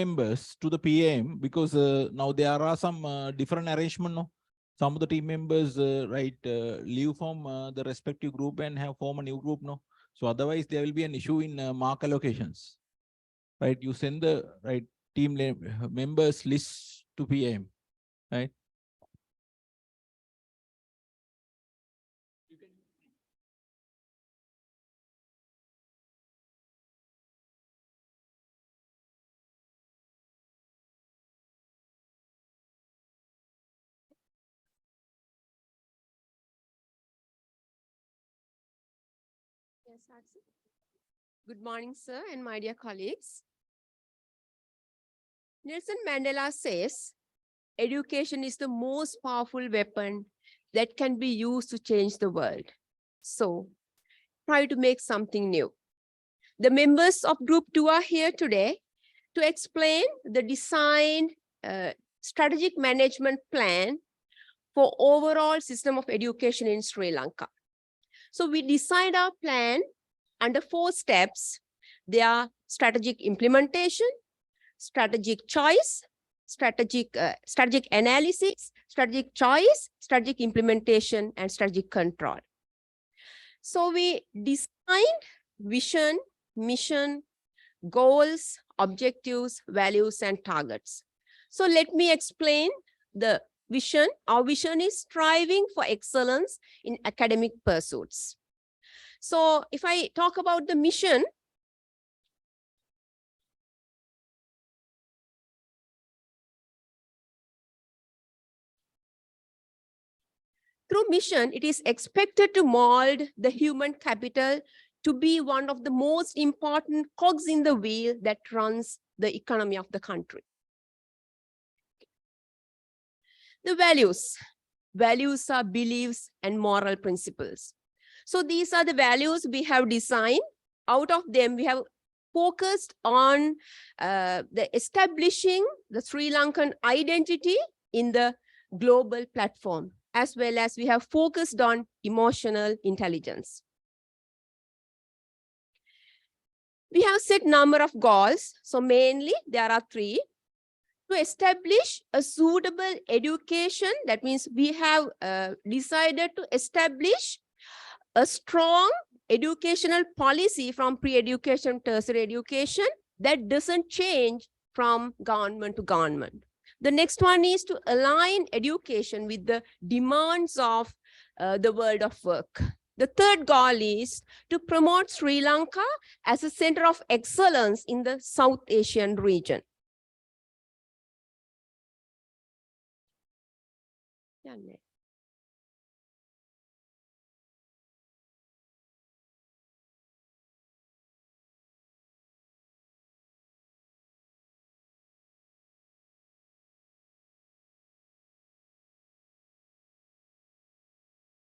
members to the PAM, because now there are some different arrangement. No? Some of the team members leave from the respective group and have formed a new group. No, so otherwise there will be an issue in mark allocations. Right, you send the team members list to PM. Right. Yes, Axel. Good morning, sir, and my dear colleagues. Nelson Mandela says, education is the most powerful weapon that can be used to change the world. So, try to make something new. The members of Group 2 are here today to explain the designed strategic management plan for overall system of education in Sri Lanka. So we designed our plan under 4 steps. They are strategic implementation, strategic choice, strategic analysis, strategic choice, strategic implementation, and strategic control. So we designed vision, mission, goals, objectives, values, and targets. So let me explain the vision. Our vision is striving for excellence in academic pursuits. So if I talk about the mission, through mission, it is expected to mold the human capital to be one of the most important cogs in the wheel that runs the economy of the country. The values. Values are beliefs and moral principles. So these are the values we have designed. Out of them, we have focused on the establishing the Sri Lankan identity in the global platform, as well as we have focused on emotional intelligence. We have set number of goals. So mainly there are 3. To establish a suitable education, that means we have decided to establish a strong educational policy from pre-education, tertiary education that doesn't change from government to government. The next one is to align education with the demands of the world of work. The third goal is to promote Sri Lanka as a center of excellence in the South Asian region.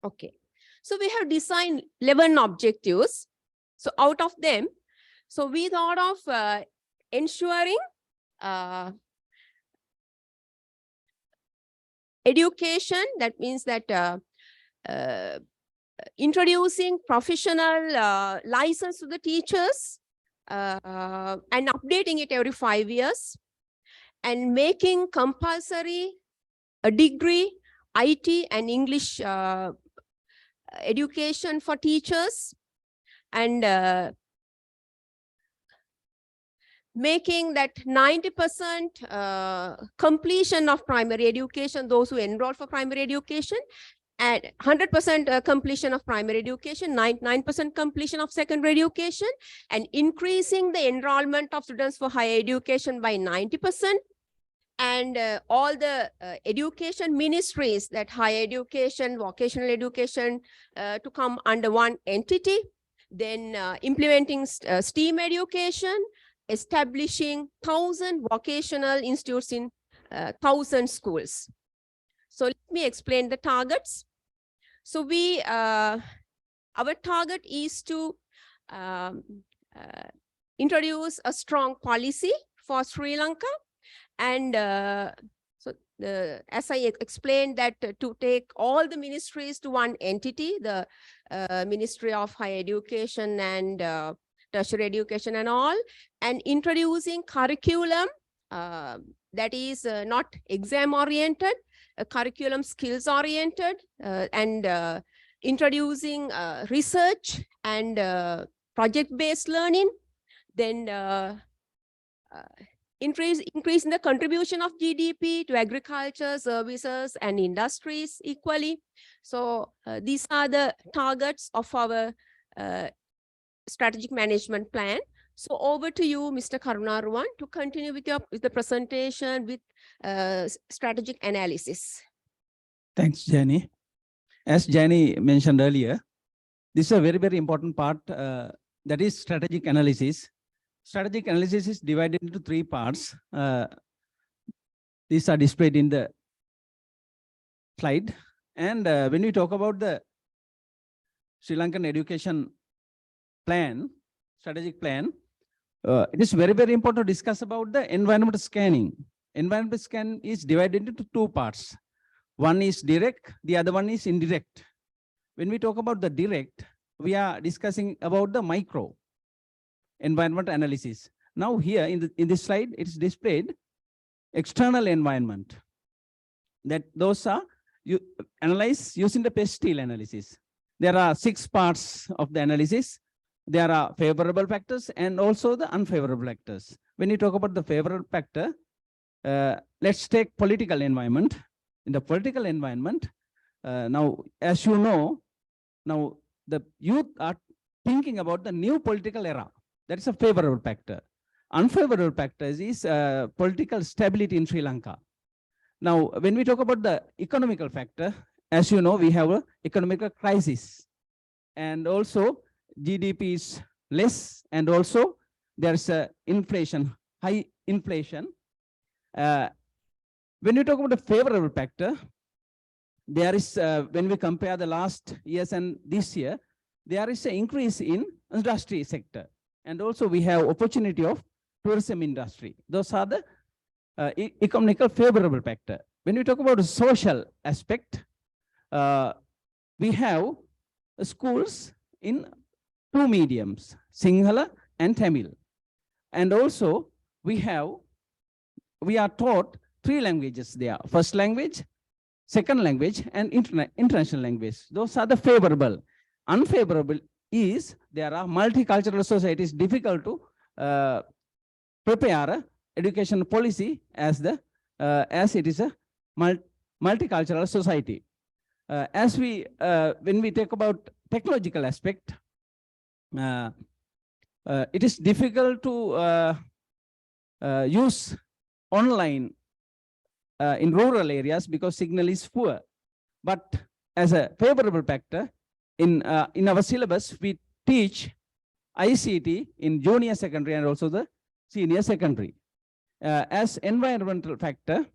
Okay, so we have designed 11 objectives. So out of them, so we thought of ensuring education, that means that introducing professional license to the teachers and updating it every 5 years, and making compulsory a degree, IT and English education for teachers, and making that 90% completion of primary education, those who enroll for primary education, and 100% completion of primary education, 9% completion of secondary education, and increasing the enrollment of students for higher education by 90%, and all the education ministries, that higher education, vocational education, to come under one entity, then implementing STEAM education, establishing 1,000 vocational institutes in 1,000 schools. So let me explain the targets. So we, our target is to introduce a strong policy for Sri Lanka, and as I explained, that to take all the ministries to one entity, the Ministry of Higher Education and tertiary education and all, and introducing curriculum that is not exam oriented, curriculum skills oriented, and introducing research and project based learning, then increase in the contribution of GDP to agriculture, services, and industries equally. So these are the targets of our strategic management plan. So over to you, Mr. Karunaruwan, to continue with the presentation with strategic analysis. Thanks, Jenny. As Jenny mentioned earlier, this is a very, very important part, that is strategic analysis. Strategic analysis is divided into 3 parts. These are displayed in the slide. And when we talk about the Sri Lankan education plan, strategic plan, it is very, very important to discuss about the environmental scanning. Environmental scan is divided into 2 parts. One is direct, the other one is indirect. When we talk about the direct, we are discussing about the micro environment analysis. Now here in this slide, it is displayed external environment. That those are you analyze using the pestile analysis. There are 6 parts of the analysis. There are favorable factors and also the unfavorable factors. When you talk about the favorable factor, let's take political environment. In the political environment, now, as you know, now the youth are thinking about the new political era. That is a favorable factor. Unfavorable factor is political stability in Sri Lanka. Now, when we talk about the economical factor, as you know, we have an economic crisis. And also, GDP is less, and also there's a inflation, high inflation. When you talk about the favorable factor, there is, when we compare the last years and this year, there is an increase in industry sector. And also we have opportunity of tourism industry. Those are the economical favorable factor. When we talk about the social aspect, we have schools in 2 mediums, Sinhala and Tamil. And also we are taught 3 languages there. First language, second language, and international language. Those are the favorable. Unfavorable is there are multicultural societies, difficult to prepare a education policy as it is a multicultural society. When we talk about technological aspect, it is difficult to use online in rural areas because signal is poor. But as a favorable factor, in our syllabus, we teach ICT in junior secondary and also the senior secondary. As environmental factor,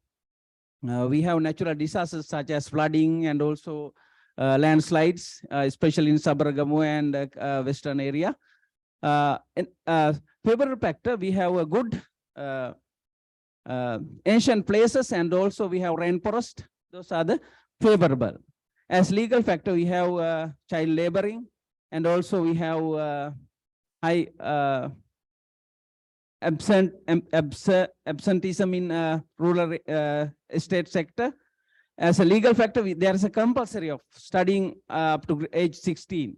we have natural disasters such as flooding and also landslides, especially in Sabaragamu and western area. Favorable factor, we have a good ancient places, and also we have rainforest. Those are the favorable. As legal factor, we have child laboring, and also we have high absenteeism in rural estate sector. As a legal factor, there is a compulsory of studying up to age 16.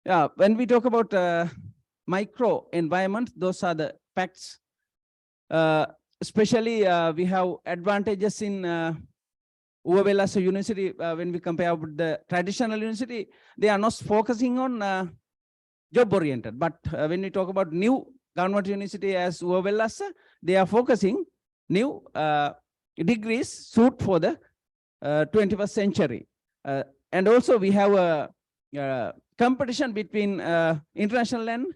Yeah, when we talk about micro environment, those are the facts. Especially we have advantages in Uvavelasa University. When we compare with the traditional university, they are not focusing on job oriented. But when we talk about new government university as Uvavelasa, they are focusing new degrees suit for the 21st century. And also we have a competition between international and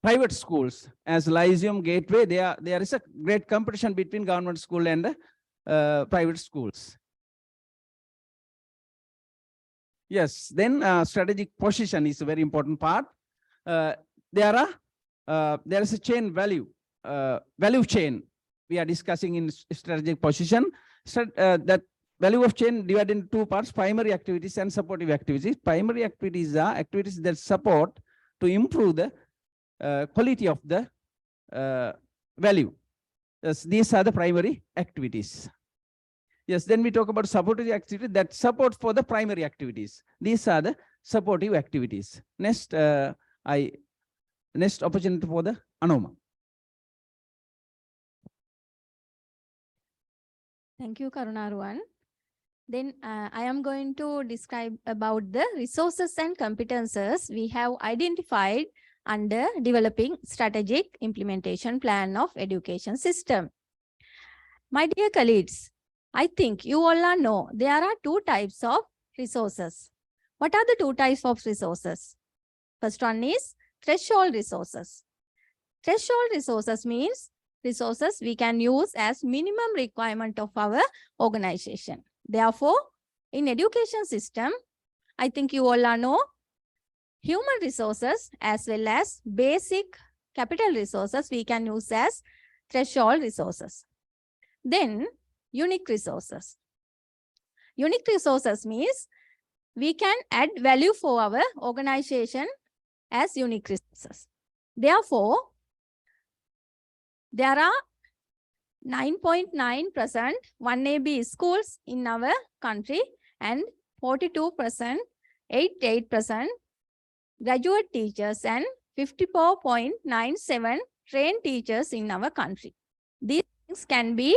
private schools. As Lyceum, Gateway, there is a great competition between government school and private schools. Yes, then strategic position is a very important part. There is a chain value chain we are discussing in strategic position. So, that value of chain divided into two parts, primary activities and supportive activities. Primary activities are activities that support to improve the quality of the value. Yes, these are the primary activities. Yes, then we talk about supportive activities that support for the primary activities. These are the supportive activities. Next, next opportunity for the Anoma. Thank you, Karunaruan. Then I am going to describe about the resources and competences we have identified under developing strategic implementation plan of education system. My dear colleagues, I think you all know there are two types of resources. What are the two types of resources? First one is threshold resources. Threshold resources means resources we can use as minimum requirement of our organization. Therefore, in education system, I think you all know human resources as well as basic capital resources we can use as threshold resources. Then unique resources. Unique resources means we can add value for our organization as unique resources. Therefore, there are 9.9% 1AB schools in our country and 42%, 88% graduate teachers and 54.97 trained teachers in our country. These things can be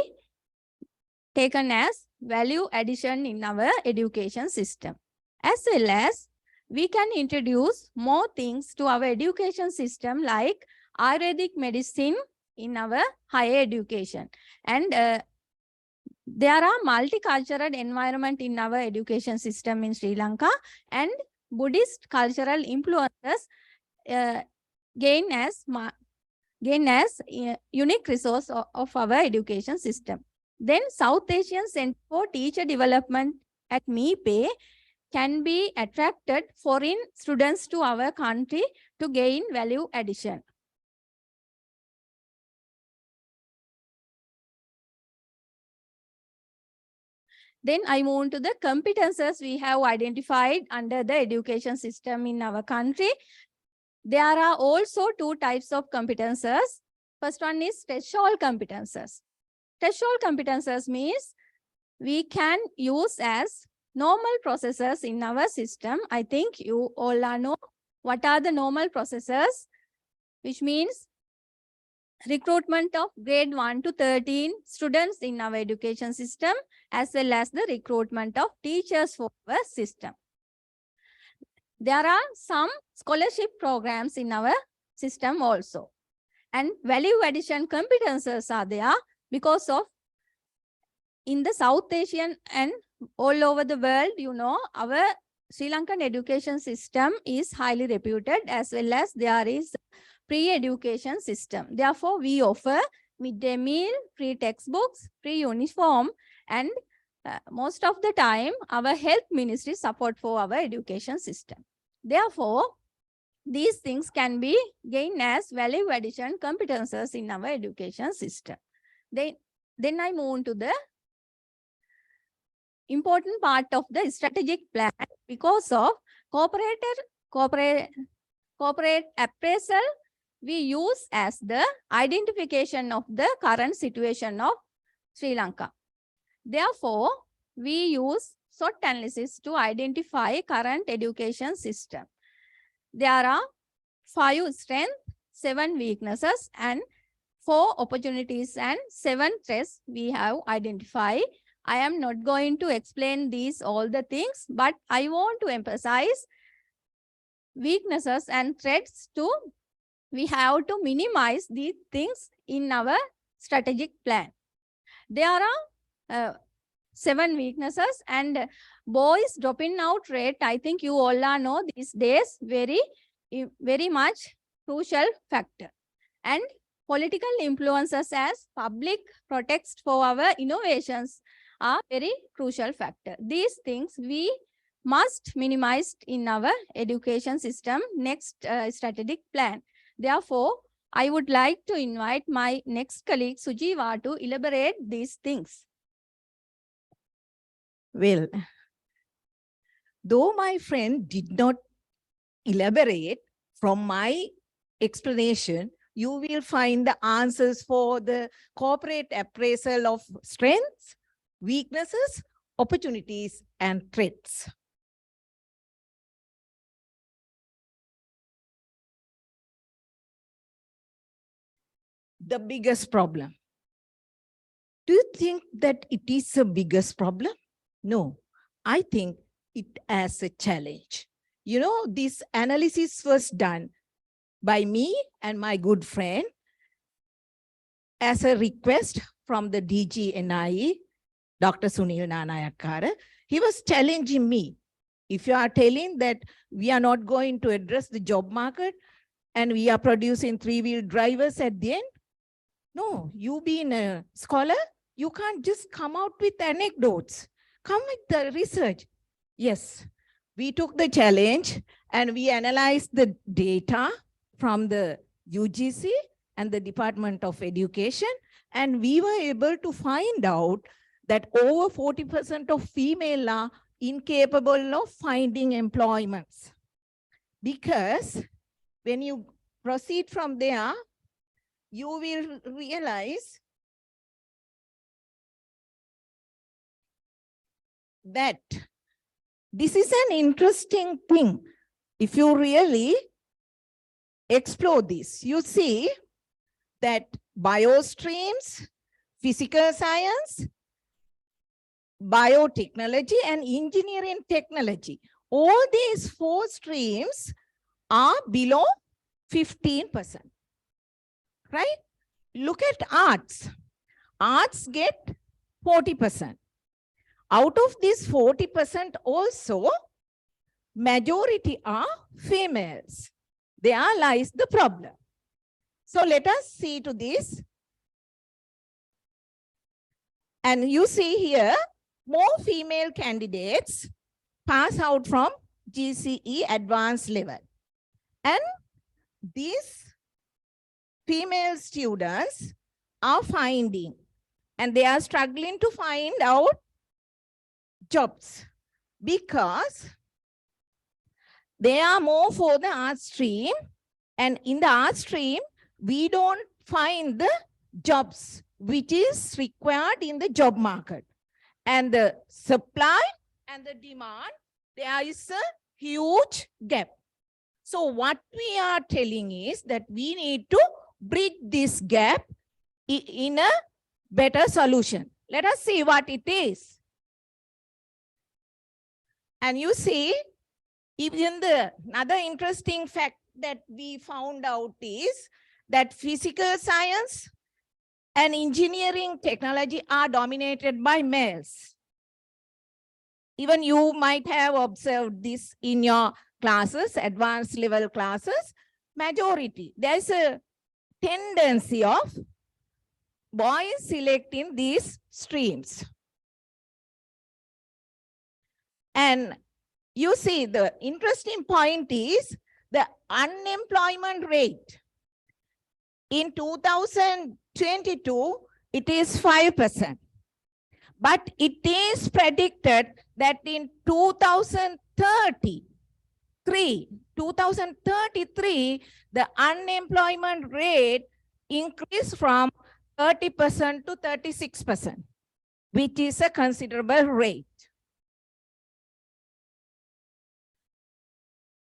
taken as value addition in our education system. As well as we can introduce more things to our education system like Ayurvedic medicine in our higher education. And there are multicultural environment in our education system in Sri Lanka, and Buddhist cultural influences gain as unique resource of our education system. Then South Asian Center for Teacher Development at MPAEM can be attracted foreign students to our country to gain value addition. Then I move to the competences we have identified under the education system in our country. There are also two types of competences. First one is threshold competences. Threshold competences means we can use as normal processes in our system. I think you all know what are the normal processes, which means recruitment of grade 1 to 13 students in our education system, as well as the recruitment of teachers for our system. There are some scholarship programs in our system also. And value addition competences are there because of in the South Asian and all over the world, you know, our Sri Lankan education system is highly reputed, as well as there is pre-education system. Therefore, we offer midday meal, free textbooks, free uniform, and most of the time, our health ministry support for our education system. Therefore, these things can be gained as value addition competences in our education system. Then I move to the important part of the strategic plan because of corporate appraisal we use as the identification of the current situation of Sri Lanka. Therefore, we use SWOT analysis to identify current education system. There are 5 strengths, 7 weaknesses, and 4 opportunities and 7 threats we have identified. I am not going to explain these all the things, but I want to emphasize weaknesses and threats too. We have to minimize these things in our strategic plan. There are 7 weaknesses, and boys dropping out rate, I think you all know these days, very much crucial factor. And political influences as public protest for our innovations are very crucial factor. These things we must minimize in our education system next strategic plan. Therefore, I would like to invite my next colleague Sujiva to elaborate these things. Well, though my friend did not elaborate, from my explanation, you will find the answers for the corporate appraisal of strengths, weaknesses, opportunities, and threats. The biggest problem. Do you think that it is the biggest problem? No, I think it as a challenge. You know, this analysis was done by me and my good friend as a request from the DG NIE, Dr. Sunil Nanayakara. He was challenging me. If you are telling that we are not going to address the job market and we are producing three-wheel drivers at the end, no, you being a scholar, you can't just come out with anecdotes. Come with the research. Yes, we took the challenge and we analyzed the data from the UGC and the Department of Education, and we were able to find out that over 40% of female are incapable of finding employments. Because when you proceed from there, you will realize that this is an interesting thing. If you really explore this, you see that biostreams, physical science, biotechnology, and engineering technology, all these four streams are below 15%. Right? Look at arts. Arts get 40%. Out of this 40% also, majority are females. There lies the problem. So let us see to this. And you see here, more female candidates pass out from GCE advanced level. And these female students are finding, and they are struggling to find out jobs because they are more for the art stream, and in the art stream we don't find the jobs which is required in the job market, and the supply and the demand, there is a huge gap. So what we are telling is that we need to bridge this gap in a better solution. Let us see what it is. And you see, even another interesting fact that we found out is that physical science and engineering technology are dominated by males. Even you might have observed this in your classes, advanced level classes. Majority, there's a tendency of boys selecting these streams. And you see, the interesting point is the unemployment rate. In 2022, it is 5%. But it is predicted that in 2033, the unemployment rate increased from 30% to 36%, which is a considerable rate.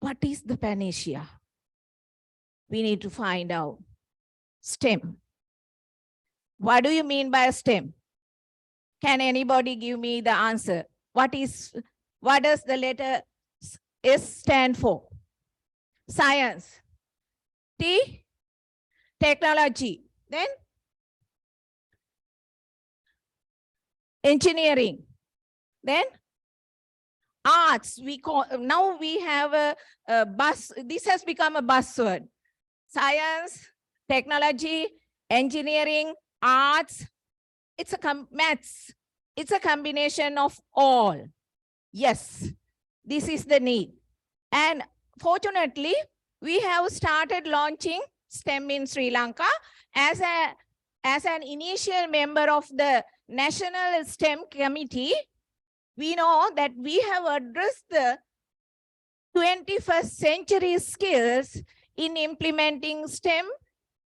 What is the panacea? We need to find out. STEM. What do you mean by STEM? Can anybody give me the answer? What does the letter S stand for? Science. T, technology. Then engineering. Then arts. Now we have a buzz. This has become a buzzword. Science, technology, engineering, arts. It's a maths. It's a combination of all. Yes, this is the need. And fortunately, we have started launching STEM in Sri Lanka as an initial member of the National STEM Committee. we know that we have addressed the 21st century skills in implementing STEM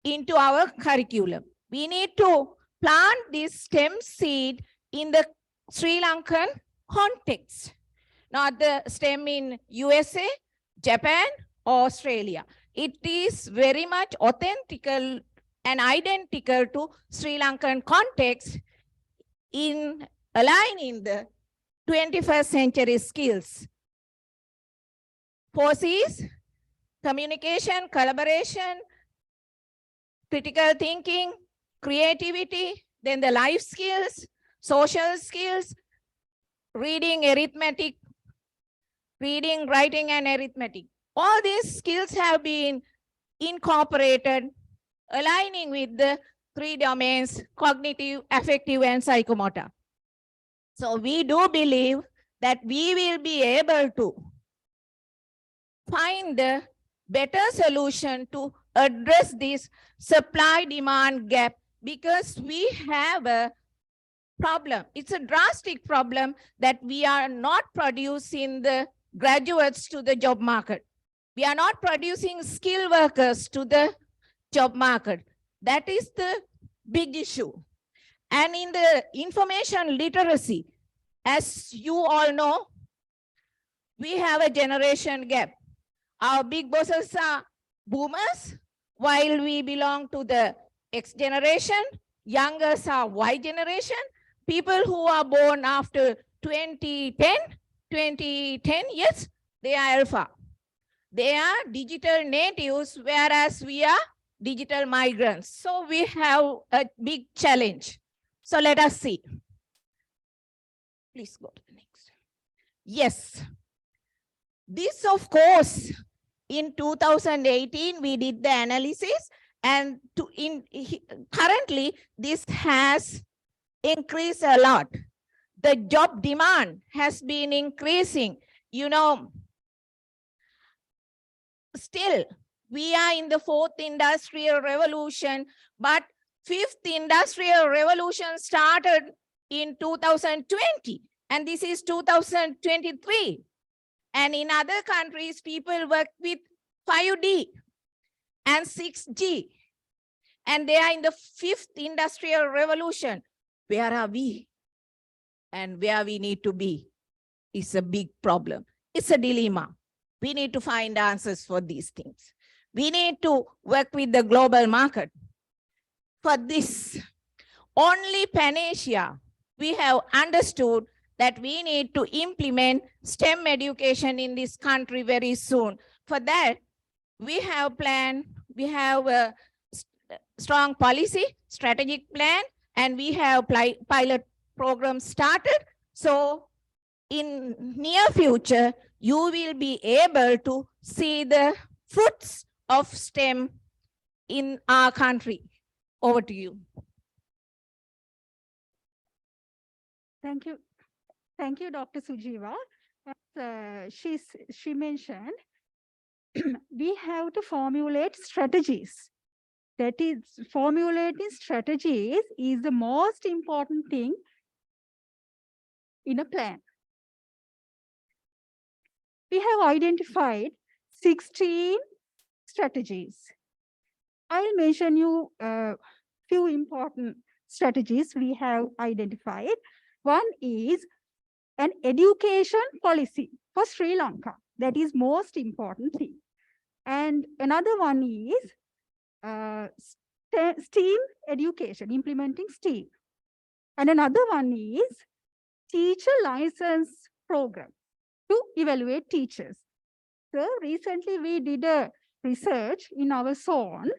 into our curriculum. We need to plant this STEM seed in the Sri Lankan context, not the STEM in USA, Japan, or Australia. It is very much authentical and identical to Sri Lankan context in aligning the 21st century skills. Forces, communication, collaboration, critical thinking, creativity, then the life skills, social skills, reading, arithmetic, reading, writing, and arithmetic. All these skills have been incorporated, aligning with the 3 domains: cognitive, affective, and psychomotor. So we do believe that we will be able to find the better solution to address this supply-demand gap, because we have a problem. It's a drastic problem that we are not producing the graduates to the job market. We are not producing skilled workers to the job market. That is the big issue. And in the information literacy, as you all know, we have a generation gap. Our big bosses are boomers, while we belong to the X generation. Youngers are Y generation. People who are born after 2010, yes, they are alpha. They are digital natives, whereas we are digital migrants. So we have a big challenge. So let us see. Please go to the next. Yes. This, of course, in 2018, we did the analysis, and currently this has increased a lot. The job demand has been increasing. You know, still, we are in the 4th industrial revolution, but 5th industrial revolution started in 2020, and this is 2023. And in other countries, people work with 5D and 6G, and they are in the 5th industrial revolution. Where are we? And where we need to be is a big problem. It's a dilemma. We need to find answers for these things. We need to work with the global market. For this, only Pan-Asia, we have understood that we need to implement STEM education in this country very soon. For that, we have planned, we have a strong policy, strategic plan, and we have pilot programs started. So in near future, you will be able to see the fruits of STEM in our country. Over to you. Thank you. Thank you, Dr. Sujiva. As she mentioned, we have to formulate strategies. That is, formulating strategies is the most important thing in a plan. We have identified 16 strategies. I'll mention you a few important strategies we have identified. One is an education policy for Sri Lanka. That is most important thing. And another one is STEAM education, implementing STEAM. And another one is teacher license program to evaluate teachers. So recently we did a research in our zone,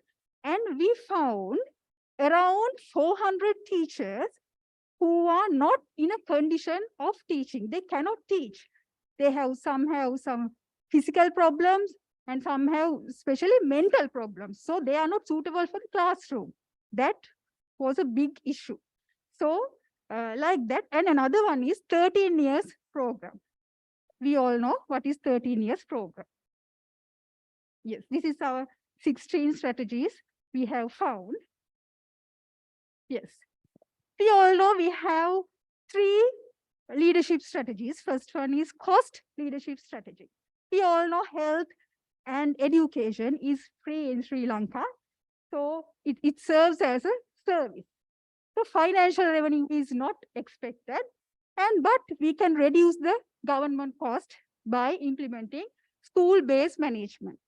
and we found around 400 teachers who are not in a condition of teaching. They cannot teach. They have some physical problems, and some have especially mental problems. So they are not suitable for the classroom. That was a big issue. So like that. And another one is 13 years program. We all know what is 13 years program. Yes, this is our 16 strategies we have found. Yes. We all know we have 3 leadership strategies. First one is cost leadership strategy. We all know health and education is free in Sri Lanka. So it serves as a service. So financial revenue is not expected, but we can reduce the government cost by implementing school-based management.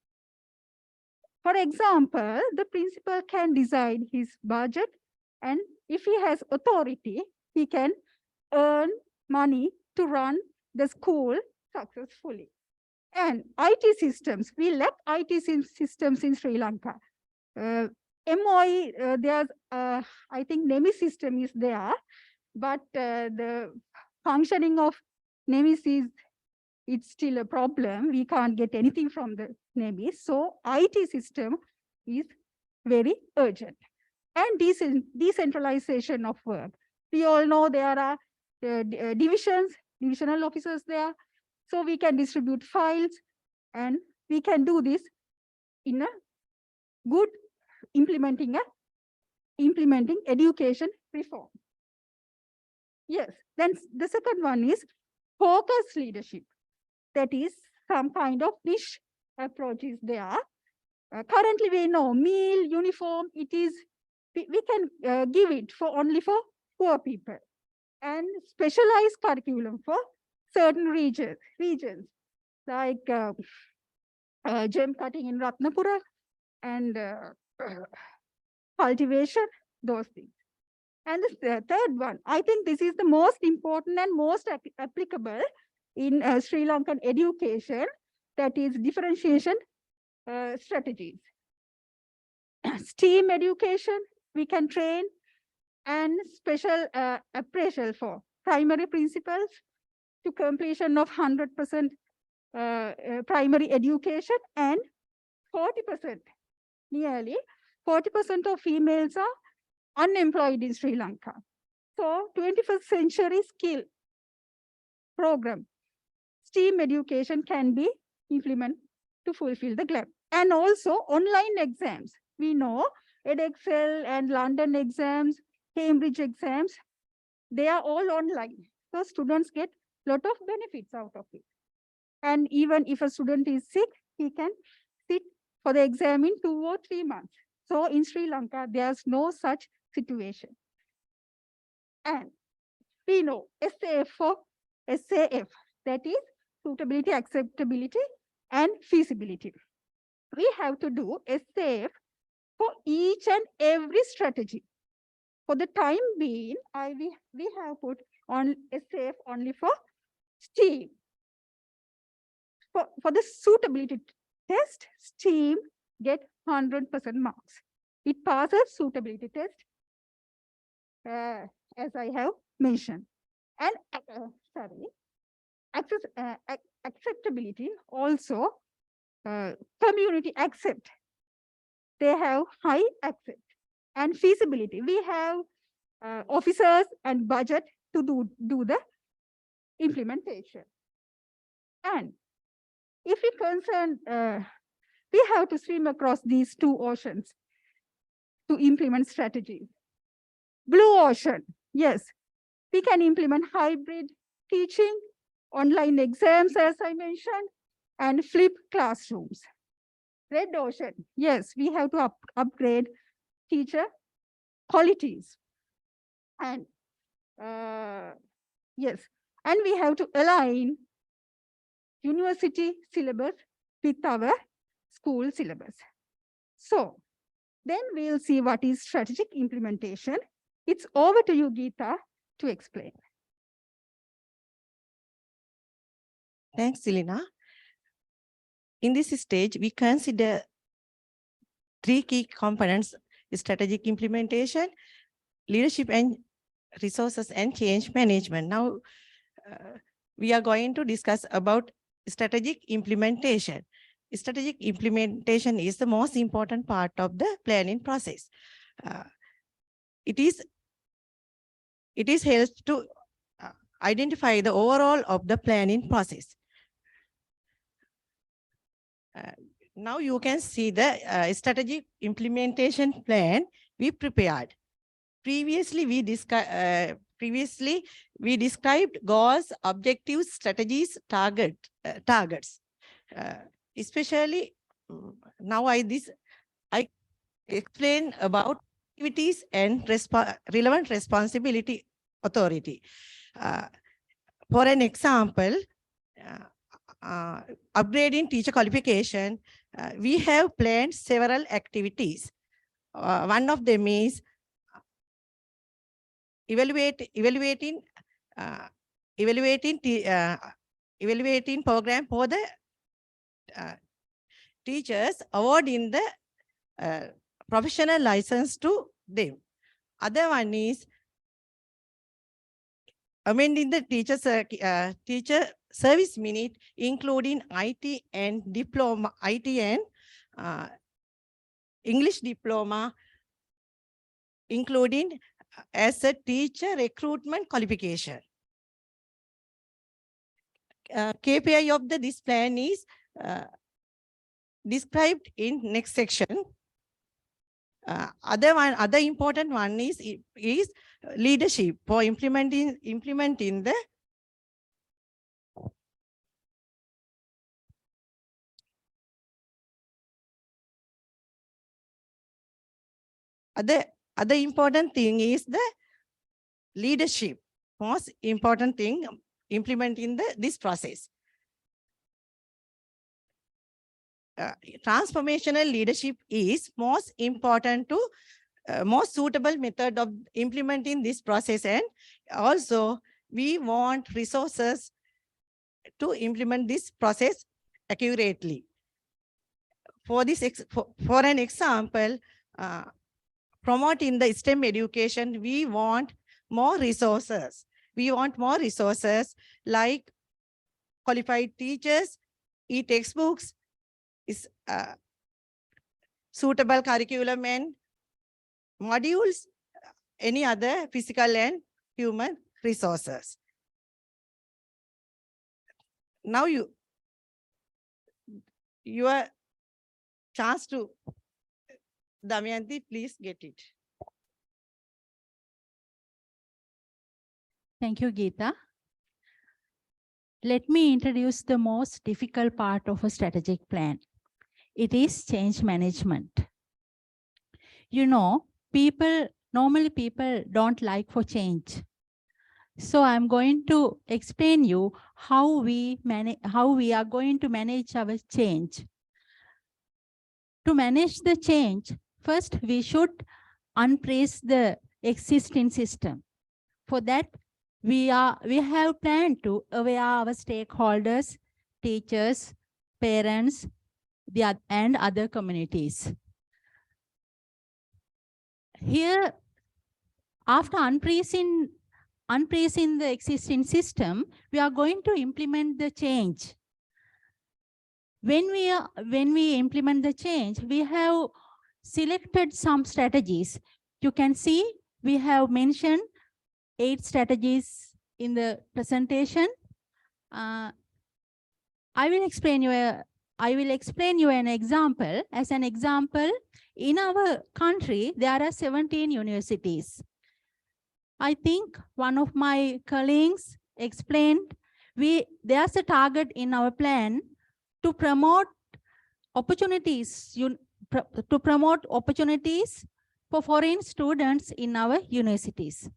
For example, the principal can decide his budget, and if he has authority, he can earn money to run the school successfully. And IT systems, we lack IT systems in Sri Lanka. MOE, there's, I think NEMIS system is there, but the functioning of NEMIS is, it's still a problem. We can't get anything from the NEMIS. So IT system is very urgent. And decentralization of work. We all know there are divisional officers there. So we can distribute files, and we can do this in a good implementing education reform. Yes, then the second one is focused leadership. That is some kind of niche approach is there. Currently we know meal, uniform, it is, we can give it for only for poor people, and specialized curriculum for certain regions like gem cutting in Ratnapura and cultivation, those things. And the third one, I think this is the most important and most applicable in Sri Lankan education, that is differentiation strategies. STEAM education, we can train, and special appraisal for primary principals to completion of 100% primary education, and 40%, nearly 40% of females are unemployed in Sri Lanka. So 21st century skill program, STEAM education can be implemented to fulfill the gap. And also online exams. We know edXL and London exams, Cambridge exams, they are all online. So students get a lot of benefits out of it. And even if a student is sick, he can sit for the exam in 2 or 3 months. So in Sri Lanka, there's no such situation. And we know SAF, that is suitability, acceptability, and feasibility. We have to do SAF for each and every strategy. For the time being, we have put on SAF only for STEAM. For the suitability test, STEAM get 100% marks. It passes suitability test, as I have mentioned. And acceptability also, community accept. They have high accept. And feasibility, we have officers and budget to do the implementation. And if we concern, we have to swim across these 2 oceans to implement strategies. Blue ocean, yes, we can implement hybrid teaching, online exams, as I mentioned, and flip classrooms. Red ocean, yes, we have to upgrade teacher qualities. And yes, and we have to align university syllabus with our school syllabus. So then we'll see what is strategic implementation. It's over to you, Geeta, to explain. Thanks, Selina. In this stage, we consider 3 key components: strategic implementation, leadership and resources, and change management. Now, we are going to discuss about strategic implementation. Strategic implementation is the most important part of the planning process. It helps to identify the overall of the planning process. Now you can see the strategic implementation plan we prepared. Previously, we previously we described goals, objectives, strategies, targets. Especially now I explain about activities and relevant responsibility authority. For an example, upgrading teacher qualification, we have planned several activities. One of them is evaluating program for the teachers, awarding the professional license to them. Other one is amending the teacher service minute, including IT and diploma, IT and English diploma, including as a teacher recruitment qualification. KPI of this plan is described in next section. Other important one is leadership for implementing the other important thing is the leadership. Most important thing implementing this process. Transformational leadership is most important to most suitable method of implementing this process, and also we want resources to implement this process accurately. For an example, promoting the STEM education, we want more resources. We want more resources like qualified teachers, e-textbooks, is suitable curriculum and modules, any other physical and human resources. Now your chance to Damayanti, please get it. Thank you, Geeta. Let me introduce the most difficult part of a strategic plan. It is change management. You know, normally people don't like for change. So I'm going to explain you how we are going to manage our change. To manage the change, first we should unpraise the existing system. For that, we have planned to aware our stakeholders, teachers, parents, and other communities. Here, after unpraising the existing system, we are going to implement the change. When we implement the change, we have selected some strategies. You can see we have mentioned 8 strategies in the presentation. I will explain you an example. As an example, in our country, there are 17 universities. I think one of my colleagues explained there's a target in our plan to promote opportunities for foreign students in our universities.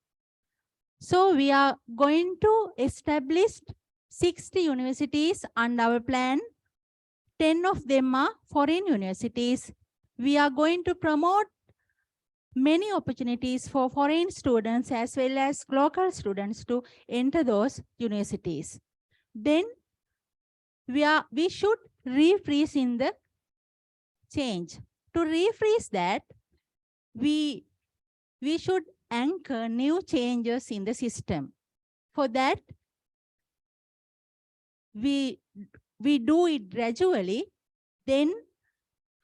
So we are going to establish 60 universities under our plan. 10 of them are foreign universities. We are going to promote many opportunities for foreign students as well as local students to enter those universities. Then we should refreeze in the change. To refreeze that, we should anchor new changes in the system. For that, we do it gradually. Then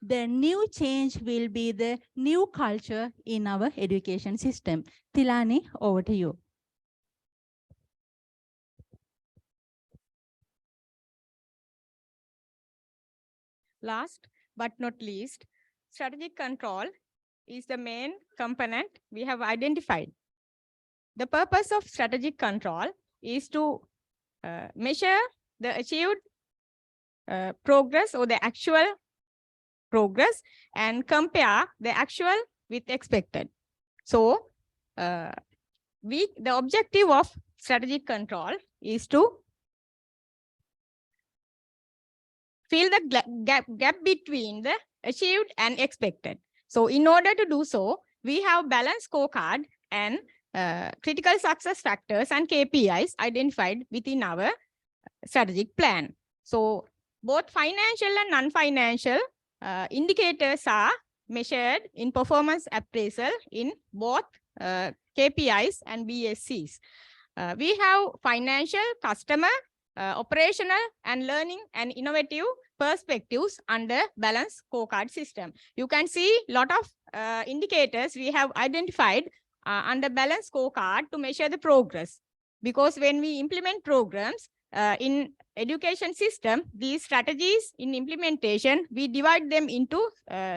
the new change will be the new culture in our education system. Tilani, over to you. Last but not least, strategic control is the main component we have identified. the purpose of strategic control is to measure the achieved progress or the actual progress and compare the actual with expected. So the objective of strategic control is to fill the gap between the achieved and expected. So in order to do so, we have balanced scorecard and critical success factors and KPIs identified within our strategic plan. So both financial and non-financial indicators are measured in performance appraisal in both KPIs and BSCs. We have financial, customer, operational and learning and innovative perspectives under balanced scorecard system. You can see a lot of indicators we have identified under balanced scorecard to measure the progress. Because when we implement programs in education system, these strategies in implementation, we divide them into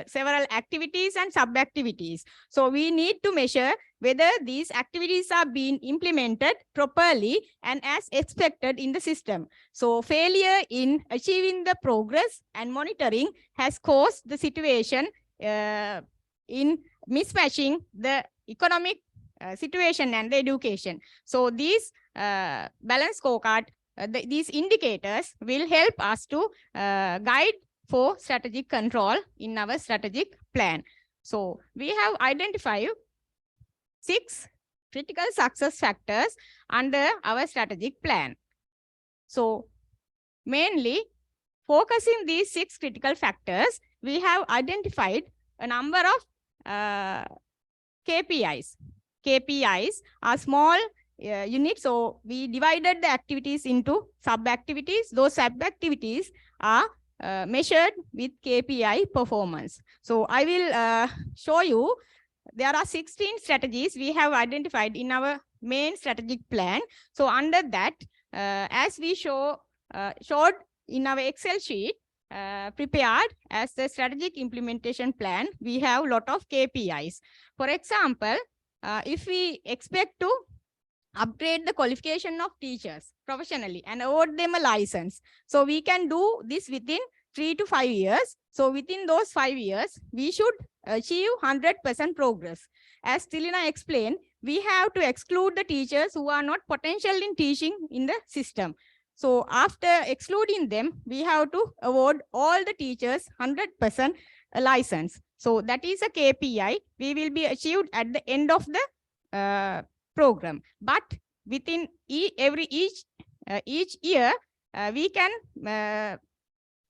several activities and sub-activities. So we need to measure whether these activities are being implemented properly and as expected in the system. So failure in achieving the progress and monitoring has caused the situation in mismatching the economic situation and the education. So these balanced scorecard, these indicators will help us to guide for strategic control in our strategic plan. So we have identified 6 critical success factors under our strategic plan. So mainly focusing these 6 critical factors, we have identified a number of KPIs. KPIs are small units, so we divided the activities into sub-activities. Those sub-activities are measured with KPI performance. So I will show you, there are 16 strategies we have identified in our main strategic plan. So under that, as we showed in our Excel sheet, prepared as the strategic implementation plan, we have a lot of KPIs. For example, if we expect to upgrade the qualification of teachers professionally and award them a license, so we can do this within 3 to 5 years. So within those 5 years, we should achieve 100% progress. As Tilina explained, we have to exclude the teachers who are not potential in teaching in the system. So after excluding them, we have to award all the teachers 100% license. So that is a KPI we will be achieved at the end of the program. But within each year, we can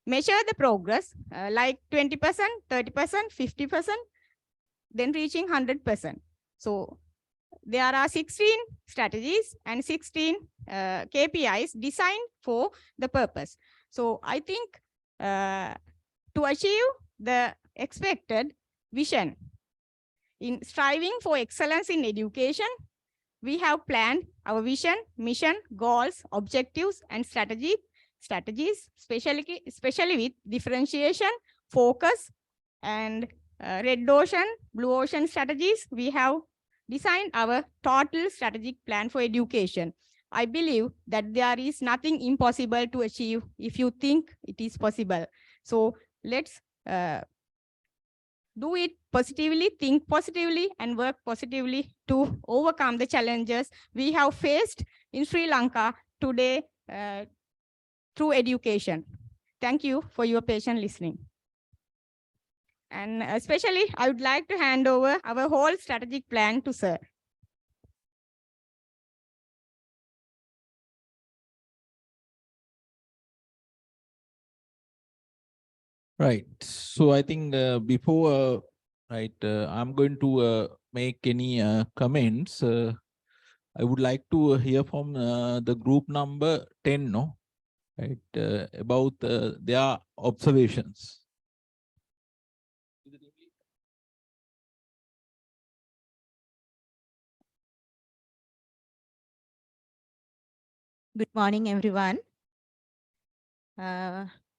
measure the progress like 20%, 30%, 50%, then reaching 100%. So there are 16 strategies and 16 KPIs designed for the purpose. So I think to achieve the expected vision in striving for excellence in education, we have planned our vision, mission, goals, objectives, and strategies, especially with differentiation, focus, and red ocean, blue ocean strategies. We have designed our total strategic plan for education. I believe that there is nothing impossible to achieve if you think it is possible. So let's do it positively, think positively, and work positively to overcome the challenges we have faced in Sri Lanka today through education. Thank you for your patient listening. And especially, I would like to hand over our whole strategic plan to Sir. Right. So I think before I'm going to make any comments. I would like to hear from the group number 10, no? Right, about their observations. Good morning, everyone.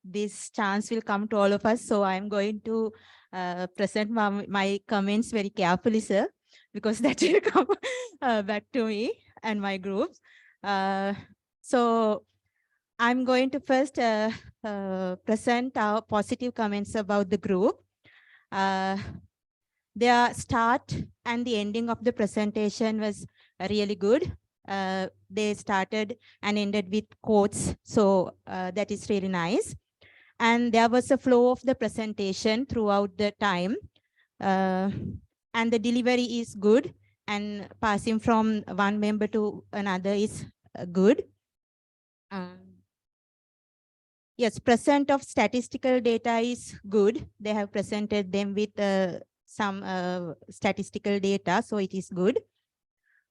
This chance will come to all of us, so I'm going to present my comments very carefully, sir. because that will come back to me and my groups. So I'm going to first present our positive comments about the group. Their start and the ending of the presentation was really good. They started and ended with quotes, so that is really nice. And there was a flow of the presentation throughout the time. And the delivery is good, and passing from one member to another is good. Yes, present of statistical data is good. They have presented them with some statistical data, so it is good.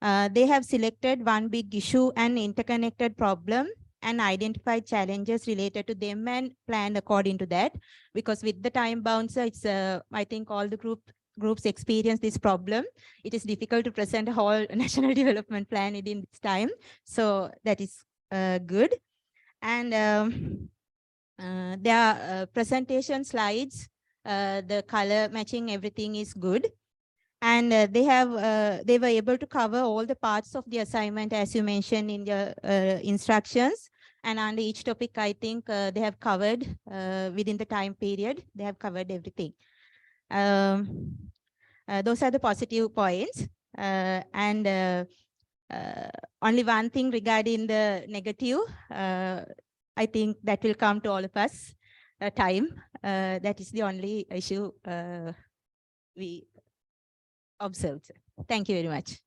They have selected one big issue and interconnected problem and identified challenges related to them and planned according to that. Because with the time bounds, it's I think all the groups experience this problem. It is difficult to present a whole national development plan within this time. So that is good. And their presentation slides, the color matching, everything is good. And they were able to cover all the parts of the assignment as you mentioned in the instructions. And under each topic, I think they have covered within the time period, they have covered everything. Those are the positive points. Only one thing regarding the negative, I think that will come to all of us time. That is the only issue we observed. Thank you very much.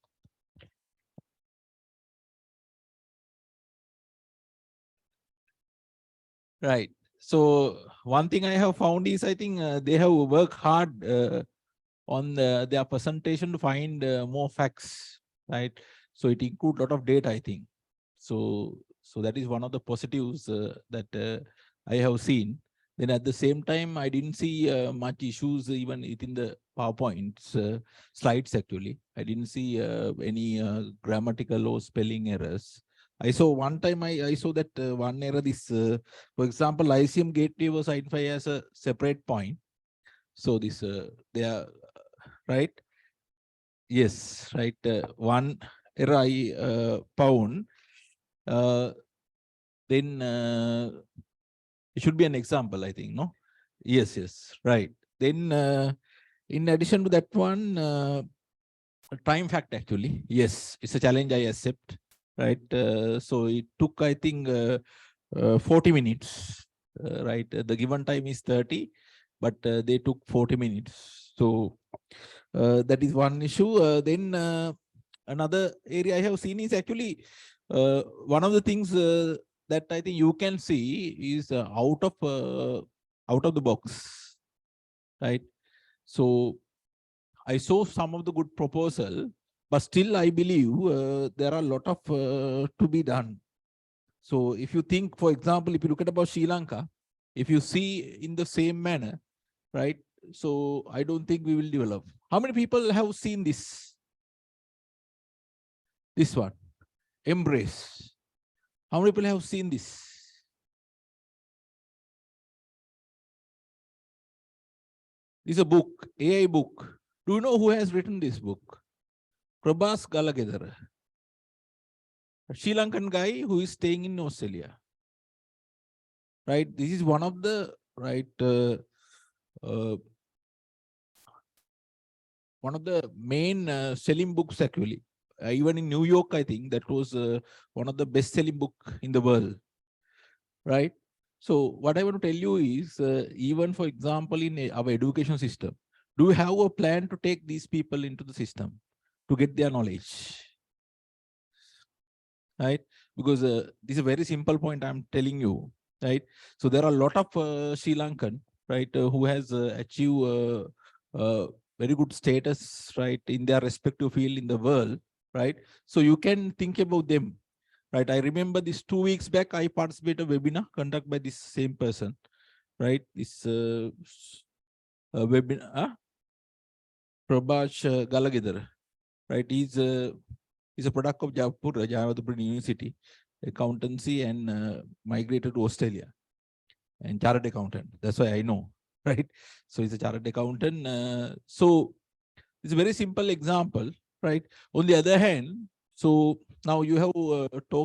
Right. So one thing I have found is I think they have worked hard on their presentation to find more facts, right? So it includes a lot of data, I think. So that is one of the positives that I have seen. Then at the same time, I didn't see much issues even within the PowerPoint slides, actually. I didn't see any grammatical or spelling errors. I saw one time, I saw that one error, this, for example, Lyceum Gateway was identified as a separate point. So this, they are, right? Yes, right. One error I found. Then it should be an example, I think, no? Yes, yes, right. Then in addition to that one, time fact, actually, yes, it's a challenge I accept, right? So it took, I think, 40 minutes, right? The given time is 30, but they took 40 minutes. So that is one issue. Then another area I have seen is actually one of the things that I think you can see is out of the box, right? So I saw some of the good proposal, but still I believe there are a lot of to be done. So if you think, for example, if you look at about Sri Lanka, if you see in the same manner, right? So I don't think we will develop. How many people have seen this? This one, Embrace. How many people have seen this? This is a book, AI book. Do you know who has written this book? Prabhas Galagedara, a Sri Lankan guy who is staying in Australia. Right? This is one of the one of the main selling books, actually. Even in New York, I think that was one of the best-selling book in the world. Right? So what I want to tell you is, even for example, in our education system, do we have a plan to take these people into the system to get their knowledge? Right? Because this is a very simple point I'm telling you, right? So there are a lot of Sri Lankan, right, who has achieved very good status, right, in their respective field in the world, right? So you can think about them, right? I remember this 2 weeks back, I participated in a webinar conducted by this same person, right? This webinar, Prabhas Galagedara, right? He's a product of Jawadapur University, accountancy, and migrated to Australia, and chartered accountant. That's why I know, right? So he's a chartered accountant. So It's a very simple example, right? On the other hand, so now you have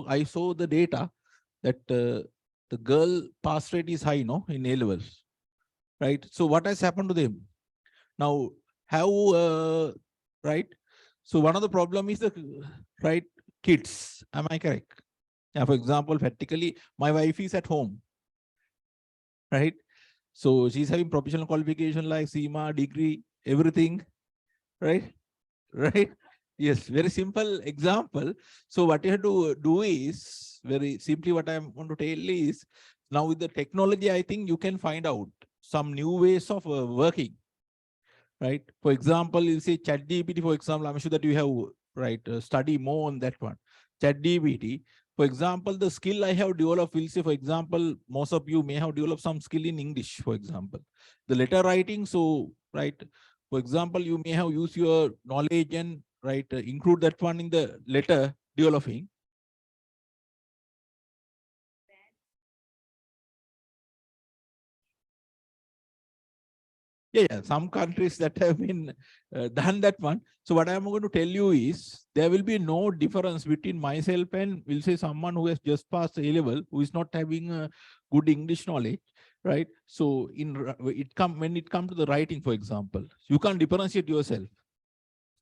I saw the data that the girl pass rate is high, no, in A levels, right? So what has happened to them? Now, how, right? So one of the problem is the, right, kids. Am I correct? Yeah, for example, practically, my wife is at home, right? So she's having professional qualification like SEMA, degree, everything, right? Right? Yes, very simple example. So what you have to do is, very simply what I want to tell is, now with the technology, I think you can find out some new ways of working, right? For example, you say ChatGPT, for example, I'm sure that you have, right, study more on that one. ChatGPT, for example, the skill I have developed, will say, for example, most of you may have developed some skill in English, for example. The letter writing, so, right, for example, you may have used your knowledge and, right, include that one in the letter developing. Yeah, some countries that have been done that one. So what I'm going to tell you is there will be no difference between myself and, we'll say, someone who has just passed A level, who is not having a good English knowledge, right? So when it comes to the writing, for example, you can't differentiate yourself.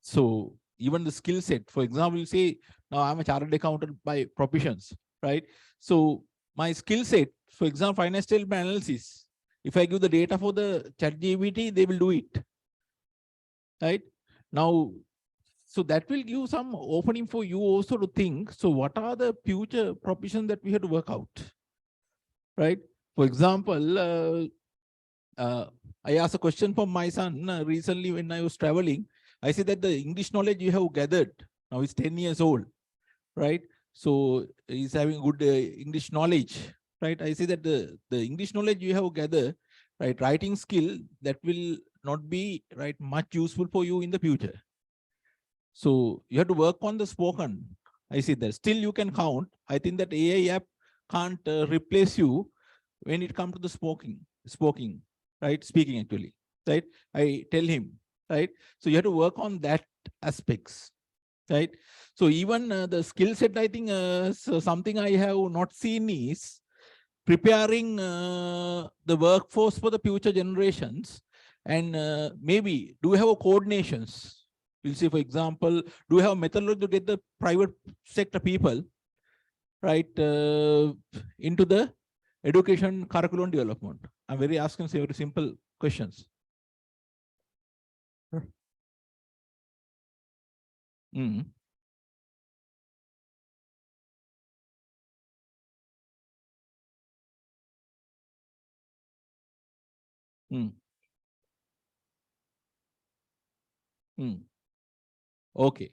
So even the skill set, for example, you say, now I'm a chartered accountant by professions, right? So my skill set, for example, financial analysis, if I give the data for the ChatGPT, they will do it, right? Now, so that will give some opening for you also to think, so what are the future professions that we have to work out, right? For example, I asked a question from my son recently when I was traveling. I said that the English knowledge you have gathered, now he's 10 years old, right? So he's having good English knowledge, right? I say that the English knowledge you have gathered, right, writing skill, that will not be, right, much useful for you in the future. So you have to work on the spoken. I see that still you can count. I think that AI app can't replace you when it comes to the speaking, right? Speaking actually, right? I tell him, right? So you have to work on that aspects, right? So even the skill set, I think so something I have not seen is preparing the workforce for the future generations. And maybe do we have a coordinations? We'll see, for example, do we have a methodology to get the private sector people, right, into the education curriculum development? I'm very asking very simple questions. Mm. Mm. Mm. Okay,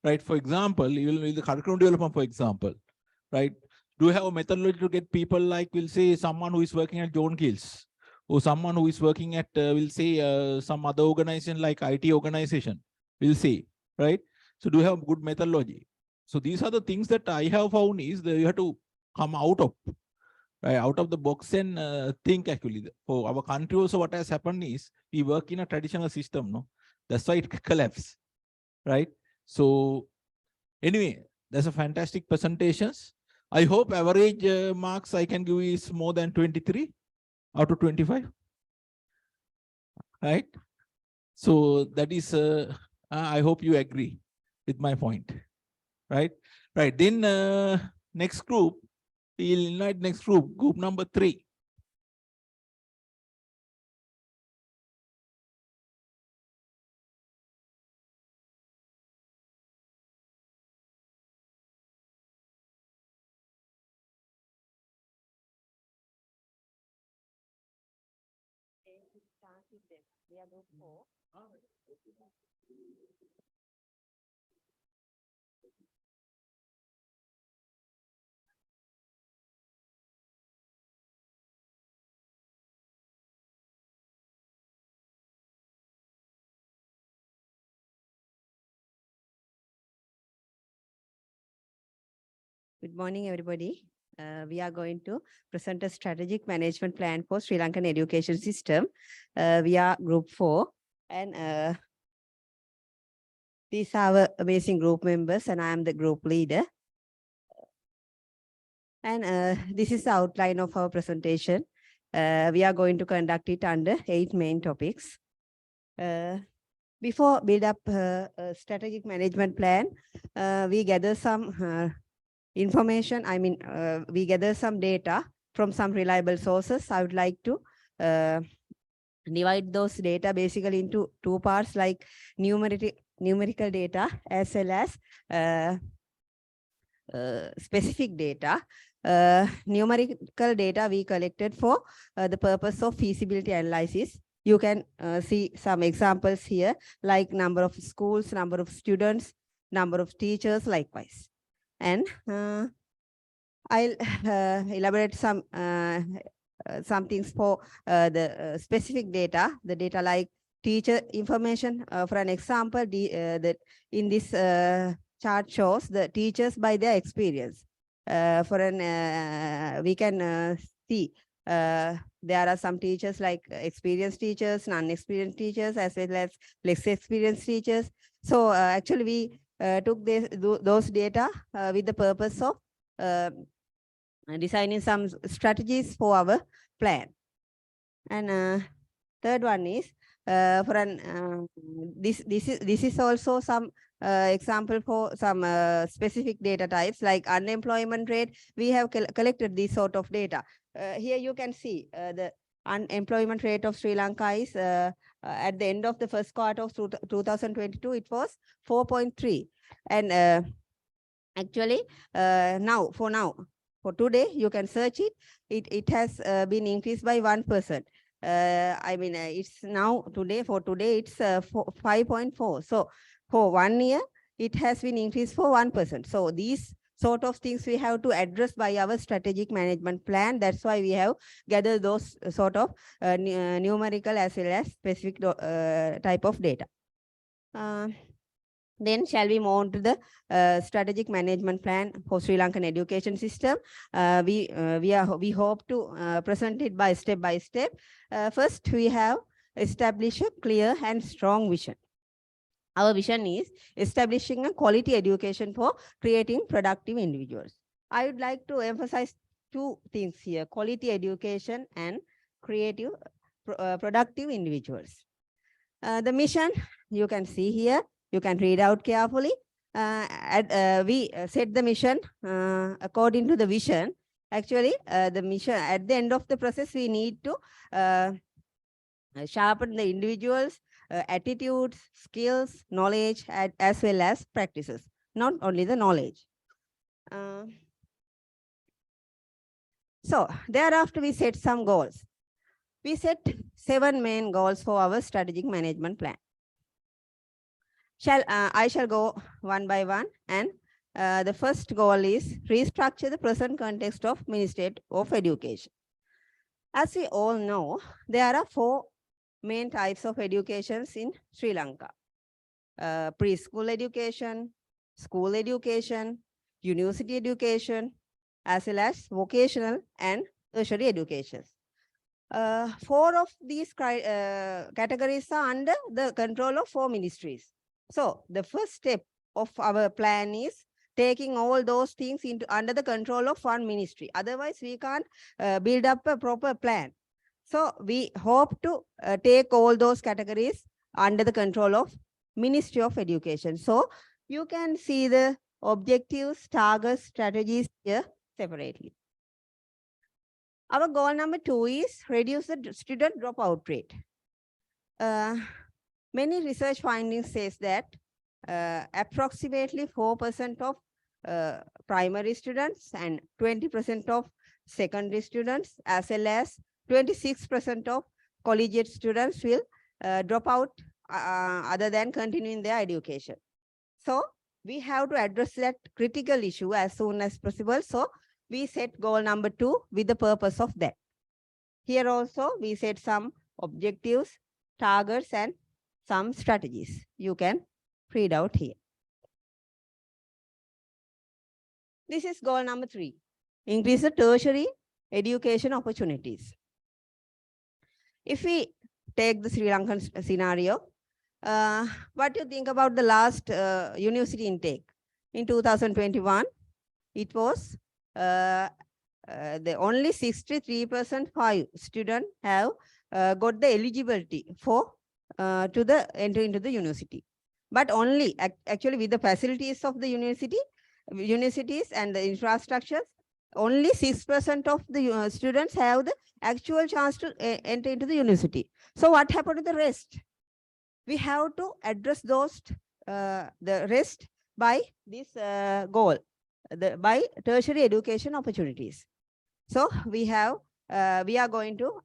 right. For example, you will the curriculum development, for example, right? Do you have a methodology to get people like, we'll say, someone who is working at John Keel's, or someone who is working at, we'll say, some other organization like IT organization, we'll say, right? So do you have good methodology? So these are the things that I have found is that you have to come out of, right, out of the box and think actually. For our country also, what has happened is we work in a traditional system, no? That's why it collapsed, right? So anyway, that's a fantastic presentations. I hope average marks I can give is more than 23 out of 25, right? So that is, I hope you agree with my point, right? Right, then next group, we'll invite next group number 3. Good morning, everybody. We are going to present a strategic management plan for Sri Lankan education system. We are group 4, and These are our amazing group members, and I am the group leader. And this is the outline of our presentation. We are going to conduct it under 8 main topics. Before build up a strategic management plan, we gather some information. We gather some data from some reliable sources. I would like to divide those data basically into 2 parts, like numerical data as well as specific data. Numerical data we collected for the purpose of feasibility analysis. You can see some examples here, like number of schools, number of students, number of teachers, likewise. And I'll elaborate some things for the specific data, the data like teacher information. For an example, that in this chart shows the teachers by their experience. We can see there are some teachers like experienced teachers, non-experienced teachers, as well as less experienced teachers. So actually we took those data with the purpose of designing some strategies for our plan. And third one is this is also some example for some specific data types like unemployment rate. We have collected this sort of data. Here you can see the unemployment rate of Sri Lanka is at the end of the first quarter of 2022, it was 4.3. And actually for today, you can search it. It has been increased by 1%. It's now for today, it's 5.4. So for 1 year, it has been increased for 1%. So these sort of things we have to address by our strategic management plan. That's why we have gathered those sort of numerical as well as specific type of data. Then shall we move on to the strategic management plan for Sri Lankan education system? We hope to present it by step. First, we have established a clear and strong vision. Our vision is establishing a quality education for creating productive individuals. I would like to emphasize 2 things here: quality education and creative productive individuals. The mission you can see here. You can read out carefully. We set the mission according to the vision. Actually, the mission at the end of the process, we need to sharpen the individuals' attitudes, skills, knowledge, as well as practices, not only the knowledge. So thereafter, we set some goals. We set 7 main goals for our strategic management plan. I shall go one by one, and the first goal is restructure the present context of Ministry of Education. As we all know, there are 4 main types of educations in Sri Lanka: preschool education, school education, university education, as well as vocational and tertiary educations. 4 of these categories are under the control of 4 ministries. So the first step of our plan is taking all those things under the control of 1 ministry. Otherwise, we can't build up a proper plan. So we hope to take all those categories under the control of Ministry of Education. So you can see the objectives, targets, strategies here separately. Our goal number 2 is reduce the student dropout rate. Many research findings says that approximately 4% of primary students and 20% of secondary students, as well as 26% of collegiate students will drop out other than continuing their education. So we have to address that critical issue as soon as possible. So we set goal number 2 with the purpose of that. Here also we set some objectives, targets, and some strategies. You can read out here. This is goal number 3. Increase the tertiary education opportunities. If we take the Sri Lankan scenario, What do you think about the last university intake? In 2021, it was the only 63% 5 students have got the eligibility for to the enter into the university. But only actually with the facilities of the universities and the infrastructures, only 6% of the students have the actual chance to enter into the university. So what happened to the rest? We have to address those the rest by this goal, by tertiary education opportunities. So we are going to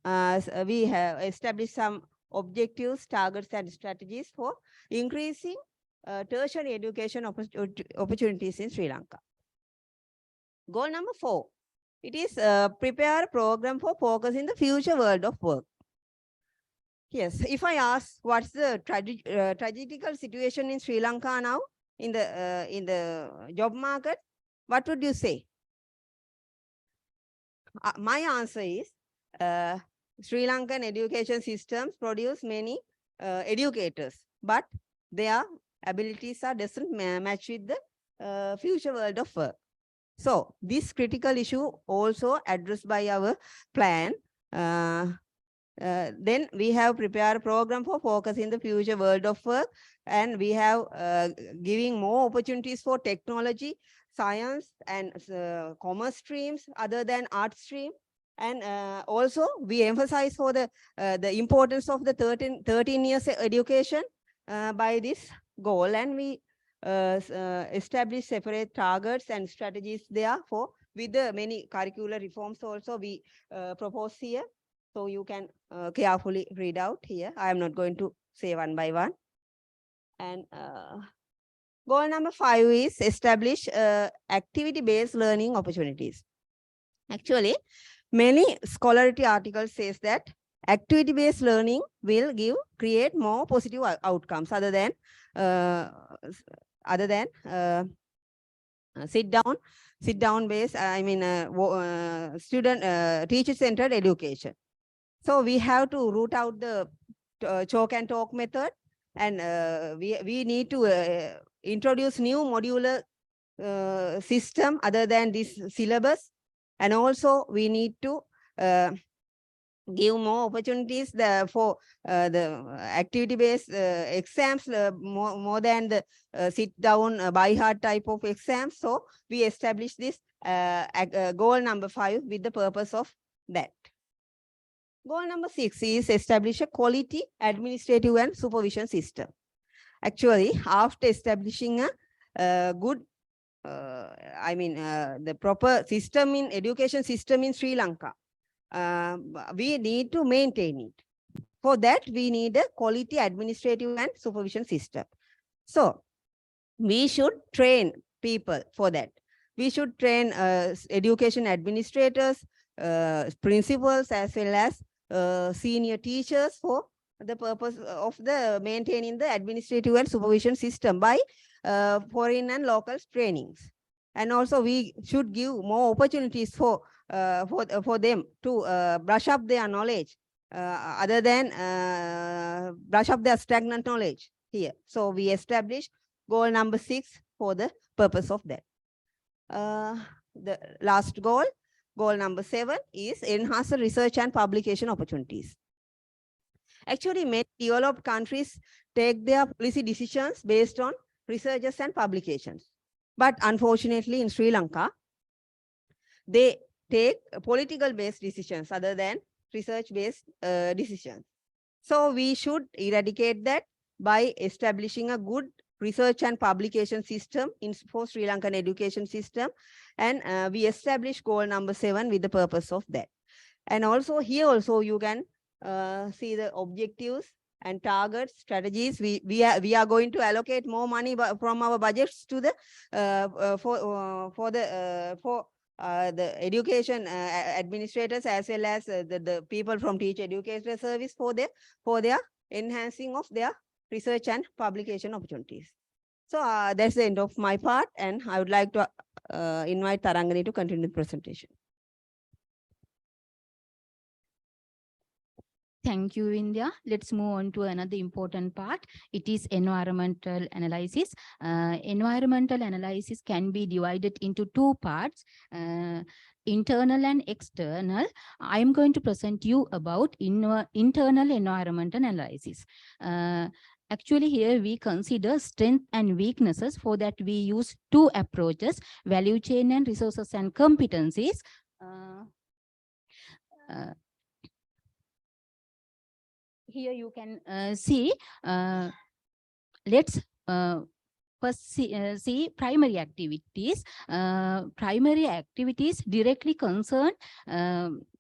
we have established some objectives, targets, and strategies for increasing tertiary education opportunities in Sri Lanka. Goal number 4, it is prepare a program for focus in the future world of work. Yes, if I ask what's the tragical situation in Sri Lanka now in the job market, what would you say? My answer is Sri Lankan education systems produce many educators, but their abilities doesn't match with the future world of work. So this critical issue also addressed by our plan. Then we have prepared a program for focus in the future world of work, and we have giving more opportunities for technology, science, and commerce streams other than art stream. And also we emphasize for the importance of the 13 years education by this goal, and we establish separate targets and strategies there for with the many curricular reforms also we propose here. So you can carefully read out here. I am not going to say one by one. And goal number 5 is establish activity-based learning opportunities. Actually, many scholarly articles says that activity-based learning will create more positive outcomes other than sit down based. I mean, student teacher-centered education. So we have to root out the chalk and talk method, and we need to introduce new modular system other than this syllabus. And also we need to give more opportunities for the activity-based exams more than the sit down by heart type of exams. So we establish this goal number 5 with the purpose of that. Goal number 6 is establish a quality administrative and supervision system. Actually, after establishing a good, the proper system in education system in Sri Lanka, we need to maintain it. For that, we need a quality administrative and supervision system. So we should train people for that. We should train education administrators, principals, as well as senior teachers for the purpose of the maintaining the administrative and supervision system by foreign and local trainings. And also we should give more opportunities for them to brush up their knowledge other than brush up their stagnant knowledge here. So we establish goal number 6 for the purpose of that. The last goal, goal number 7, is enhance the research and publication opportunities. Actually, many developed countries take their policy decisions based on researches and publications. But unfortunately, in Sri Lanka, they take political-based decisions other than research-based decisions. So we should eradicate that by establishing a good research and publication system for Sri Lankan education system. And we establish goal number 7 with the purpose of that. And also here also you can see the objectives and targets, strategies. We are going to allocate more money from our budgets to the for the education administrators, as well as the people from Teacher Educator Service for their enhancing of their research and publication opportunities. So that's the end of my part, and I would like to invite Tarangani to continue the presentation. Thank you, India. Let's move on to another important part. It is environmental analysis. Environmental analysis can be divided into two parts, internal and external. I'm going to present you about internal environmental analysis. Actually, here we consider strength and weaknesses. For that, we use two approaches, value chain and resources and competencies. Here you can see, let's first see primary activities. Primary activities directly concern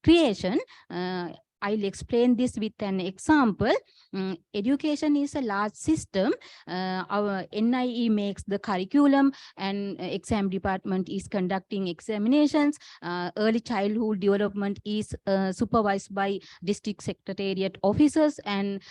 creation. I'll explain this with an example. Education is a large system. Our NIE makes the curriculum and exam department is conducting examinations. Early childhood development is supervised by district secretariat officers, and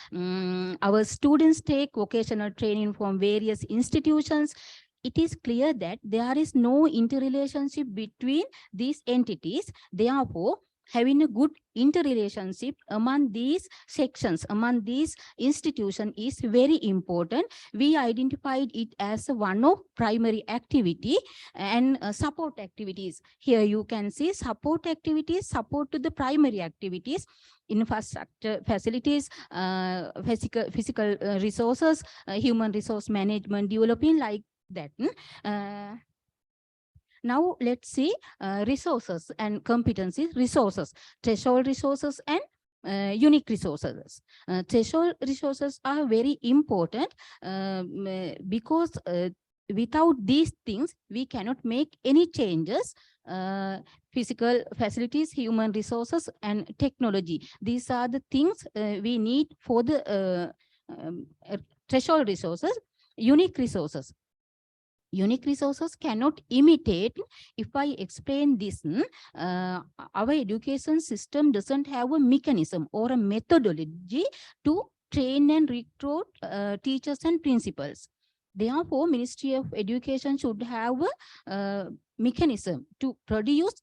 our students take vocational training from various institutions. It is clear that there is no interrelationship between these entities. Therefore, having a good interrelationship among these sections, among these institutions is very important. We identified it as one of primary activity and support activities. Here you can see support activities, support to the primary activities, infrastructure, facilities, physical resources, human resource management, developing like that. Now let's see resources and competencies. Resources, threshold resources and unique resources. Threshold resources are very important because without these things, we cannot make any changes. Physical facilities, human resources, and technology. These are the things we need for the threshold resources. Unique resources. Unique resources cannot imitate. If I explain this, our education system doesn't have a mechanism or a methodology to train and recruit teachers and principals. Therefore, Ministry of Education should have a mechanism to produce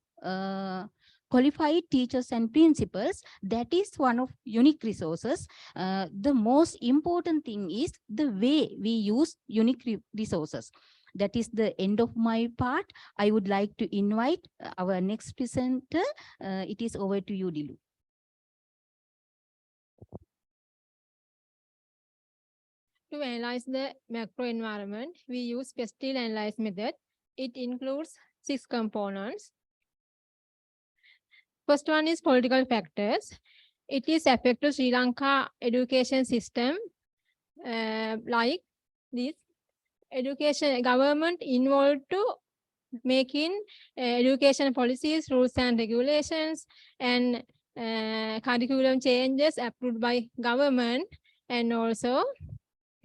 qualified teachers and principals. That is one of unique resources. The most important thing is the way we use unique resources. That is the end of my part. I would like to invite our next presenter. It is over to you, Dilu. To analyze the macro environment, we use Pestil analysis method. It includes 6 components. First one is political factors. It is affect to Sri Lanka education system like this. Education government involved to making education policies, rules and regulations, and curriculum changes approved by government, and also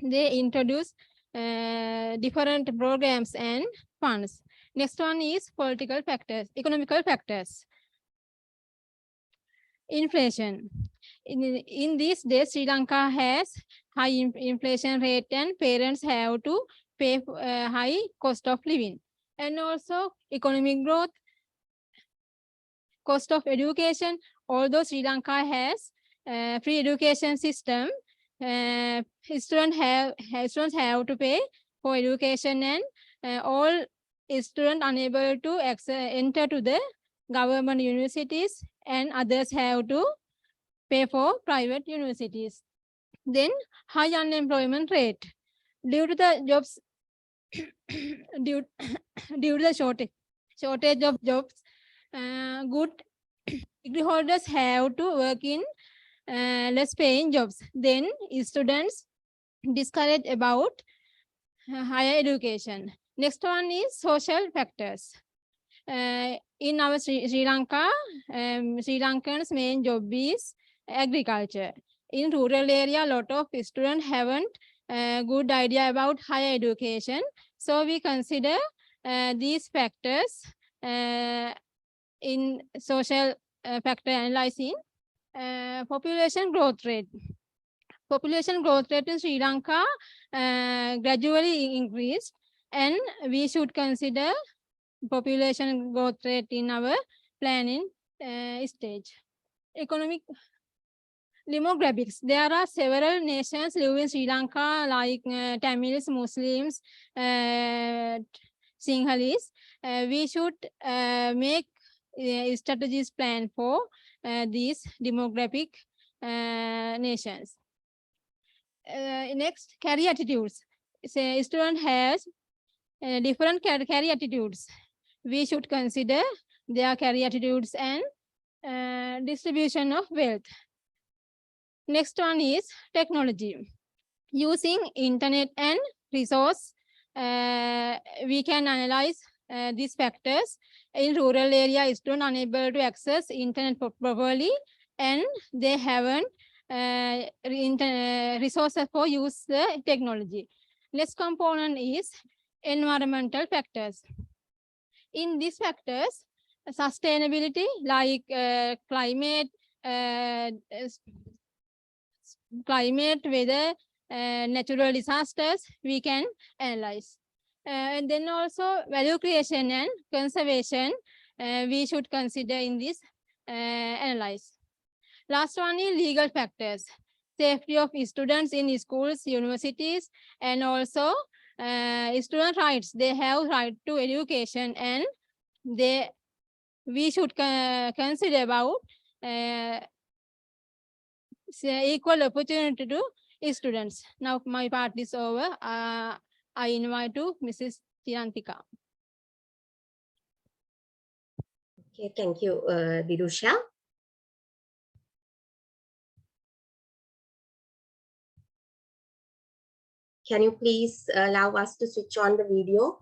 they introduce different programs and funds. Next one is political factors, economical factors. Inflation. In these days, Sri Lanka has high inflation rate and parents have to pay high cost of living. And also economic growth, cost of education. Although Sri Lanka has free education system, students have to pay for education, and all students unable to enter to the government universities, and others have to pay for private universities. Then high unemployment rate due to the jobs due to the shortage of jobs. Good degree holders have to work in less paying jobs. Then students discouraged about higher education. Next one is social factors. In our Sri Lanka, Sri Lankans' main job is agriculture. In rural area, a lot of students haven't a good idea about higher education. So we consider these factors in social factor analyzing. Population growth rate. Population growth rate in Sri Lanka gradually increased, and we should consider population growth rate in our planning stage. Economic Demographics. There are several nations live in Sri Lanka, like Tamils, Muslims, Sinhalese. We should make strategies plan for these demographic nations. Next, career attitudes. Say student has different career attitudes. We should consider their career attitudes and distribution of wealth. Next one is technology. Using internet and resource, we can analyze these factors. In rural area, students unable to access internet properly, and they haven't resources for use the technology. Next component is environmental factors. In these factors, sustainability like climate, weather, natural disasters, we can analyze. And then also value creation and conservation, we should consider in this analyze. Last one is legal factors. Safety of students in schools, universities, and also student rights. They have right to education, and we should consider about equal opportunity to students. Now my part is over. I invite to Mrs. Chirantika. Okay, thank you, Dirusha. Can you please allow us to switch on the video?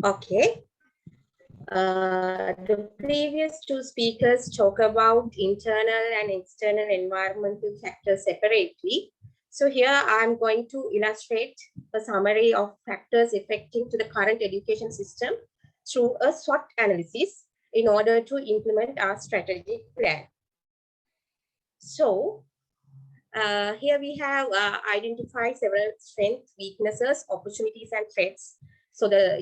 Okay. The previous two speakers talk about internal and external environmental factors separately. So here I'm going to illustrate a summary of factors affecting to the current education system through a SWOT analysis in order to implement our strategic plan. So here we have identified several strengths, weaknesses, opportunities, and threats. So the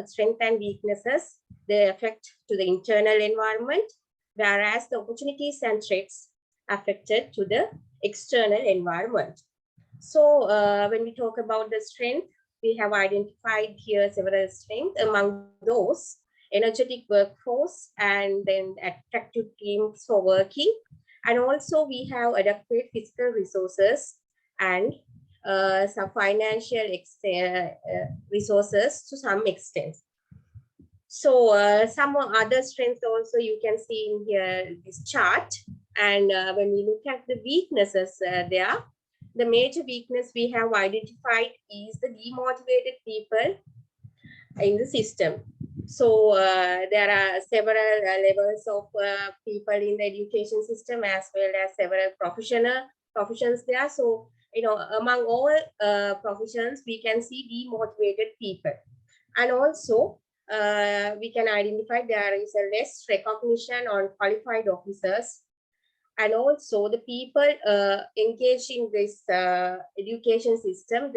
strength and weaknesses, they affect to the internal environment, whereas the opportunities and threats affected to the external environment. So when we talk about the strength, we have identified here several strengths. Among those, energetic workforce, and then attractive teams for working. And also we have adequate physical resources and some financial resources to some extent. So some other strengths also you can see in here this chart. And when we look at the weaknesses there, the major weakness we have identified is the demotivated people in the system. So there are several levels of people in the education system, as well as several professions there. So, among all professions, we can see demotivated people. And also, we can identify there is a less recognition on qualified officers. And also the people engaged in this education system,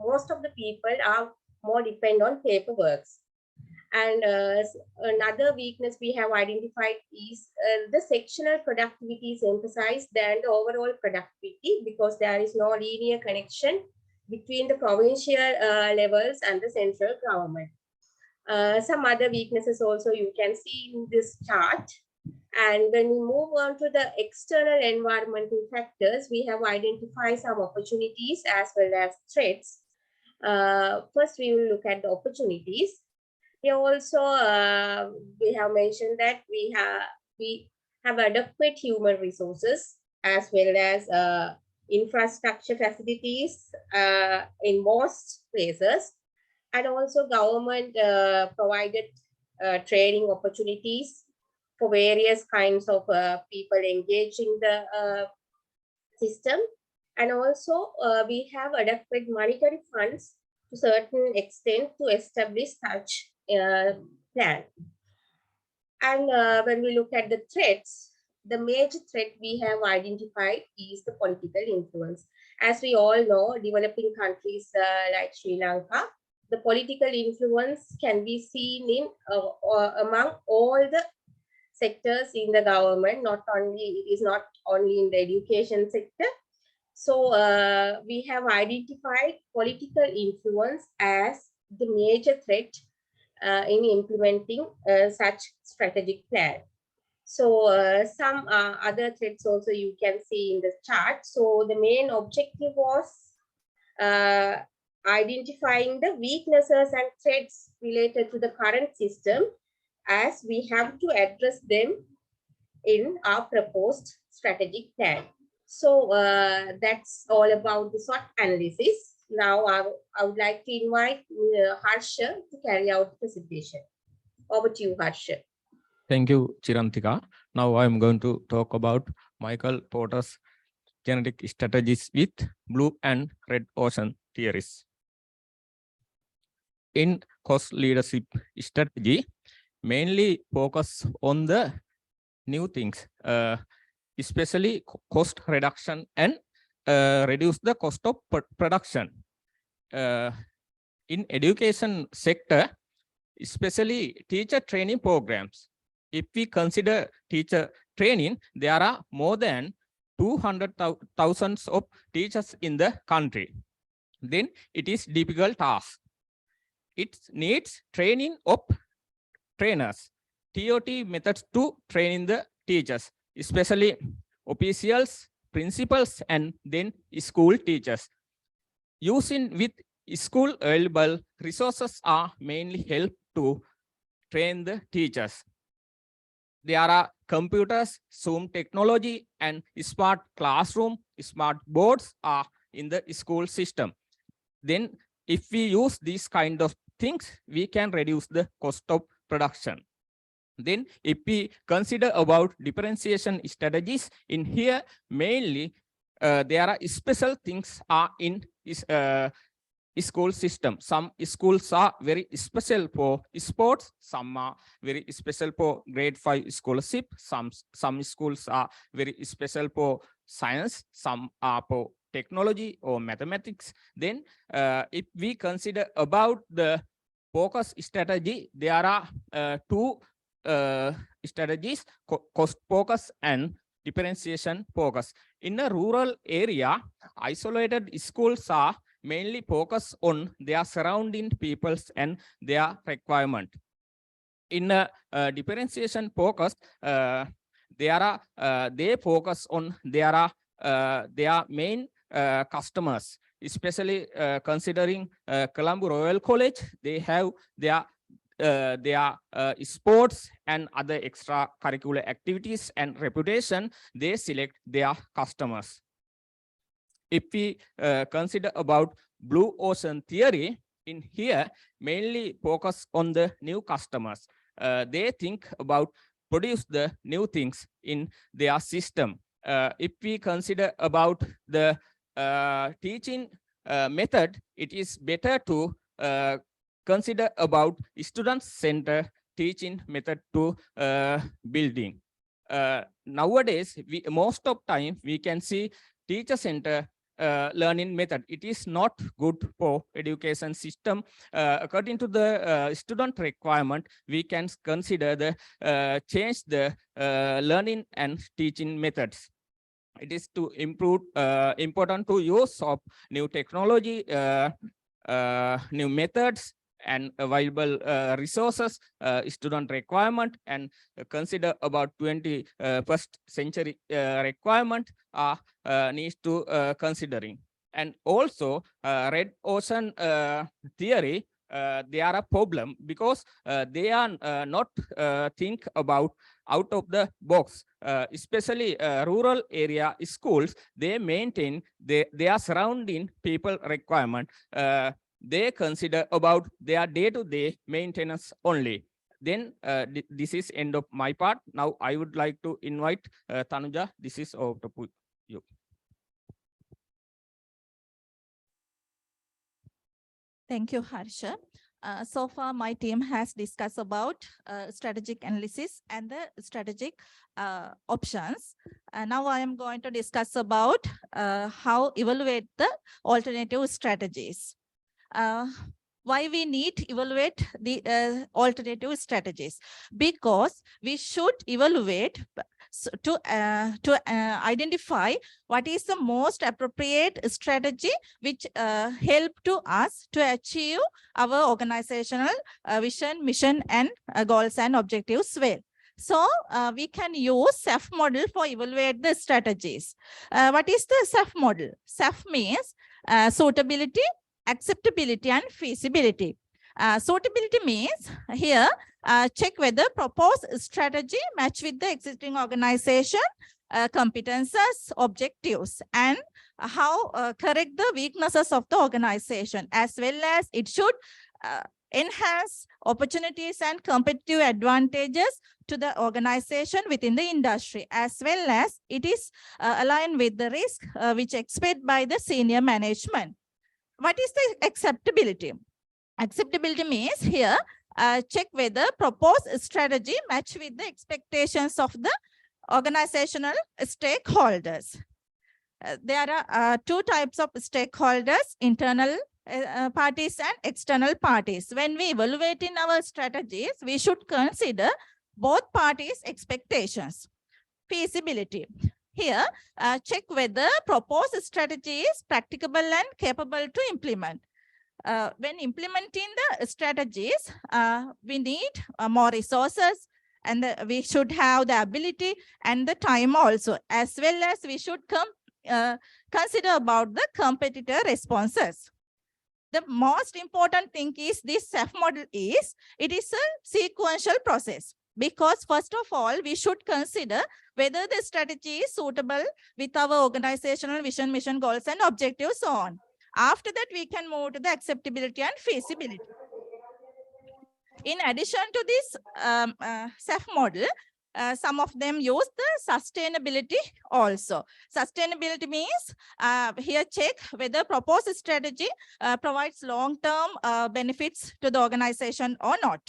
most of the people are more dependent on paperwork. And another weakness we have identified is the sectional productivity is emphasized than the overall productivity, because there is no linear connection between the provincial levels and the central government. Some other weaknesses also you can see in this chart. And when we move on to the external environmental factors, we have identified some opportunities as well as threats. First, we will look at the opportunities. Here also, we have mentioned that we have adequate human resources as well as infrastructure facilities in most places, and also government provided training opportunities for various kinds of people engaged in the system. And also we have adequate monetary funds to certain extent to establish such plan. And when we look at the threats, the major threat we have identified is the political influence. As we all know, developing countries like Sri Lanka, the political influence can be seen in among all the sectors in the government. It is not only in the education sector. So we have identified political influence as the major threat in implementing such strategic plan. So some other threats also you can see in the chart. So the main objective was identifying the weaknesses and threats related to the current system, as we have to address them in our proposed strategic plan. So that's all about the SWOT analysis. Now I would like to invite Harsha to carry out the presentation. Over to you, Harsha. Thank you, Chirantika. Now I'm going to talk about Michael Porter's genetic strategies with blue and red ocean theories. In cost leadership strategy, mainly focus on the new things, especially cost reduction and reduce the cost of production. In education sector, especially teacher training programs. If we consider teacher training, there are more than 200,000 of teachers in the country. Then it is difficult task. It needs training of trainers, TOT methods to train the teachers, especially officials, principals, and then school teachers. Using with school available resources are mainly help to train the teachers. There are computers, Zoom technology, and smart classroom, smart boards are in the school system. Then if we use these kind of things, we can reduce the cost of production. Then if we consider about differentiation strategies, in here mainly there are special things are in school system. Some schools are very special for sports, some are very special for grade 5 scholarship, some schools are very special for science, some are for technology or mathematics. Then if we consider about the focus strategy, there are two strategies, cost focus and differentiation focus. In a rural area, isolated schools are mainly focused on their surrounding peoples and their requirement. In a differentiation focus, they focus on their main customers, especially considering Colombo Royal College. They have their sports and other extracurricular activities and reputation. They select their customers. If we consider about blue ocean theory, in here mainly focus on the new customers. They think about produce the new things in their system. If we consider about the teaching method, it is better to consider about student center teaching method to building. Nowadays, most of time we can see teacher center learning method. It is not good for education system. According to the student requirement, we can consider the change the learning and teaching methods. It is to improve important to use of new technology, new methods, and available resources, student requirement, and consider about 21st century requirement are needs to considering. And also red ocean theory, they are a problem because they are not think about out of the box, especially rural area schools. They maintain their surrounding people requirement. They consider about their day-to-day maintenance only. Then this is end of my part. Now I would like to invite Tanuja. This is over to you. Thank you, Harsha. So far, my team has discussed about strategic analysis and the strategic options. Now I am going to discuss about how evaluate the alternative strategies. Why we need to evaluate the alternative strategies? Because we should evaluate to identify what is the most appropriate strategy which help to us to achieve our organizational vision, mission, and goals and objectives well. So we can use SAF model for evaluate the strategies. What is the SAF model? SAF means suitability, acceptability, and feasibility. Suitability means here check whether proposed strategy match with the existing organization competences, objectives, and how correct the weaknesses of the organization, as well as it should enhance opportunities and competitive advantages to the organization within the industry, as well as it is aligned with the risk which expected by the senior management. What is the acceptability? Acceptability means here check whether proposed strategy match with the expectations of the organizational stakeholders. There are two types of stakeholders, internal parties and external parties. When we evaluate in our strategies, we should consider both parties' expectations. Feasibility. Here, check whether proposed strategy is practicable and capable to implement. When implementing the strategies, we need more resources, and we should have the ability and the time also, as well as we should consider about the competitor responses. The most important thing is this SAF model is, it is a sequential process, because first of all, we should consider whether the strategy is suitable with our organizational vision, mission, goals, and objectives, so on. After that, we can move to the acceptability and feasibility. In addition to this SAF model, some of them use the sustainability also. Sustainability means here check whether proposed strategy provides long-term benefits to the organization or not.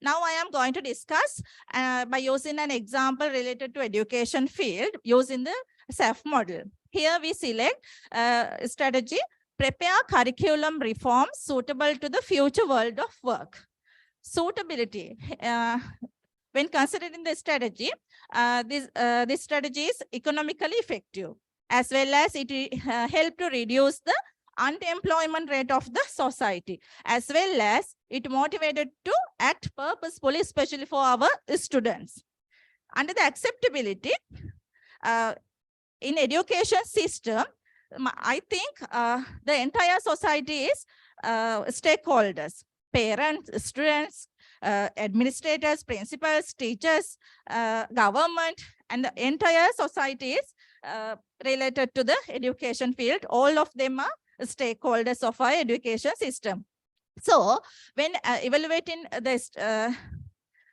Now I am going to discuss by using an example related to education field using the SAF model. Here we select strategy, prepare curriculum reforms suitable to the future world of work. Suitability. When considering the strategy, this strategy is economically effective, as well as it help to reduce the unemployment rate of the society, as well as it motivated to act purposefully, especially for our students. Under the acceptability, in education system, I think the entire society is stakeholders, parents, students, administrators, principals, teachers, government, and the entire society is related to the education field. All of them are stakeholders of our education system. So when evaluating this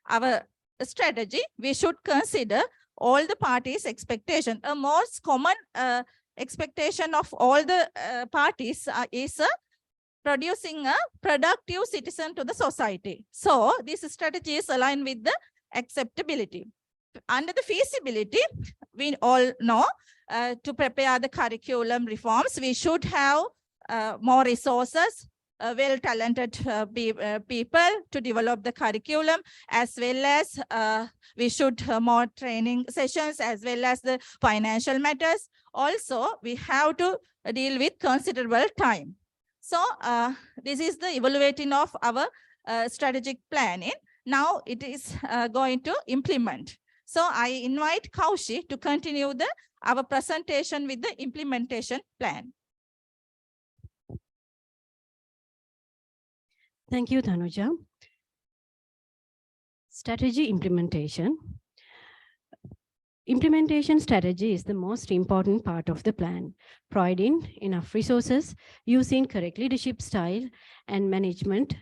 our strategy, we should consider all the parties' expectation. A most common expectation of all the parties is producing a productive citizen to the society. So this strategy is aligned with the acceptability. Under the feasibility, we all know to prepare the curriculum reforms, we should have more resources, well-talented people to develop the curriculum, as well as we should more training sessions, as well as the financial matters. Also, we have to deal with considerable time. So this is the evaluating of our strategic planning. Now it is going to implement. So I invite Kaushi to continue our presentation with the implementation plan. Thank you, Tanuja. Strategy implementation. Implementation strategy is the most important part of the plan. Providing enough resources, using correct leadership style and management,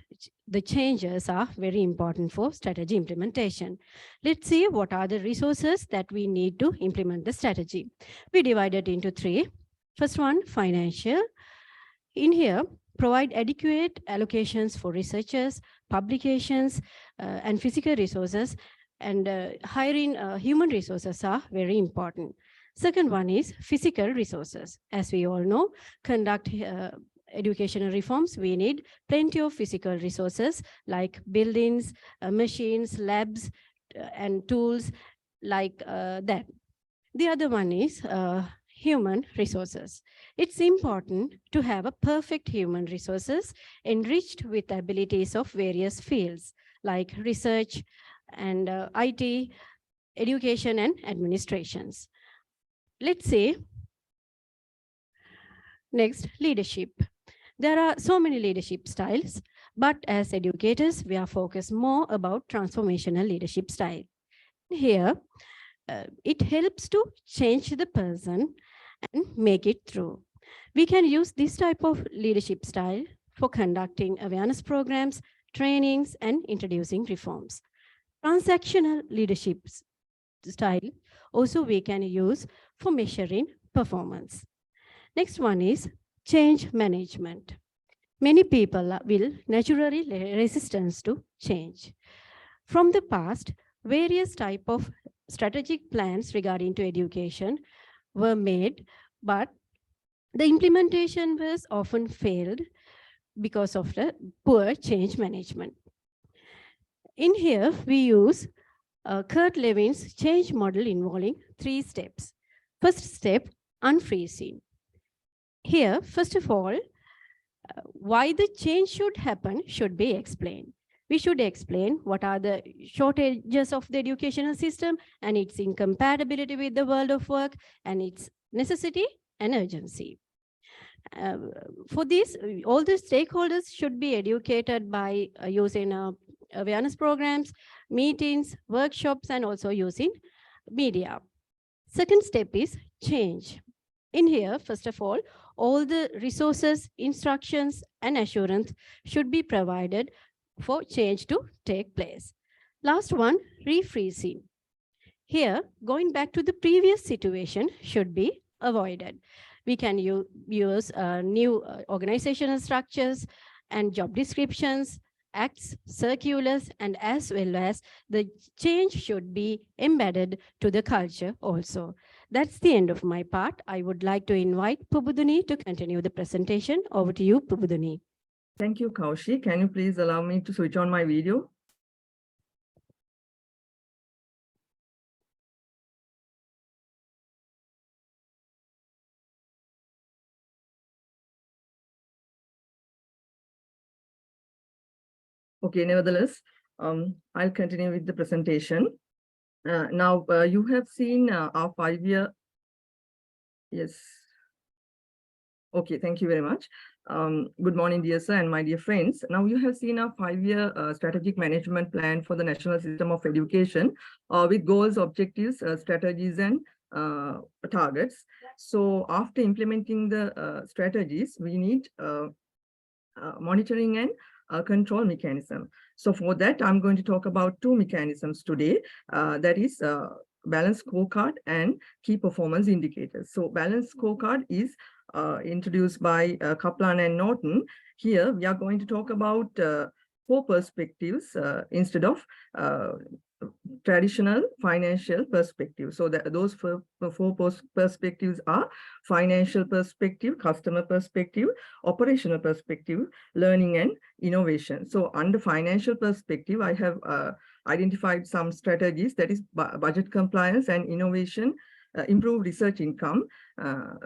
the changes are very important for strategy implementation. Let's see what are the resources that we need to implement the strategy. We divide it into three. First one, financial. In here, provide adequate allocations for researchers, publications, and physical resources, and hiring human resources are very important. Second one is physical resources. As we all know, conduct educational reforms, we need plenty of physical resources like buildings, machines, labs, and tools like that. The other one is human resources. It's important to have a perfect human resources enriched with abilities of various fields like research and IT, education and administrations. Let's say, next, leadership. There are so many leadership styles, but as educators, we are focused more about transformational leadership style. Here, it helps to change the person and make it through. We can use this type of leadership style for conducting awareness programs, trainings, and introducing reforms. Transactional leadership style also we can use for measuring performance. Next one is change management. Many people will naturally resistance to change. From the past, various type of strategic plans regarding to education were made, but the implementation was often failed because of the poor change management. In here, we use Kurt Levin's change model involving 3 steps. First step, unfreezing. Here, first of all, why the change should happen should be explained. We should explain what are the shortages of the educational system and its incompatibility with the world of work and its necessity and urgency. For this, all the stakeholders should be educated by using awareness programs, meetings, workshops, and also using media. Second step is change. In here, first of all the resources, instructions, and assurance should be provided for change to take place. Last one, refreezing. Here, going back to the previous situation should be avoided. We can use new organizational structures and job descriptions, acts, circulars, and as well as the change should be embedded to the culture also. That's the end of my part. I would like to invite Pubuduni to continue the presentation. Over to you, Pubuduni. Thank you, Kaushi. Can you please allow me to switch on my video? Okay, nevertheless, I'll continue with the presentation. Now, you have seen our 5-year. Yes. Okay, thank you very much. Good morning, dear sir and my dear friends. Now you have seen our 5-year strategic management plan for the national system of education with goals, objectives, strategies, and targets. So after implementing the strategies, we need monitoring and control mechanism. So for that, I'm going to talk about 2 mechanisms today. That is balance scorecard and key performance indicators. So balance scorecard is introduced by Kaplan and Norton. Here, we are going to talk about 4 perspectives instead of traditional financial perspective. So those 4 perspectives are financial perspective, customer perspective, operational perspective, learning and innovation. So under financial perspective, I have identified some strategies, that is budget compliance and innovation, improve research income.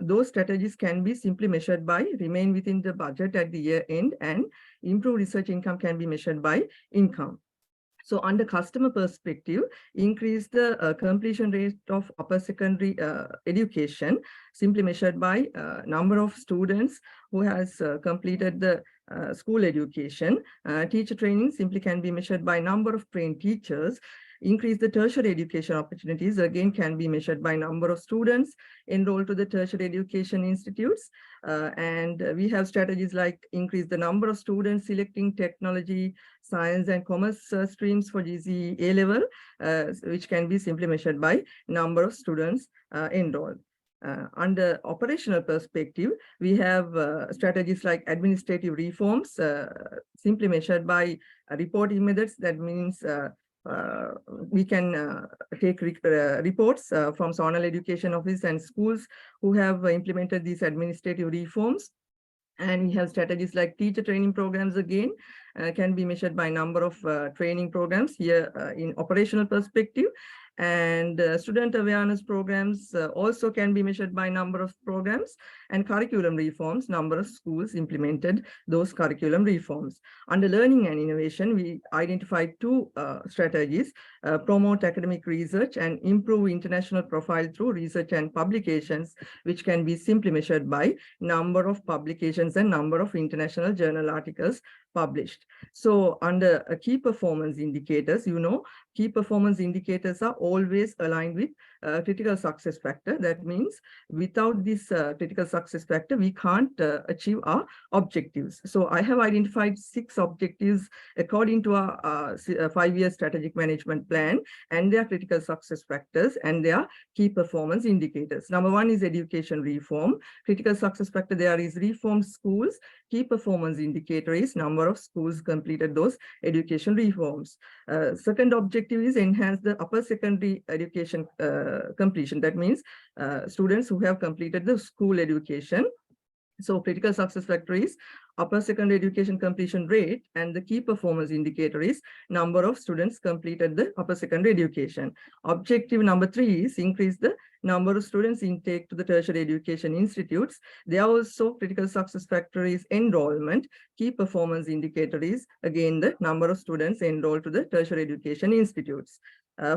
Those strategies can be simply measured by remain within the budget at the year end, and improve research income can be measured by income. So under customer perspective, increase the completion rate of upper secondary education, simply measured by number of students who has completed the school education. Teacher training simply can be measured by number of trained teachers. Increase the tertiary education opportunities, again can be measured by number of students enrolled to the tertiary education institutes. And we have strategies like increase the number of students selecting technology, science and commerce streams for GCE A level, which can be simply measured by number of students enrolled. Under operational perspective, we have strategies like administrative reforms, simply measured by reporting methods. That means we can take reports from zonal education office and schools who have implemented these administrative reforms. And we have strategies like teacher training programs again, can be measured by number of training programs here in operational perspective. And student awareness programs also can be measured by number of programs, and curriculum reforms, number of schools implemented those curriculum reforms. Under learning and innovation, we identified two strategies: promote academic research and improve international profile through research and publications, which can be simply measured by number of publications and number of international journal articles published. So under key performance indicators, key performance indicators are always aligned with critical success factor. That means without this critical success factor, we can't achieve our objectives. So I have identified 6 objectives according to our 5-year strategic management plan, and their critical success factors and their key performance indicators. Number 1 is education reform. Critical success factor there is reform schools. Key performance indicator is number of schools completed those education reforms. Second objective is enhance the upper secondary education completion. That means students who have completed the school education. So critical success factor is upper secondary education completion rate, and the key performance indicator is number of students completed the upper secondary education. Objective number 3 is increase the number of students intake to the tertiary education institutes. There also critical success factor is enrollment. Key performance indicator is again the number of students enrolled to the tertiary education institutes.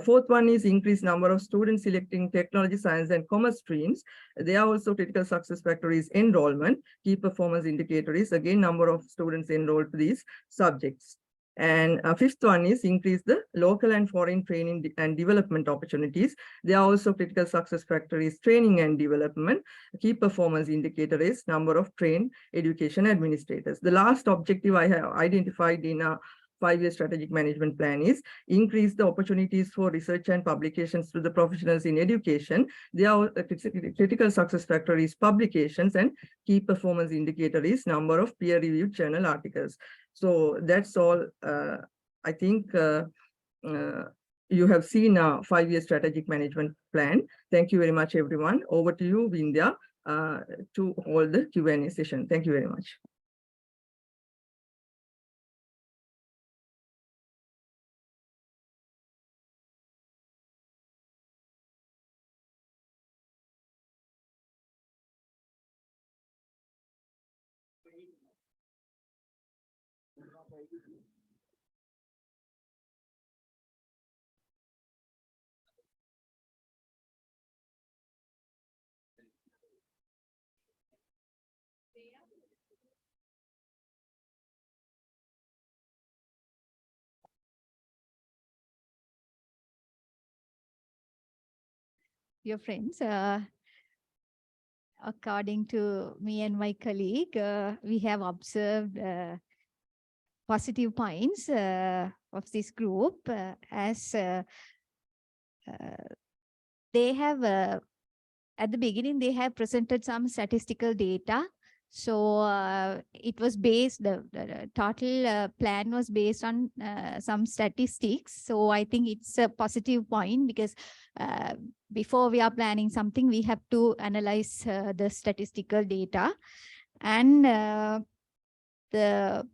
Fourth one is increased number of students selecting technology, science, and commerce streams. There are also critical success factor is enrollment. Key performance indicator is again number of students enrolled to these subjects. And fifth one is increase the local and foreign training and development opportunities. There are also critical success factor is training and development. Key performance indicator is number of trained education administrators. The last objective I have identified in a 5-year strategic management plan is increase the opportunities for research and publications to the professionals in education. There are critical success factor is publications, and key performance indicator is number of peer-reviewed journal articles. So that's all. I think you have seen a 5-year strategic management plan. Thank you very much, everyone. Over to you, Vindhya, to hold the Q&A session. Thank you very much. Dear friends, according to me and my colleague, we have observed positive points of this group as they have, at the beginning, they have presented some statistical data. So it was based, the total plan was based on some statistics. So I think it's a positive point because before we are planning something, we have to analyze the statistical data. And the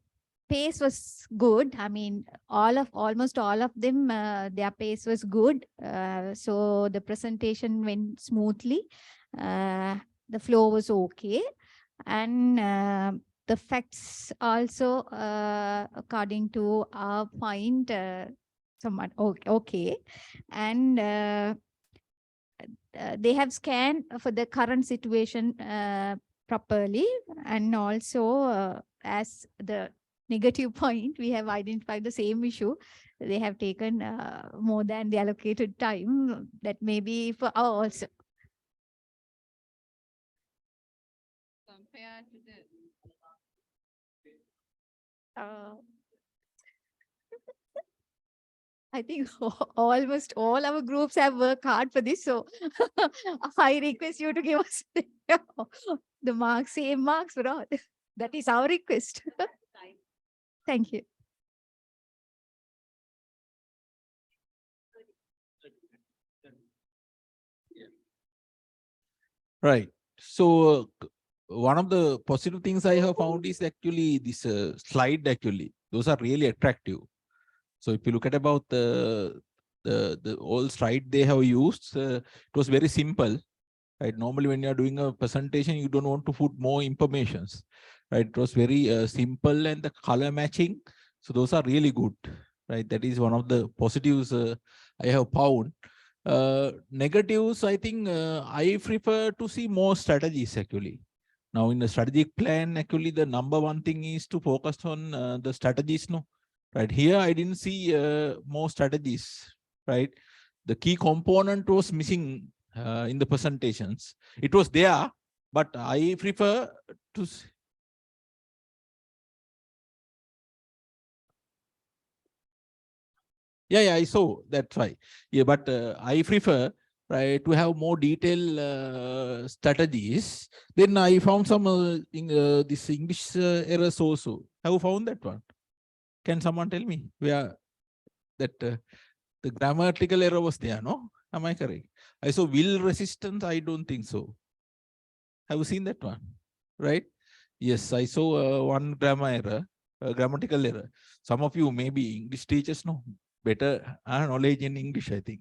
pace was good. I mean, almost all of them, their pace was good. So the presentation went smoothly. The flow was okay. And the facts also, according to our point, somewhat okay. And they have scanned for the current situation properly. And also, as the negative point, we have identified the same issue. They have taken more than the allocated time. That may be for our also. Compared to the I think almost all our groups have worked hard for this. So I request you to give us the marks, same marks for all. That is our request. Thank you. Right. So one of the positive things I have found is actually this slide actually. Those are really attractive. So if you look at about the old slide they have used, it was very simple. Right. Normally when you are doing a presentation, you don't want to put more informations. Right. It was very simple and the color matching. So those are really good. Right. That is one of the positives I have found. Negatives, I think I prefer to see more strategies actually. Now in the strategic plan, actually the number one thing is to focus on the strategies. No, right here I didn't see more strategies. Right, the key component was missing in the presentations. It was there, but I prefer to see. Yeah, I saw. That's why. Yeah, but I prefer, right, to have more detailed strategies. Then I found some this English errors also. Have you found that one? Can someone tell me where that the grammatical error was there? No, am I correct? I saw will resistance. I don't think so. Have you seen that one? Right? Yes, I saw one grammar error, grammatical error. Some of you maybe English teachers know better knowledge in English, I think.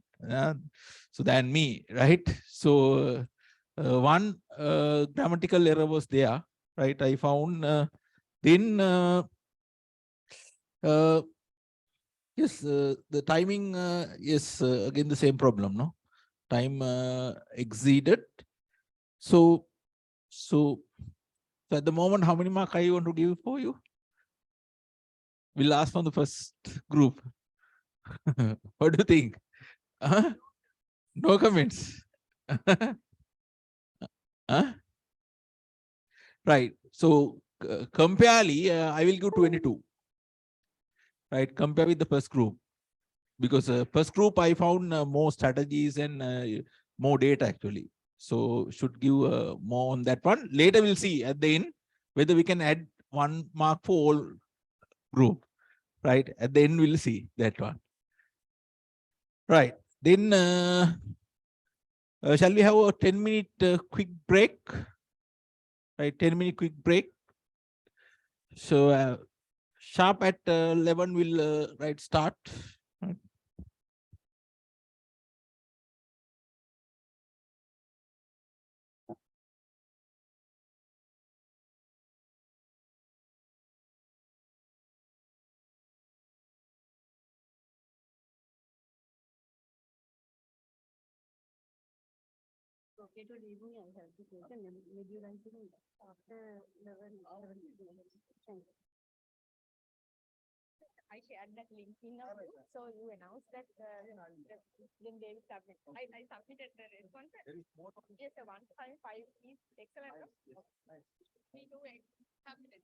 So than me, right? So one grammatical error was there, right? I found then yes, the timing is again the same problem, no? Time exceeded. So at the moment, how many marks I want to give for you? We'll ask from the first group. What do you think? No comments. Right. So comparely, I will give 22. Right. Compare with the first group. Because first group, I found more strategies and more data actually. So should give more on that one. Later we'll see at the end whether we can add 1 mark for all group. Right. At the end we'll see that one. Right. Then shall we have a 10-minute quick break? Right, 10-minute quick break. So sharp at 11 we'll right start. Right. Okay, to leaving I have to take a nebulizing after 11. Thank you. I shared that link in our group, so you announced that then they will submit. I submitted the response. Yes, the 1.5 is excellent. We do submit.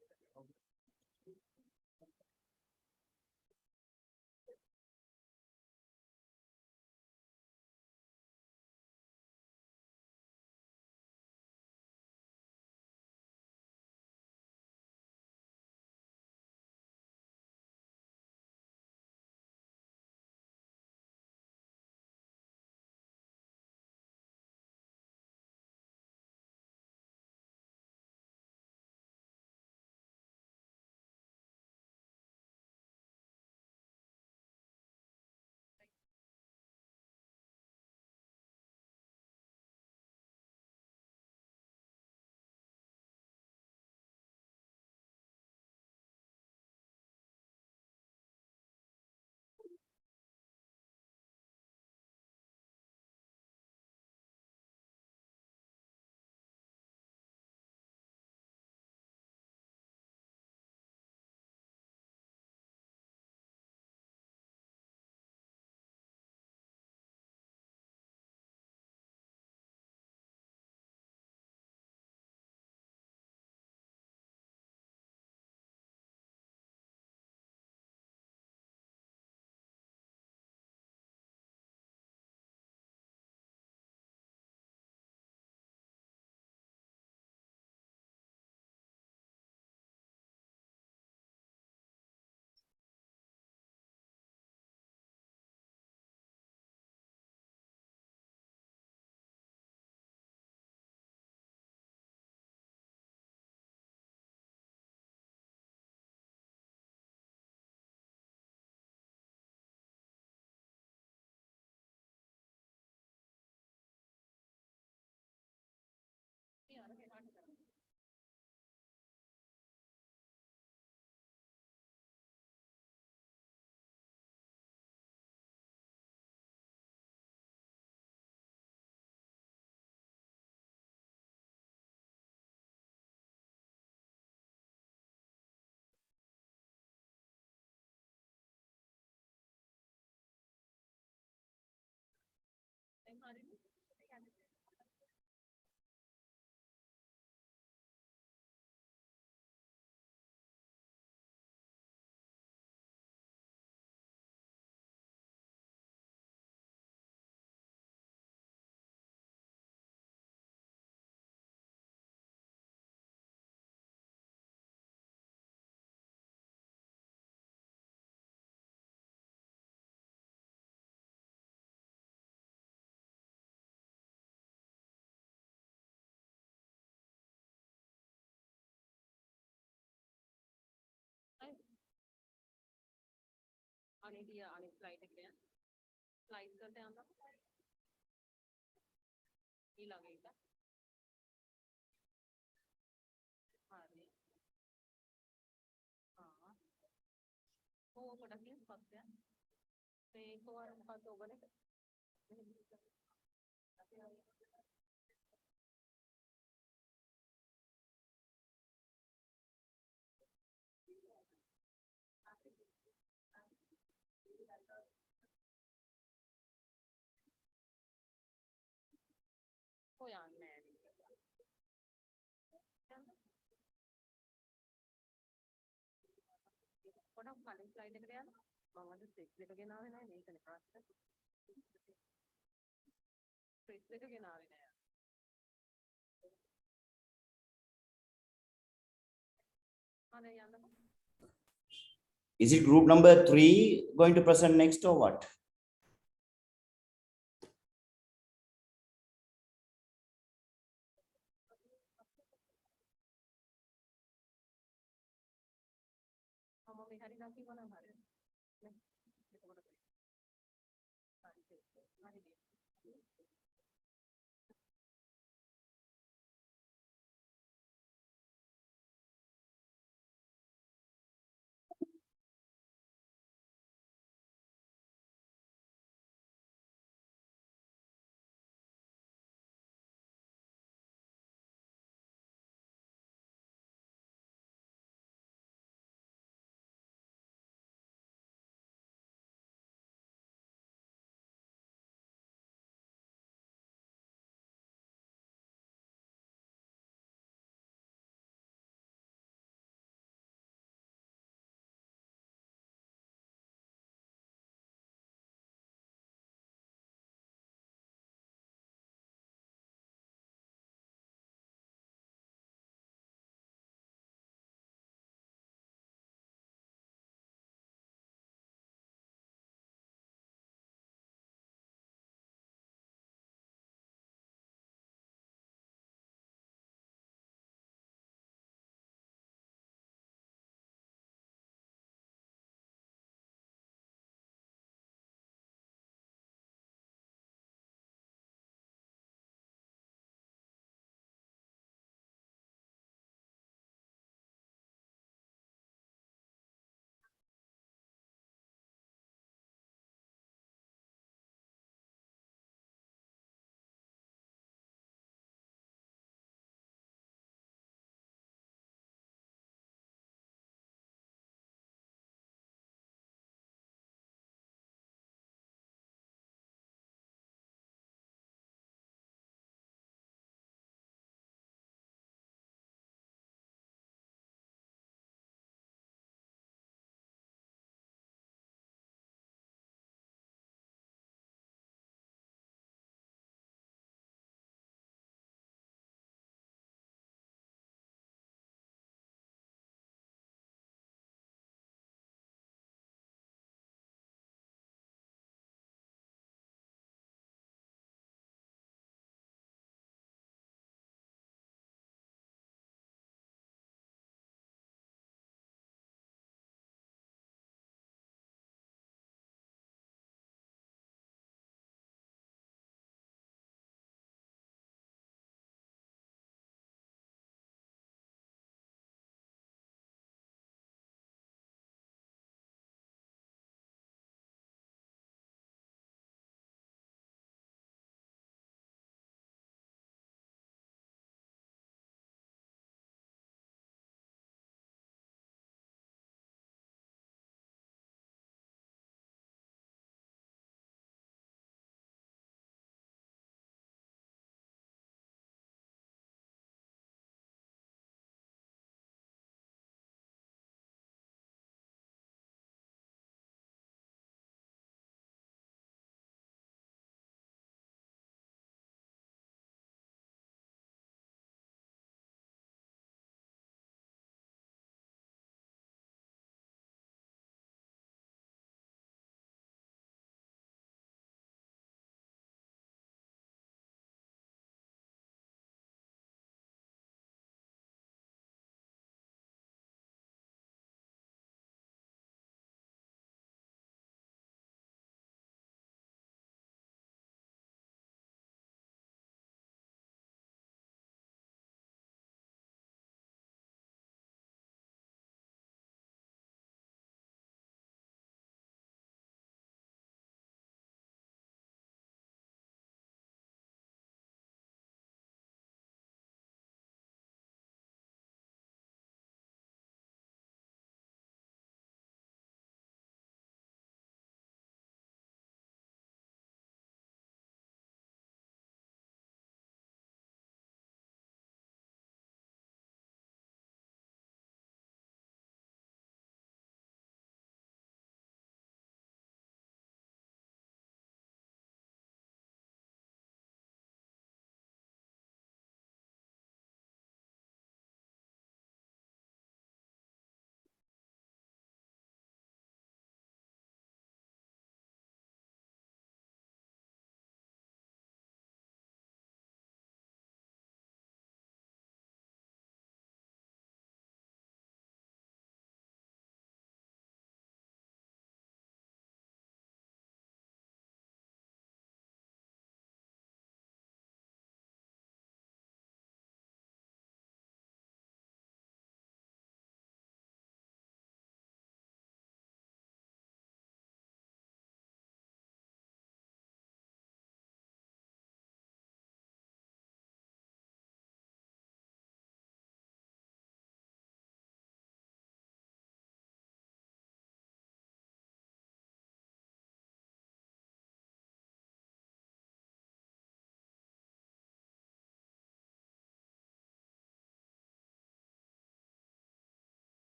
Is it group number 3 going to present next or what?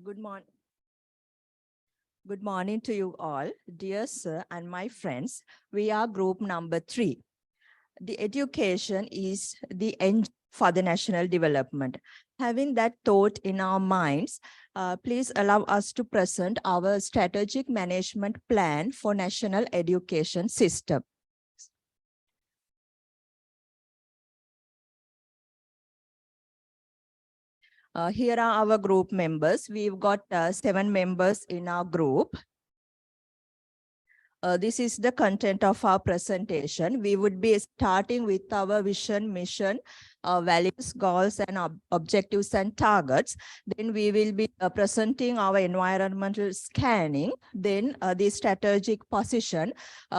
Good morning. Good morning to you all, dear sir and my friends. We are group number 3. The education is the end for the national development. Having that thought in our minds, please allow us to present our strategic management plan for national education system. Here are our group members. We've got 7 members in our group. This is the content of our presentation. We would be starting with our vision, mission, values, goals, and objectives and targets. Then we will be presenting our environmental scanning, then the strategic position,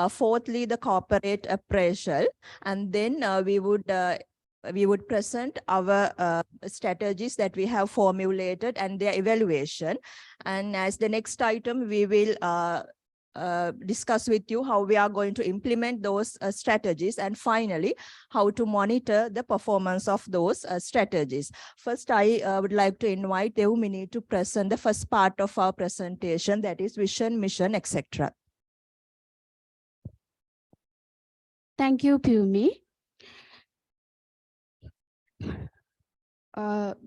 fourthly, the corporate appraisal, and then we would present our strategies that we have formulated and their evaluation. And as the next item, we will discuss with you how we are going to implement those strategies, and finally, how to monitor the performance of those strategies. First, I would like to invite Deumini to present the first part of our presentation, that is vision, mission, etc. Thank you, Pumi.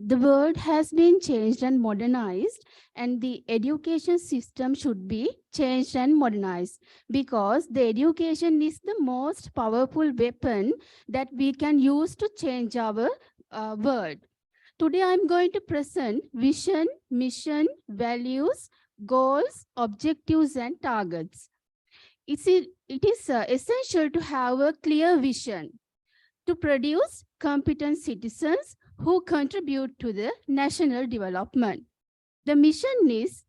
The world has been changed and modernized, and the education system should be changed and modernized, because the education is the most powerful weapon that we can use to change our world. Today, I'm going to present vision, mission, values, goals, objectives, and targets. It is essential to have a clear vision to produce competent citizens who contribute to the national development. The mission is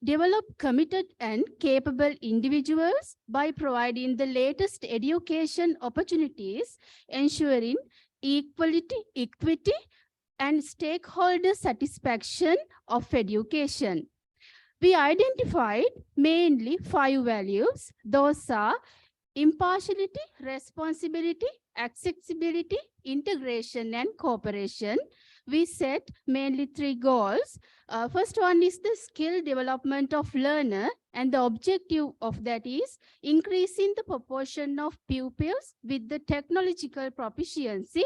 develop committed and capable individuals by providing the latest education opportunities, ensuring equity, and stakeholder satisfaction of education. We identified mainly 5 values. Those are impartiality, responsibility, accessibility, integration, and cooperation. We set mainly 3 goals. First one is the skill development of learner, and the objective of that is increasing the proportion of pupils with the technological proficiency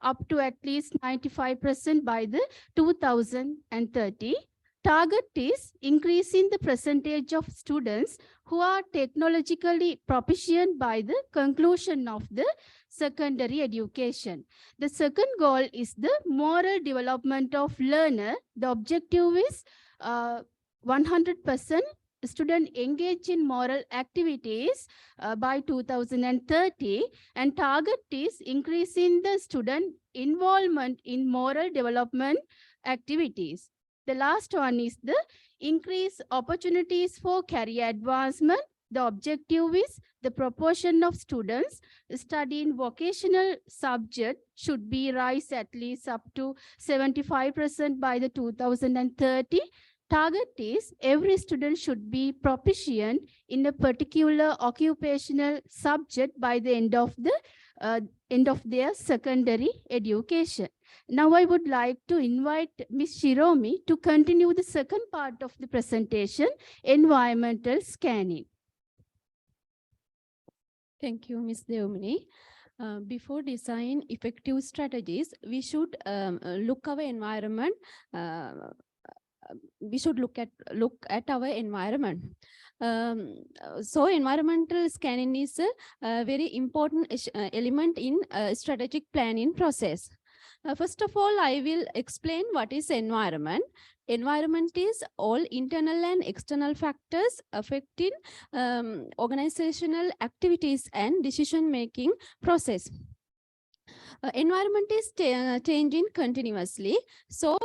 up to at least 95% by the 2030. Target is increasing the percentage of students who are technologically proficient by the conclusion of the secondary education. The second goal is the moral development of learner. The objective is 100% student engaged in moral activities by 2030, and target is increasing the student involvement in moral development activities. The last one is the increase opportunities for career advancement. The objective is the proportion of students studying vocational subject should be rise at least up to 75% by the 2030. Target is every student should be proficient in a particular occupational subject by the end of their secondary education. Now I would like to invite Ms. Shiromi to continue the second part of the presentation, environmental scanning. Thank you, Ms. Deumini. Before design effective strategies, we should look our environment. We should look at our environment. So environmental scanning is a very important element in strategic planning process. First of all, I will explain what is environment. Environment is all internal and external factors affecting organizational activities and decision-making process. Environment is changing continuously. So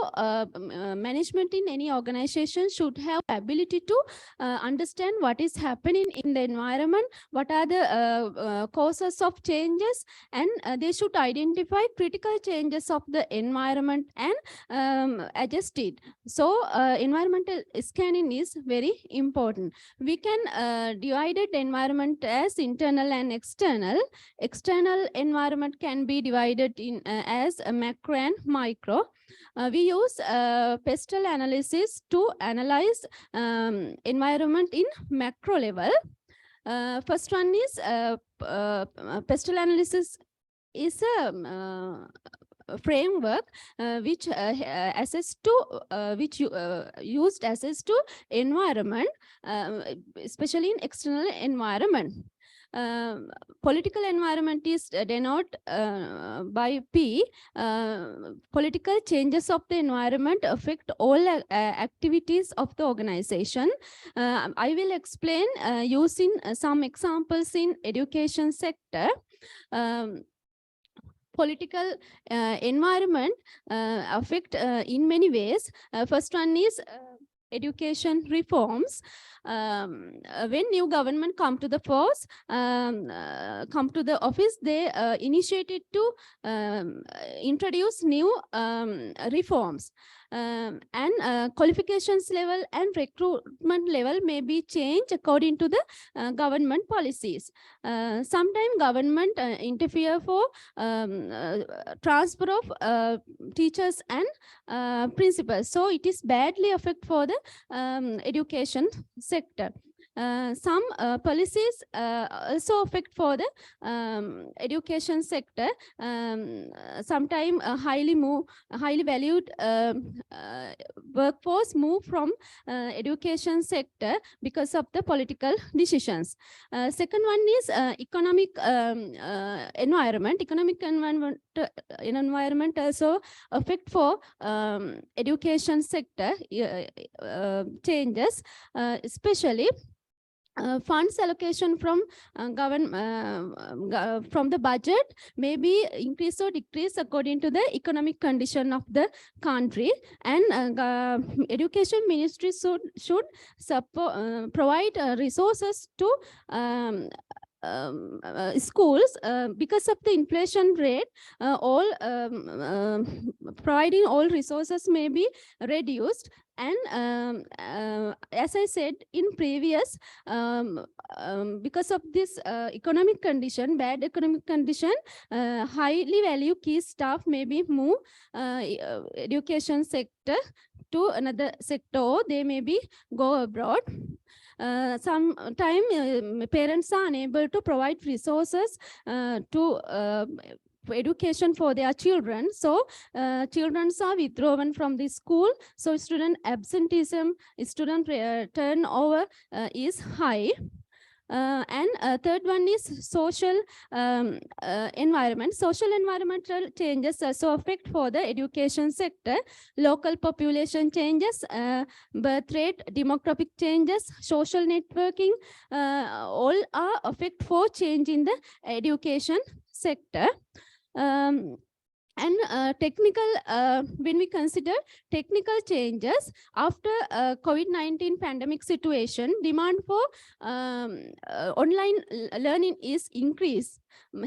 management in any organization should have ability to understand what is happening in the environment, what are the causes of changes, and they should identify critical changes of the environment and adjust it. So environmental scanning is very important. We can divide the environment as internal and external. External environment can be divided divided in as a macro and micro. We use pestle analysis to analyze environment in macro level. First one is pestle analysis is a framework which assess to used assess to environment, especially in external environment. Political environment is denoted by P. Political changes of the environment affect all activities of the organization. I will explain using some examples in education sector. Political environment affect in many ways. First one is education reforms. When new government come to the force, come to the office, they initiated to introduce new reforms. And qualifications level and recruitment level may be changed according to the government policies. Sometimes government interfere for transfer of teachers and principals. So it is badly affect for the education sector. Some policies also affect for the education sector. Sometimes highly valued workforce move from education sector because of the political decisions. Second one is economic environment. Economic environment also affect for education sector changes, especially funds allocation from from the budget may be increased or decreased according to the economic condition of the country, and education ministry should support, provide resources to schools because of the inflation rate. Providing all resources may be reduced. And as I said in previous, because of this economic condition, bad economic condition, highly valued key staff may be moved education sector to another sector, or they may be go abroad. Sometimes parents are unable to provide resources to education for their children, so children are withdrawn from the school, so student absenteeism, student turnover is high. And third one is social environment. Social environmental changes also affect for the education sector. Local population changes, birth rate, demographic changes, social networking, all are affect for change in the education sector. And technical, when we consider technical changes after COVID-19 pandemic situation, demand for online learning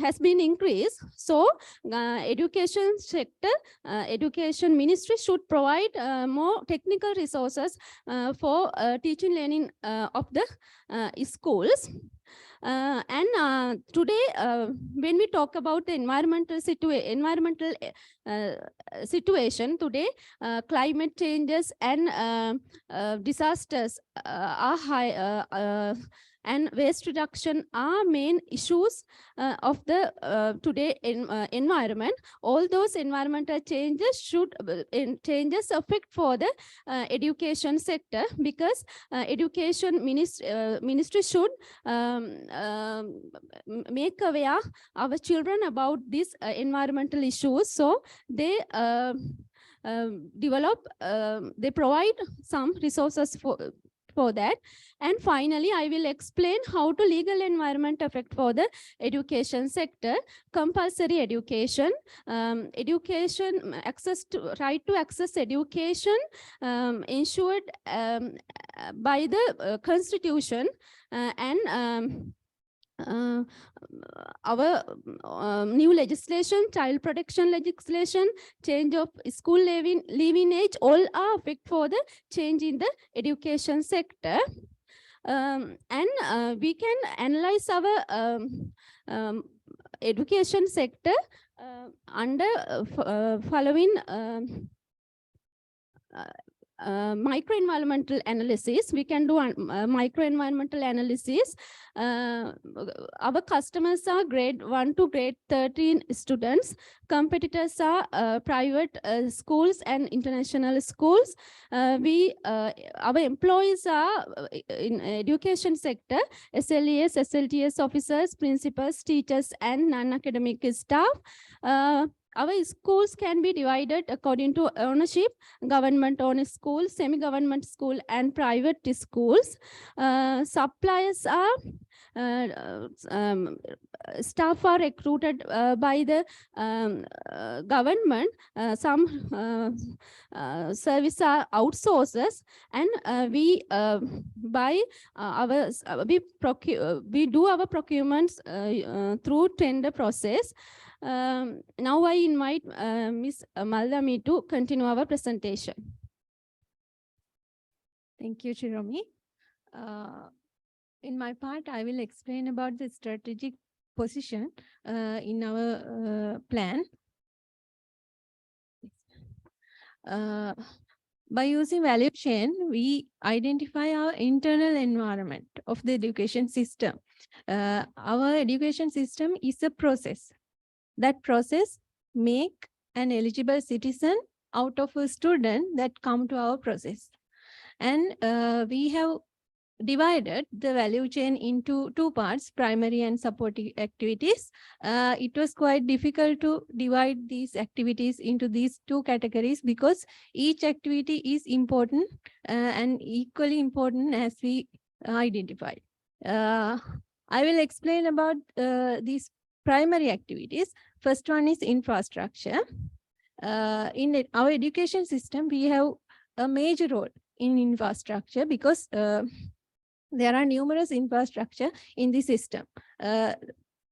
has been increased. So education sector, education ministry should provide more technical resources for teaching learning of the schools. And today, when we talk about the environmental situation today, climate changes and disasters are high, and waste reduction are main issues of the today environment. All those environmental changes changes affect for the education sector, because education ministry should make aware our children about these environmental issues, so they they provide some resources for that. And finally, I will explain how to legal environment affect for the education sector. Compulsory education, education access to right to access education ensured by the constitution, and our new legislation, child protection legislation, change of school leaving age, all are affect for the change in the education sector. And we can analyze our education sector Under following microenvironmental analysis, we can do microenvironmental analysis. Our customers are grade 1 to grade 13 students. Competitors are private schools and international schools. Our employees are in education sector, SLES, SLTS officers, principals, teachers, and non-academic staff. Our schools can be divided according to ownership: government-owned schools, semi-government school, and private schools. Suppliers are staff are recruited by the government. Some service are outsources, and we buy we do our procurements through tender process. Now I invite Ms. Maldami to continue our presentation. Thank you, Shiromi. In my part, I will explain about the strategic position in our plan. By using value chain, we identify our internal environment of the education system. Our education system is a process. That process make an eligible citizen out of a student that come to our process. And we have divided the value chain into two parts, primary and supporting activities. It was quite difficult to divide these activities into these two categories because each activity is important and equally important as we identified. I will explain about these primary activities. First one is infrastructure. In our education system, we have a major role in infrastructure because there are numerous infrastructure in the system.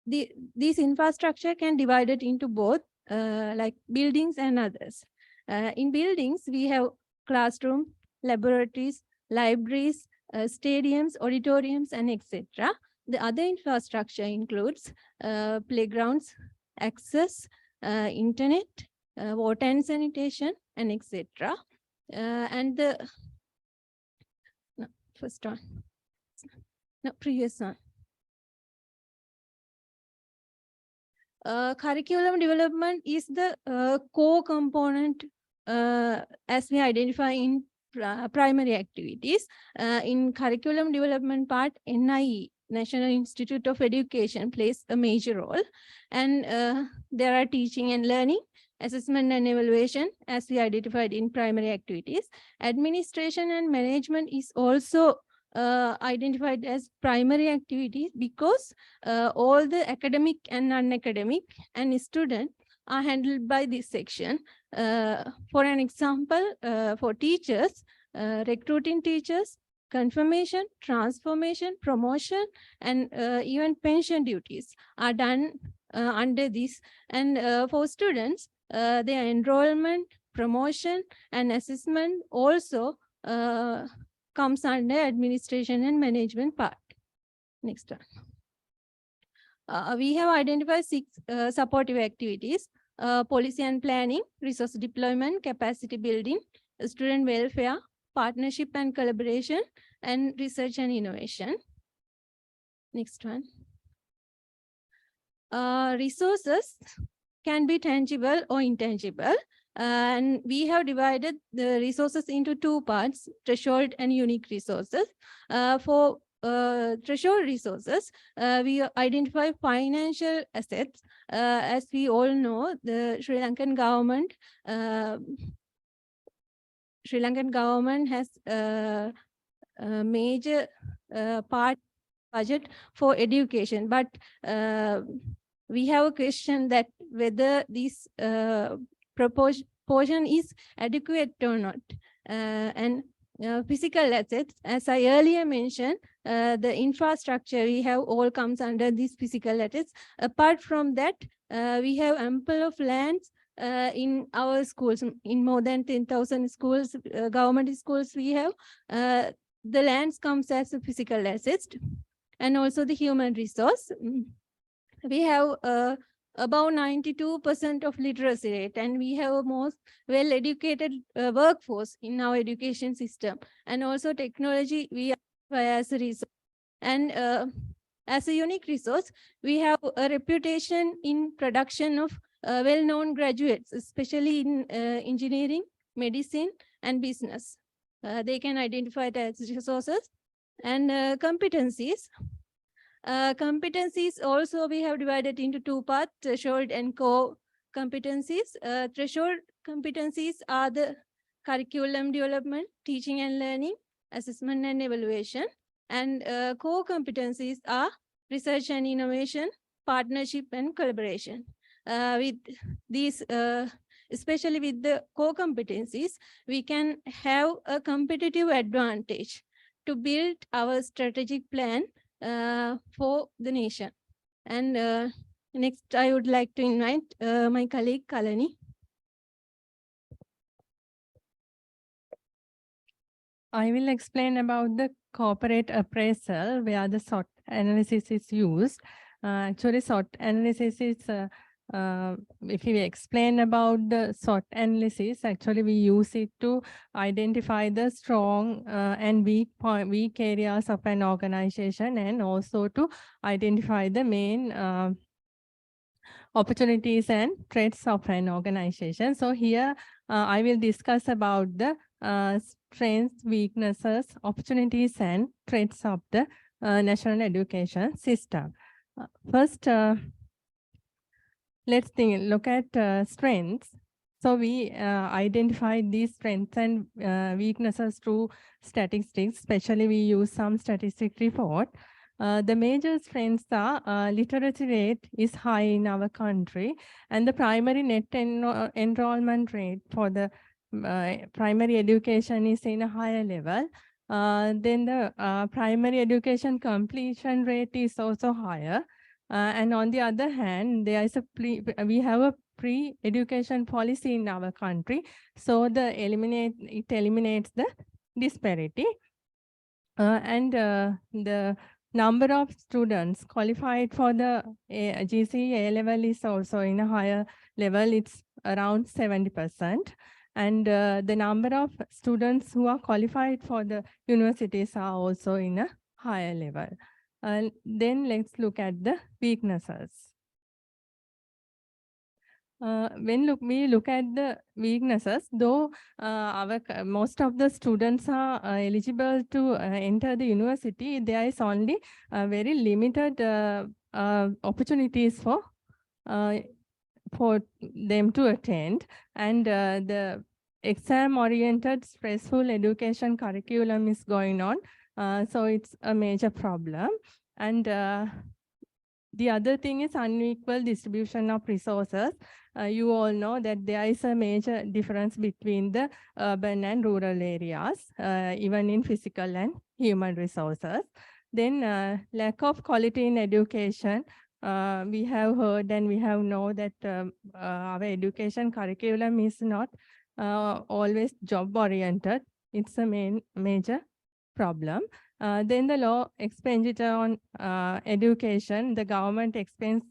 This infrastructure can divide it into both like buildings and others. In buildings, we have classroom, laboratories, libraries, stadiums, auditoriums, and etc. The other infrastructure includes playgrounds, access, internet, water and sanitation, and etc. And the first one. No, previous one. Curriculum development is the core component as we identify in primary activities. In curriculum development part, NIE, National Institute of Education, plays a major role. And there are teaching and learning, assessment and evaluation, as we identified in primary activities. Administration and management is also identified as primary activities because all the academic and non-academic and student are handled by this section. For an example, for teachers, recruiting teachers, confirmation, transformation, promotion, and even pension duties are done under this. And for students, their enrollment, promotion, and assessment also comes under administration and management part. Next one. We have identified 6 supportive activities: policy and planning, resource deployment, capacity building, student welfare, partnership and collaboration, and research and innovation. Next one. Resources can be tangible or intangible. And we have divided the resources into 2 parts, threshold and unique resources. For threshold resources, we identify financial assets. As we all know, the Sri Lankan government has a major part budget for education, but we have a question that whether this proportion is adequate or not. And physical assets, as I earlier mentioned, the infrastructure we have all comes under these physical assets. Apart from that, we have ample of lands in our schools. In more than 10,000 schools, government schools we have, the lands comes as a physical assets, and also the human resource. We have above 92% of literacy rate, and we have a most well-educated workforce in our education system. And also technology, we are as a resource. And as a unique resource, we have a reputation in production of well-known graduates, especially in engineering, medicine, and business. They can identify it as resources. And competencies. Competencies also we have divided into two parts, threshold and core competencies. Threshold competencies are the curriculum development, teaching and learning, assessment and evaluation. And core competencies are research and innovation, partnership and collaboration. With these, especially with the core competencies, we can have a competitive advantage to build our strategic plan for the nation. And next, I would like to invite my colleague Kalani. I will explain about the corporate appraisal where the SWOT analysis is used. Actually, SWOT analysis is, if we explain about the SWOT analysis, actually we use it to identify the strong and weak areas of an organization, and also to identify the main opportunities and threats of an organization. So here I will discuss about the strengths, weaknesses, opportunities, and threats of the national education system. First, let's look at strengths. So we identified these strengths and weaknesses through statistics. Especially we use some statistic report. The major strengths are literacy rate is high in our country, and the primary net enrollment rate for the primary education is in a higher level. Then the primary education completion rate is also higher. And on the other hand, there is we have a pre-education policy in our country, so it eliminates the disparity. And the number of students qualified for the GCE A-level is also in a higher level. It's around 70%. And the number of students who are qualified for the universities are also in a higher level. Then let's look at the weaknesses. When we look at the weaknesses, though most of the students are eligible to enter the university, there is only very limited opportunities for them to attend, and the exam-oriented stressful education curriculum is going on, so it's a major problem. And the other thing is unequal distribution of resources. You all know that there is a major difference between the urban and rural areas, even in physical and human resources. Then lack of quality in education. We have heard and we have known that our education curriculum is not always job-oriented. It's a major problem. Then the low expenditure on education. The government expends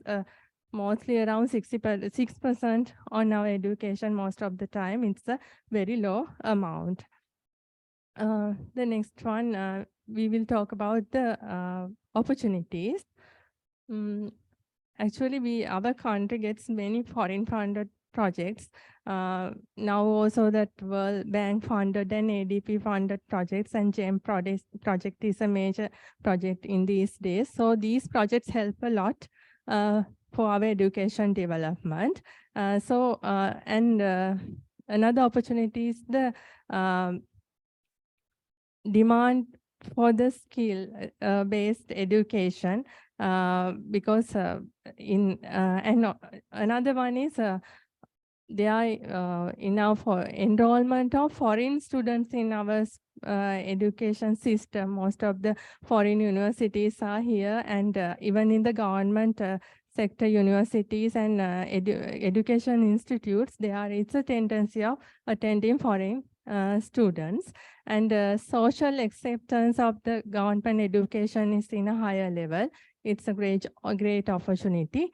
mostly around 6% on our education most of the time. It's a very low amount. The next one, we will talk about the opportunities. Actually, our country gets many foreign funded projects. Now also that World Bank funded and ADP funded projects, and GEM project is a major project in these days. So these projects help a lot for our education development. Another opportunity is the demand for the skill based education, because and another one is there are enough enrollment of foreign students in our education system. Most of the foreign universities are here, and even in the government sector universities and education institutes, it's a tendency of attending foreign students. And social acceptance of the government education is in a higher level. It's a great opportunity.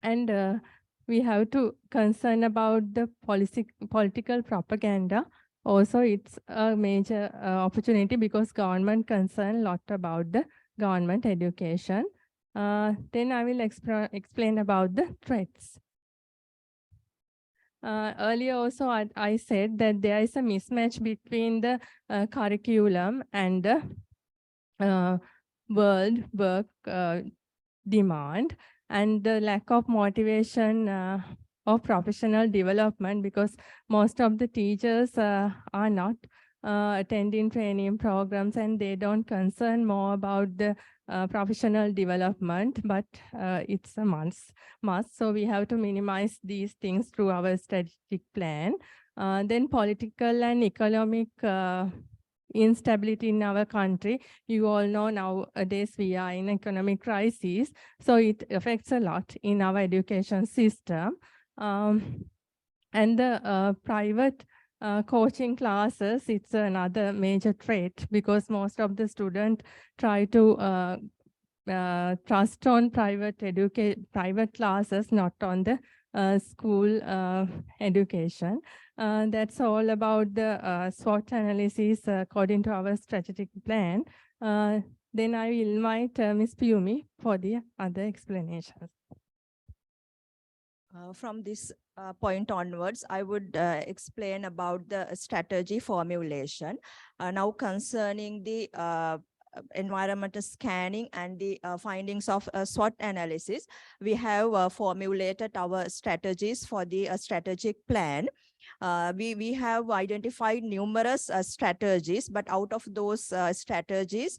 And we have to concern about the political propaganda. Also, it's a major opportunity because government concern a lot about the government education. Then I will explain about the threats. Earlier also, I said that there is a mismatch between the curriculum and the world work demand and the lack of motivation of professional development, because most of the teachers are not attending training programs and they don't concern more about the professional development, but it's a must. So we have to minimize these things through our strategic plan. Then political and economic instability in our country. You all know nowadays we are in economic crisis, so it affects a lot in our education system. And the private coaching classes, it's another major threat because most of the students try to trust on private classes, not on the school education. That's all about the SWOT analysis according to our strategic plan. Then I will invite Ms. Piyumi for the other explanations. From this point onwards, I would explain about the strategy formulation. Now concerning the environmental scanning and the findings of SWOT analysis, we have formulated our strategies for the strategic plan. We have identified numerous strategies, but out of those strategies,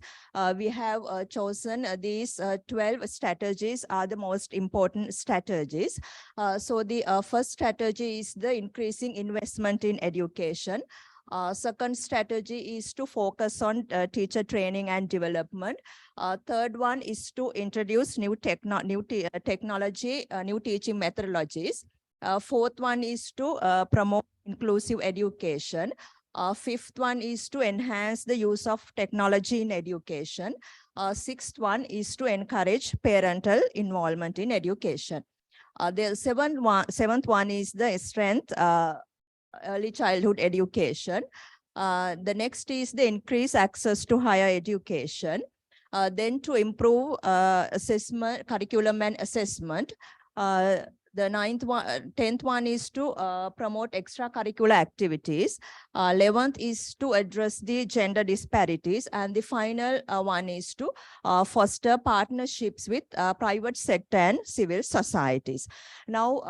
we have chosen these 12 strategies are the most important strategies. So the first strategy is the increasing investment in education. Second strategy is to focus on teacher training and development. Third one is to introduce new technology, new teaching methodologies. Fourth one is to promote inclusive education. Fifth one is to enhance the use of technology in education. Sixth one is to encourage parental involvement in education. The seventh one is the strength early childhood education. The next is the increased access to higher education. Then to improve assessment, curriculum and assessment. The 10th one is to promote extracurricular activities. 11th is to address the gender disparities. And the final one is to foster partnerships with private sector and civil societies. Now,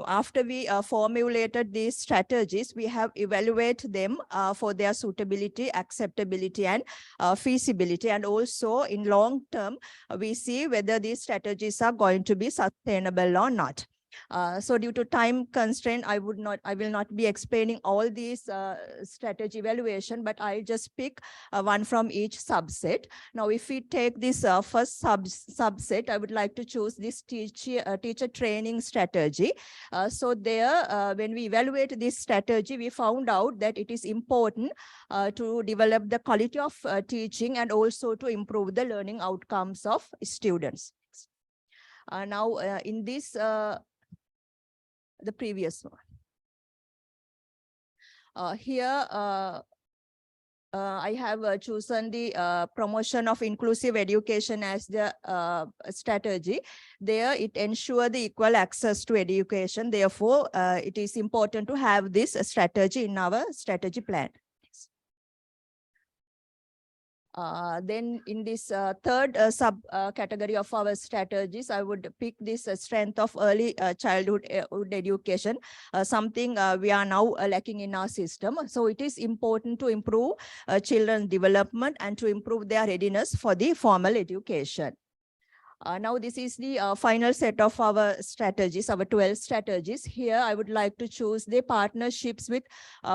after we formulated these strategies, we have evaluated them for their suitability, acceptability, and feasibility. And also in long term, we see whether these strategies are going to be sustainable or not. So due to time constraint, I will not be explaining all these strategy evaluation, but I'll just pick one from each subset. Now, if we take this first subset, I would like to choose this teacher training strategy. So there, when we evaluate this strategy, we found out that it is important to develop the quality of teaching and also to improve the learning outcomes of students. Now, in this the previous one. Here, I have chosen the promotion of inclusive education as the strategy. There, it ensures the equal access to education. Therefore, it is important to have this strategy in our strategy plan. Then in this third category of our strategies, I would pick this strength of early childhood education, something we are now lacking in our system. So it is important to improve children's development and to improve their readiness for the formal education. Now, this is the final set of our strategies, our 12 strategies. Here, I would like to choose the partnerships with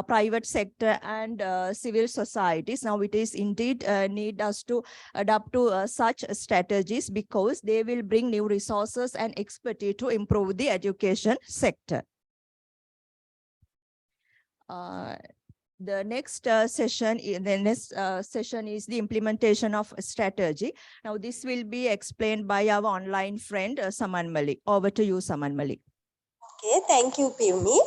private sector and civil societies. Now, it is indeed need us to adapt to such strategies because they will bring new resources and expertise to improve the education sector. The next session is the implementation of a strategy. Now this will be explained by our online friend Saman Malik. Over to you, Saman Malik. Okay, thank you, Pivni.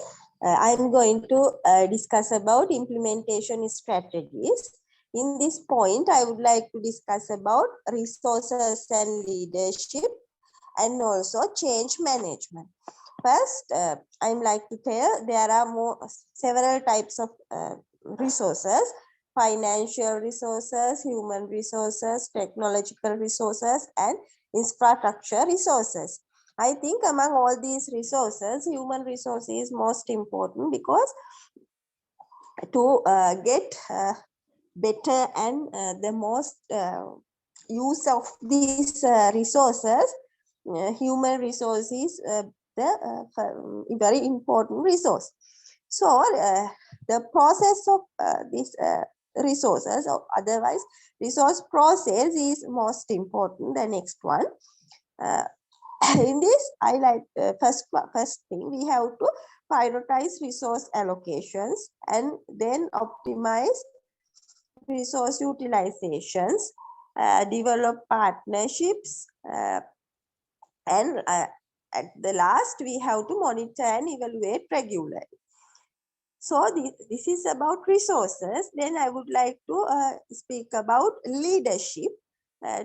I'm going to discuss about implementation strategies. In this point, I would like to discuss about resources and leadership and also change management. First, I'd like to tell there are several types of resources: financial resources, human resources, technological resources, and infrastructure resources. I think among all these resources, human resource is most important because to get better and the most use of these resources, human resource is the very important resource. So the process of these resources, or otherwise resource process, is most important. The next one. In this, I like first thing, we have to prioritize resource allocations and then optimize resource utilizations, develop partnerships, and at the last, we have to monitor and evaluate regularly. So this is about resources. Then I would like to speak about leadership.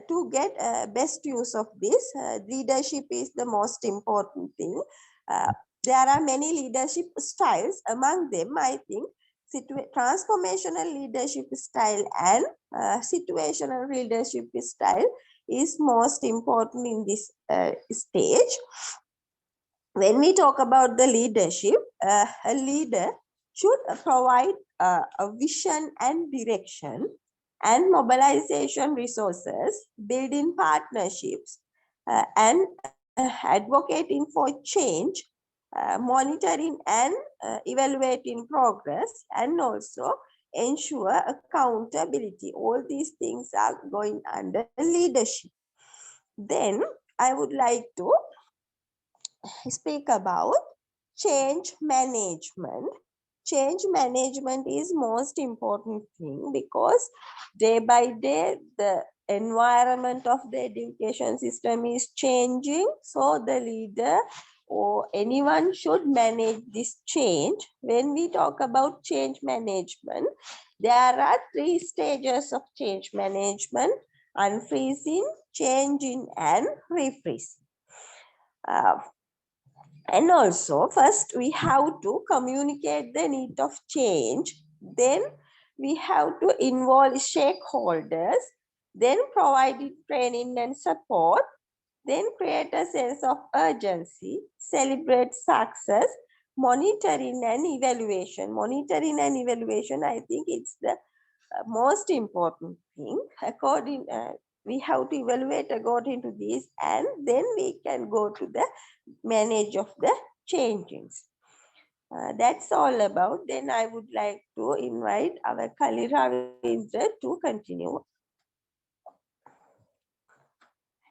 To get best use of this, leadership is the most important thing. There are many leadership styles. Among them, I think transformational leadership style and situational leadership style is most important in this stage. When we talk about the leadership, a leader should provide a vision and direction and mobilization resources, building partnerships, and advocating for change, monitoring and evaluating progress, and also ensure accountability. All these things are going under leadership. Then I would like to speak about change management. Change management is most important thing because day by day the environment of the education system is changing. So the leader or anyone should manage this change. When we talk about change management, there are 3 stages of change management: unfreezing, changing, and refreezing. And also, first we have to communicate the need of change. Then we have to involve stakeholders. Then provide training and support. Then create a sense of urgency. Celebrate success. Monitoring and evaluation. Monitoring and evaluation, I think it's the most important thing. We have to evaluate according to this, and then we can go to the manage of the changings. That's all about. Then I would like to invite our Kali Ravindra to continue.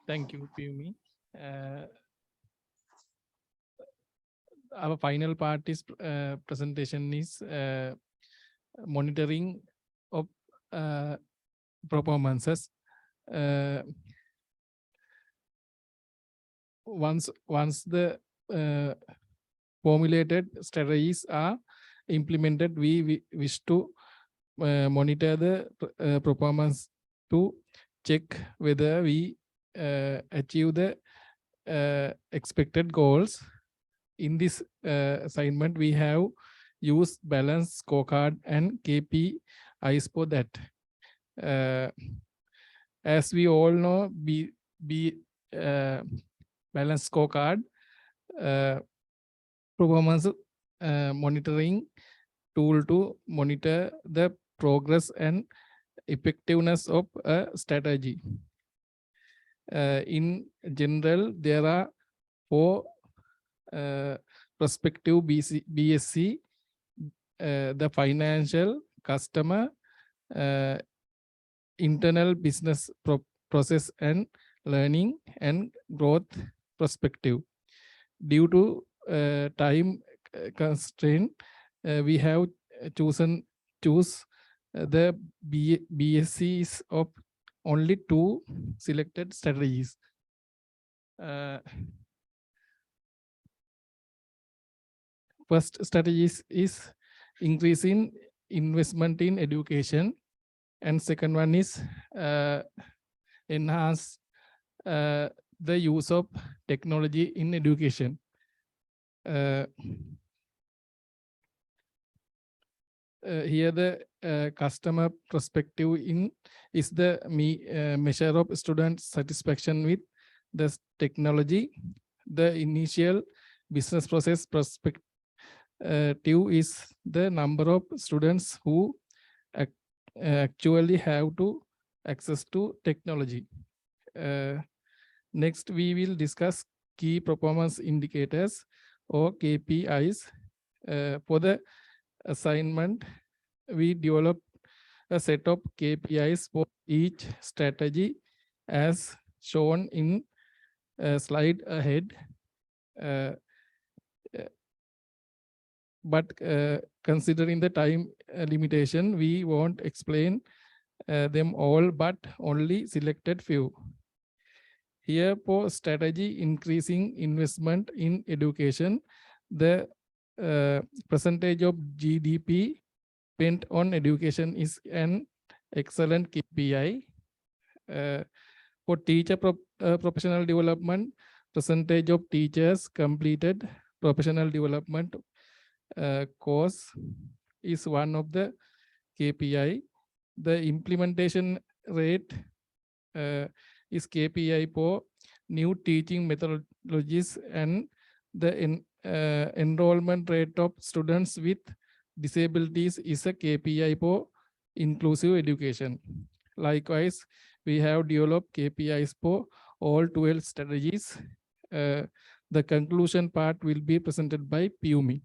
Thank you, Pumi. Our final part is presentation is monitoring of performances. Once the formulated strategies are implemented, we wish to monitor the performance to check whether we achieve the expected goals. In this assignment, we have used balanced scorecard and KPIs for that. As we all know, balanced scorecard performance monitoring tool to monitor the progress and effectiveness of a strategy. In general, there are 4 prospective BSc, the financial, customer, internal business process and learning, and growth perspective. Due to time constraint, we have chosen choose the BSCs of only 2 selected strategies. First strategy is increasing investment in education, and second one is enhance the use of technology in education. Here the customer perspective is the measure of student satisfaction with the technology. The initial business process perspective is the number of students who actually have to access to technology. Next, we will discuss key performance indicators or KPIs. For the assignment, we develop a set of KPIs for each strategy as shown in slide ahead. But considering the time limitation, we won't explain them all, but only selected few. Here for strategy increasing investment in education, the percentage of GDP spent on education is an excellent KPI. For teacher professional development, percentage of teachers completed professional development course is one of the KPI. The implementation rate is KPI for new teaching methodologies, and the enrollment rate of students with disabilities is a KPI for inclusive education. Likewise, we have developed KPIs for all 12 strategies. The conclusion part will be presented by Piumi.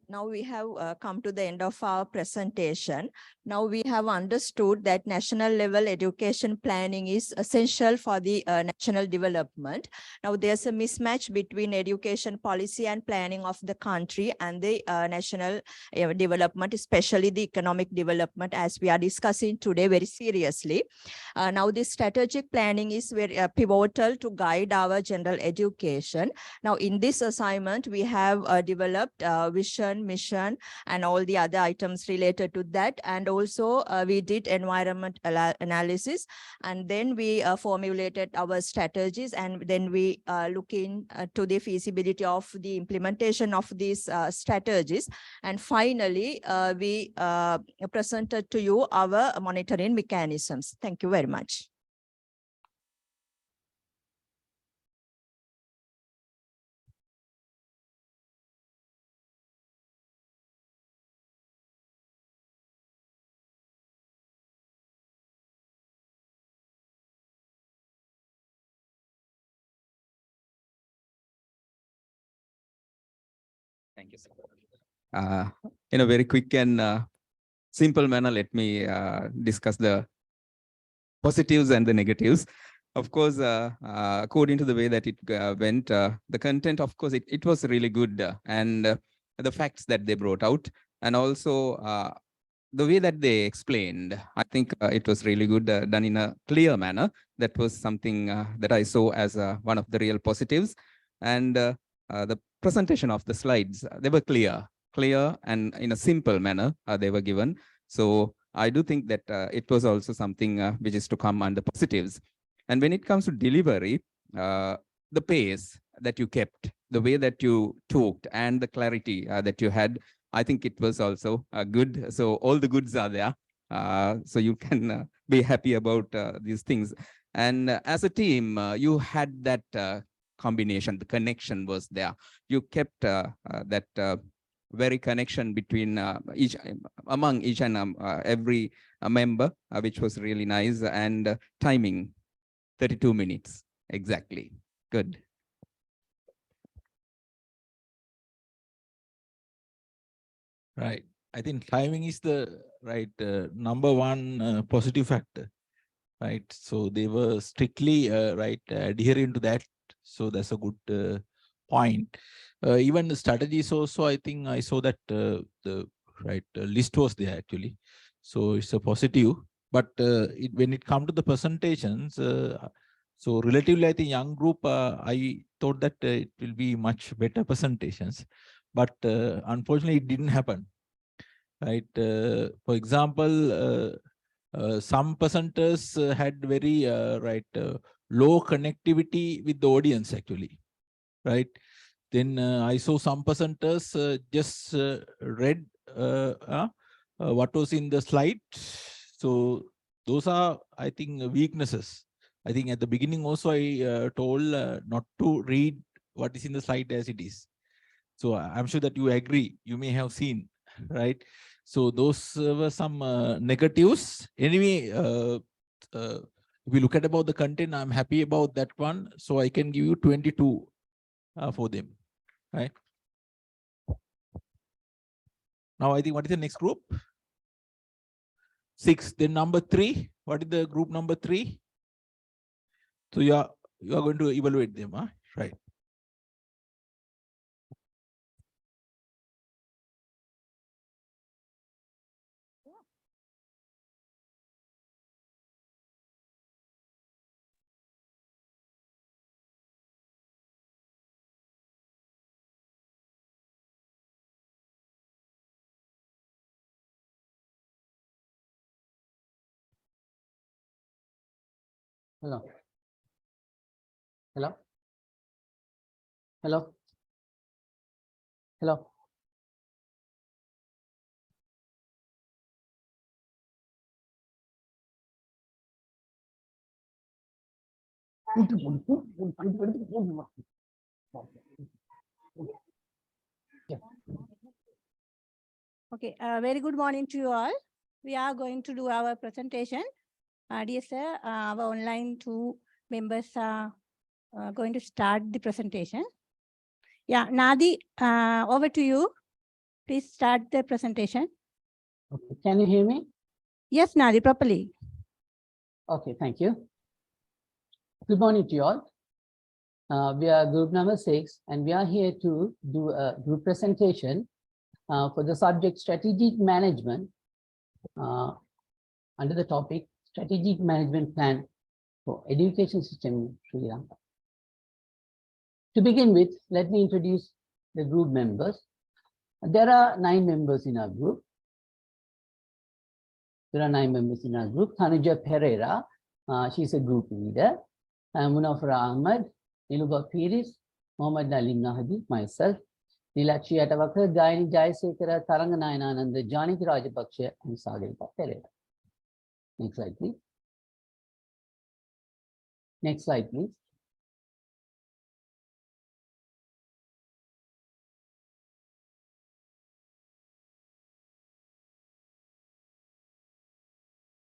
Now we have come to the end of our presentation. Now we have understood that national level education planning is essential for the national development. Now there's a mismatch between education policy and planning of the country and the national development, especially the economic development, as we are discussing today very seriously. Now this strategic planning is very pivotal to guide our general education. Now in this assignment, we have developed vision, mission, and all the other items related to that. And also we did environment analysis, and then we formulated our strategies, and then we look into the feasibility of the implementation of these strategies. And finally, we presented to you our monitoring mechanisms. Thank you very much. Thank you, sir. In a very quick and simple manner, let me discuss the positives and the negatives. Of course, according to the way that it went, the content, of course, it was really good, and the facts that they brought out, and also the way that they explained, I think it was really good, done in a clear manner. That was something that I saw as one of the real positives. And the presentation of the slides, they were clear, and in a simple manner they were given. So I do think that it was also something which is to come under positives. And when it comes to delivery, the pace that you kept, the way that you talked, and the clarity that you had, I think it was also good. So all the goods are there. So you can be happy about these things. And as a team, you had that combination, the connection was there. You kept that very connection between among each and every member, which was really nice. And timing, 32 minutes, exactly. Good. Right. I think timing is the right number one positive factor. Right. So they were strictly right adhering to that. So that's a good point. Even the strategies also, I think I saw that the list was there actually. So it's a positive. But when it comes to the presentations, so relatively, I think young group, I thought that it will be much better presentations. But unfortunately, it didn't happen. Right. For example, some presenters had very low connectivity with the audience actually. Right. Then I saw some presenters just read what was in the slide. So those are, I think, weaknesses. I think at the beginning also I told not to read what is in the slide as it is. So I'm sure that you agree, you may have seen, right? So those were some negatives. Anyway, if we look at about the content, I'm happy about that one. So I can give you 22 for them, right? Now I think what is the next group? 6. Then number 3. What is the group number 3? So you are going to evaluate them, huh? Right? Hello. Hello. Hello. Hello. Okay, very good morning to you all. We are going to do our presentation. Dear sir, our online 2 members are going to start the presentation. Yeah, Nadi, over to you. Please start the presentation. Okay. Can you hear me? Yes, Nadi, properly. Okay, thank you. Good morning to you all. We are group number 6, and we are here to do a group presentation for the subject strategic management under the topic strategic management plan for education system in Sri Lanka. To begin with, let me introduce the group members. There are 9 members in our group. Tanuja Pereira, she's a group leader. Munafar Ahmed, Niluba Piris, Mohammad Nalim Nahdi, myself, Nilakshi Atavakar, Gaini Jayasekara, Taranganayananda, Janaki Rajapaksha, and Sagarika Pereira. Next slide, please. Next slide, please.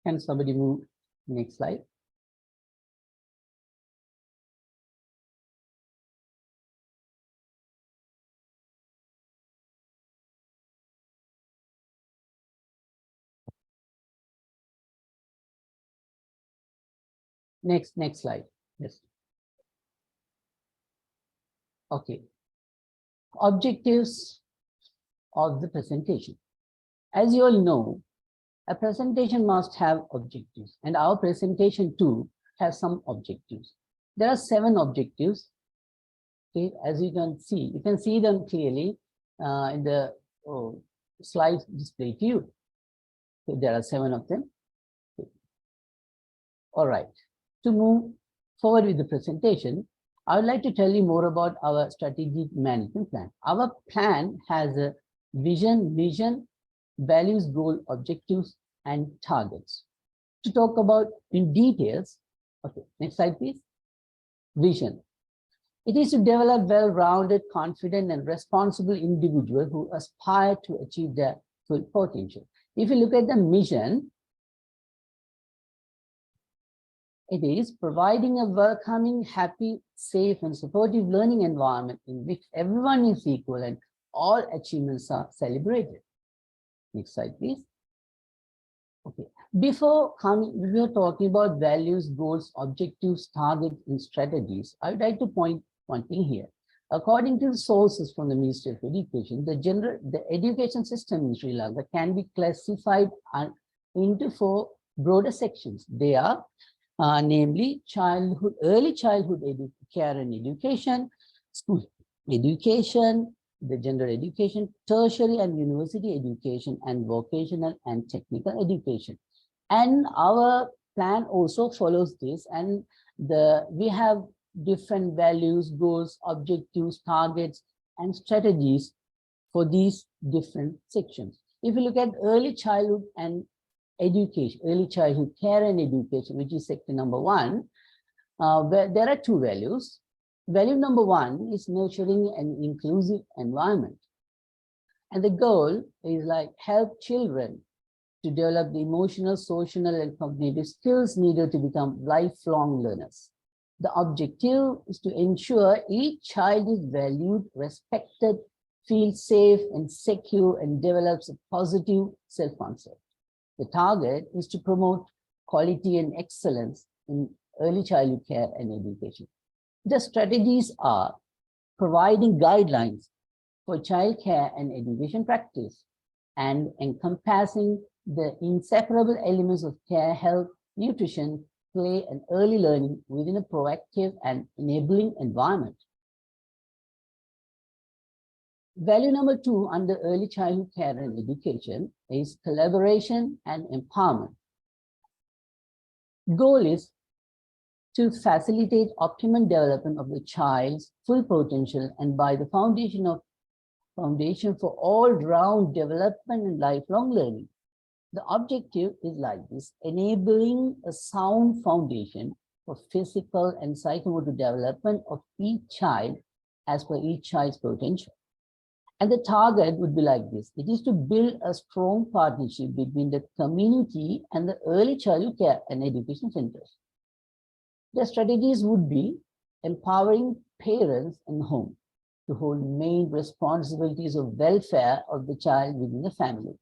Can somebody move next slide? Next slide. Yes. Okay. Objectives of the presentation. As you all know, a presentation must have objectives, and our presentation too has some objectives. There are 7 objectives. Okay, as you can see them clearly in the slides displayed to you. Okay, there are 7 of them. Okay. All right. To move forward with the presentation, I would like to tell you more about our strategic management plan. Our plan has a vision, mission, values, goal, objectives, and targets. To talk about in details, okay, next slide, please. Vision. It is to develop well-rounded, confident, and responsible individuals who aspire to achieve their full potential. If you look at the mission, it is providing a welcoming, happy, safe, and supportive learning environment in which everyone is equal and all achievements are celebrated. Next slide, please. Okay. Before talking about values, goals, objectives, targets, and strategies, I would like to point one thing here. According to the sources from the Ministry of Education, the education system in Sri Lanka can be classified into 4 broader sections. They are namely early childhood care and education, school education, the general education, tertiary and university education, and vocational and technical education. And our plan also follows this, and we have different values, goals, objectives, targets, and strategies for these different sections. If you look at early childhood and education, early childhood care and education, which is sector number 1, where there are 2 values. Value number 1 is nurturing an inclusive environment. And the goal is like help children to develop the emotional, social, and cognitive skills needed to become lifelong learners. The objective is to ensure each child is valued, respected, feels safe and secure, and develops a positive self-concept. The target is to promote quality and excellence in early childhood care and education. The strategies are providing guidelines for child care and education practice and encompassing the inseparable elements of care, health, nutrition, play, and early learning within a proactive and enabling environment. Value number 2 under early childhood care and education is collaboration and empowerment. Goal is to facilitate optimum development of the child's full potential and by the foundation for all-round development and lifelong learning. The objective is like this: enabling a sound foundation for physical and psychomotor development of each child as per each child's potential. And the target would be like this: it is to build a strong partnership between the community and the early childhood care and education centers. The strategies would be empowering parents and home to hold main responsibilities of welfare of the child within the family,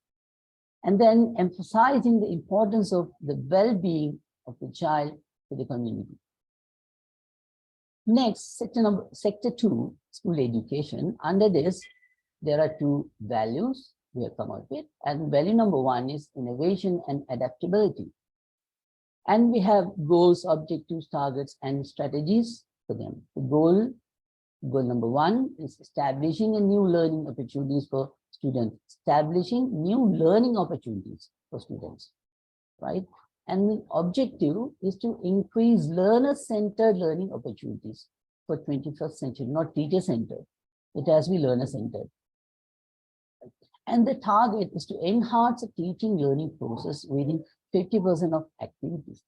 and then emphasizing the importance of the well-being of the child to the community. Next, sector 2, school education. Under this, there are 2 values we have come up with, and value number 1 is innovation and adaptability. And we have goals, objectives, targets, and strategies for them. The goal number 1 is establishing a new learning opportunities for students, right? And the objective is to increase learner-centered learning opportunities for 21st century, not teacher-centered. It has to be learner-centered. And the target is to enhance the teaching learning process within 50% of activities.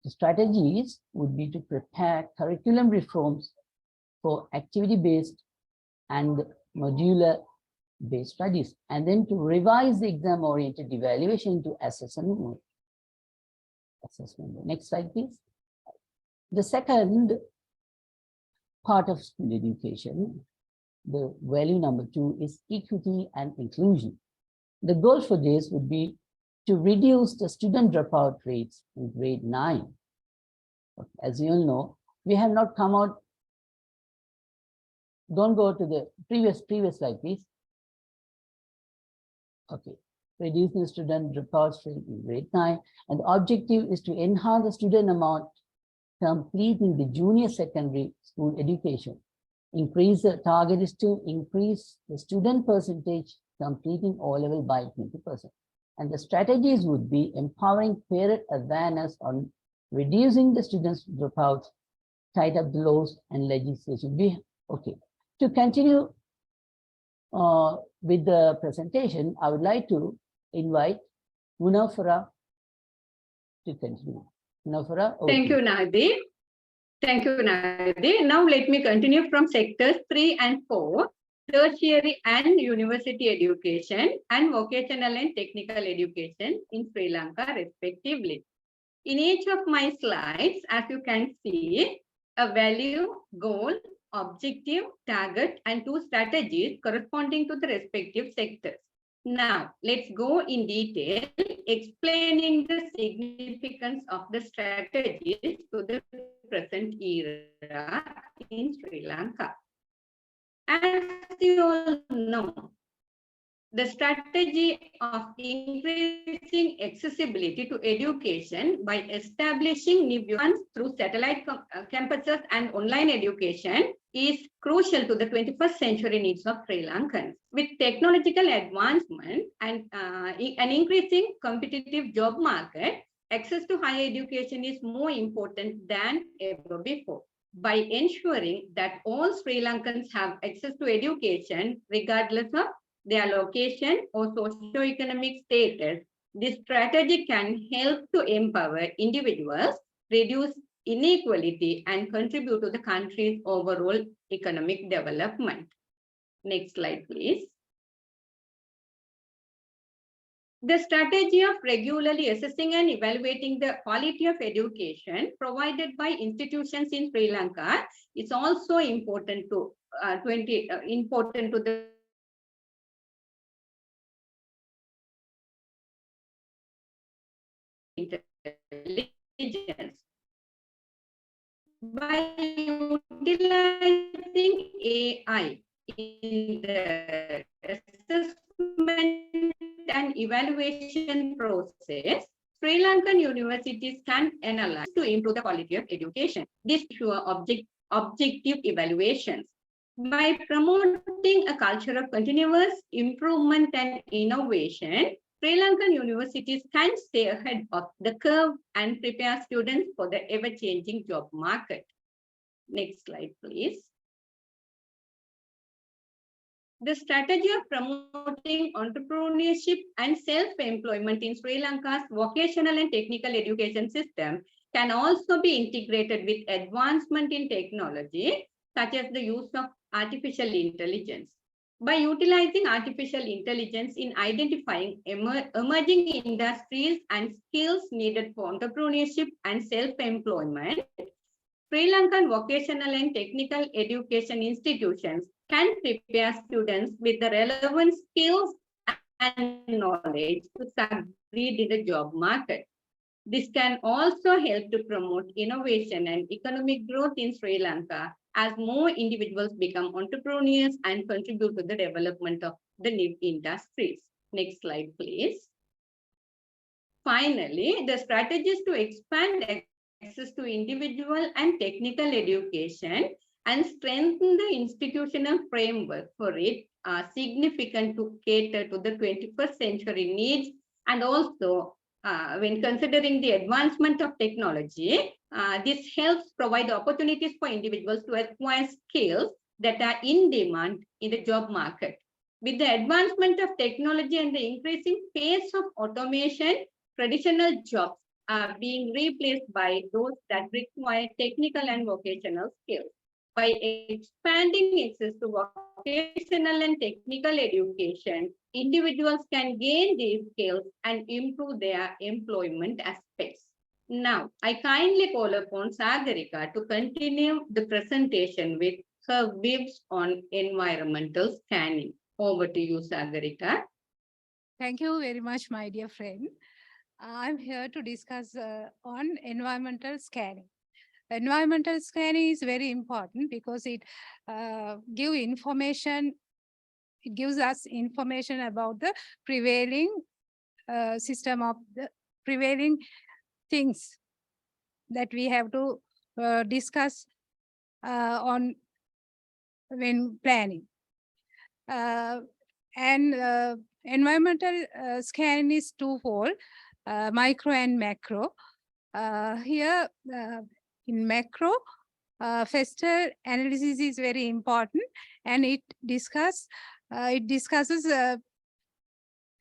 The strategies would be to prepare curriculum reforms for activity-based and modular-based studies, and then to revise the exam-oriented evaluation to assessment mode. Next slide, please. The second part of school education, the value number 2, is equity and inclusion. The goal for this would be to reduce the student dropout rates in grade 9. As you all know, we have not come out. Don't go to the previous slide, please. Okay, reducing the student dropout rate in grade 9, and the objective is to enhance the student amount completing the junior secondary school education. The target is to increase the student percentage completing O-level by 20%. And the strategies would be empowering parent awareness on reducing the students' dropouts, tight up the laws and legislation. Okay, to continue with the presentation, I would like to invite Munawara to continue. Munawara, thank you, Nadi. Thank you, Nadi. Now let me continue from sectors 3 and 4, tertiary and university education and vocational and technical education in Sri Lanka, respectively. In each of my slides, as you can see, a value, goal, objective, target, and 2 strategies corresponding to the respective sectors. Now, let's go in detail explaining the significance of the strategies to the present era in Sri Lanka. As you all know, the strategy of increasing accessibility to education by establishing new ones through satellite campuses and online education is crucial to the 21st century needs of Sri Lankans. With technological advancement and an increasing competitive job market, access to higher education is more important than ever before. By ensuring that all Sri Lankans have access to education, regardless of their location or socio-economic status, this strategy can help to empower individuals, reduce inequality, and contribute to the country's overall economic development. Next slide, please. The strategy of regularly assessing and evaluating the quality of education provided by institutions in Sri Lanka is also important to the intelligence. By utilizing AI in the assessment and evaluation process, Sri Lankan universities can analyze to improve the quality of education. This ensures objective evaluations. By promoting a culture of continuous improvement and innovation, Sri Lankan universities can stay ahead of the curve and prepare students for the ever-changing job market. Next slide, please. The strategy of promoting entrepreneurship and self-employment in Sri Lanka's vocational and technical education system can also be integrated with advancement in technology, such as the use of artificial intelligence. By utilizing artificial intelligence in identifying emerging industries and skills needed for entrepreneurship and self-employment, Sri Lankan vocational and technical education institutions can prepare students with the relevant skills and knowledge to succeed in the job market. This can also help to promote innovation and economic growth in Sri Lanka as more individuals become entrepreneurs and contribute to the development of the new industries. Next slide, please. Finally, the strategies to expand access to individual and technical education and strengthen the institutional framework for it are significant to cater to the 21st century needs, and also when considering the advancement of technology, this helps provide opportunities for individuals to acquire skills that are in demand in the job market. With the advancement of technology and the increasing pace of automation, traditional jobs are being replaced by those that require technical and vocational skills. By expanding access to vocational and technical education, individuals can gain these skills and improve their employment aspects. Now, I kindly call upon Sagarika to continue the presentation with her views on environmental scanning. Over to you, Sagarika. Thank you very much, my dear friend. I'm here to discuss on environmental scanning. Environmental scanning is very important because it gives information. It gives us information about the prevailing system of the prevailing things that we have to discuss on when planning. Environmental scanning is twofold, micro and macro. Here in macro, FESTER analysis is very important, and it discusses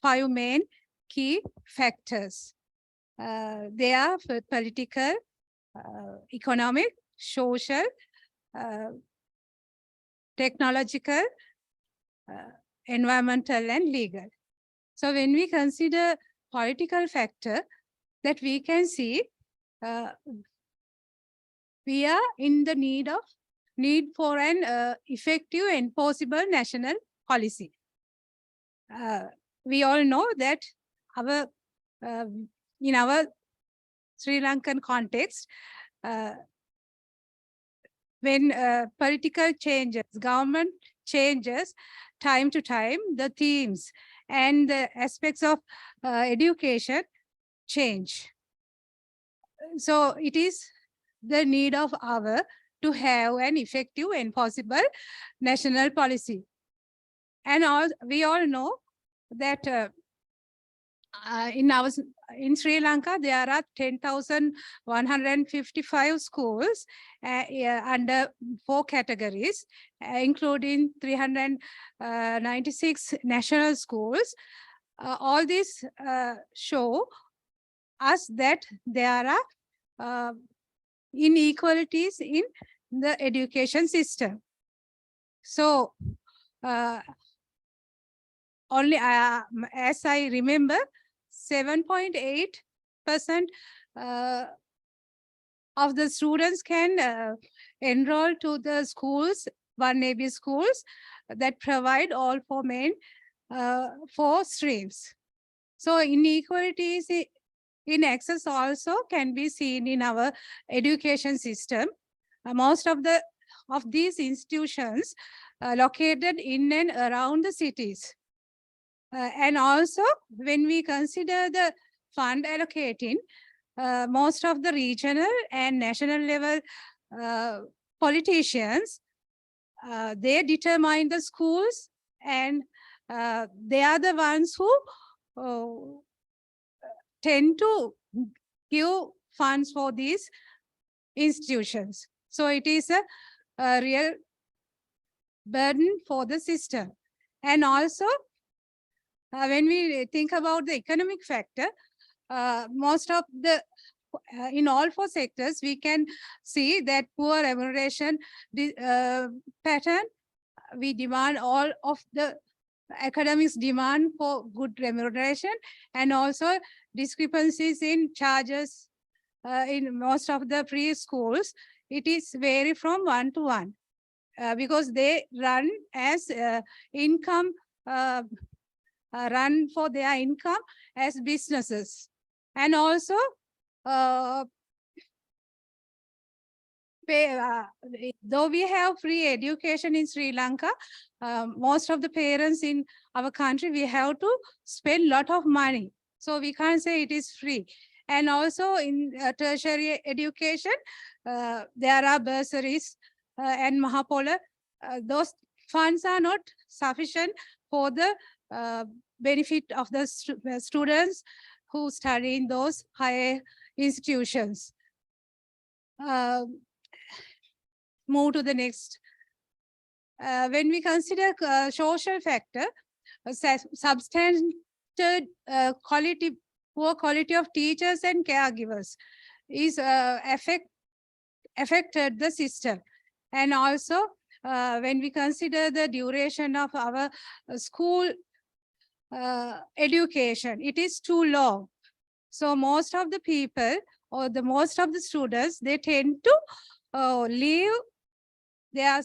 5 main key factors. They are political, economic, social, technological, environmental, and legal. So when we consider political factor, that we can see we are in the need for an effective and possible national policy. We all know that in our Sri Lankan context, when political changes, government changes time to time, the themes and the aspects of education change. So it is the need of hour to have an effective and possible national policy. And we all know that in Sri Lanka, there are 10,155 schools under 4 categories, including 396 national schools. All these show us that there are inequalities in the education system. So only as I remember, 7.8% of the students can enroll to the schools, 1AB schools that provide all 4 main 4 streams. So inequalities in access also can be seen in our education system. Most of these institutions located in and around the cities. And also, when we consider the fund allocating, most of the regional and national level politicians, they determine the schools, and they are the ones who tend to give funds for these institutions. So it is a real burden for the system. And also, when we think about the economic factor, most of the in all 4 sectors, we can see that poor remuneration pattern. We demand all of the academics demand for good remuneration, and also discrepancies in charges in most of the preschools. It is vary from 1 to 1 because they run as income, run for their income as businesses. And also though we have free education in Sri Lanka, most of the parents in our country, we have to spend a lot of money. So we can't say it is free. And also in tertiary education, there are bursaries and Mahapola. Those funds are not sufficient for the benefit of the students who study in those higher institutions. Move to the next. When we consider social factor, substandard poor quality of teachers and caregivers is affected the system. And also, when we consider the duration of our school education, it is too long. So most of the people or most of the students, they tend to leave their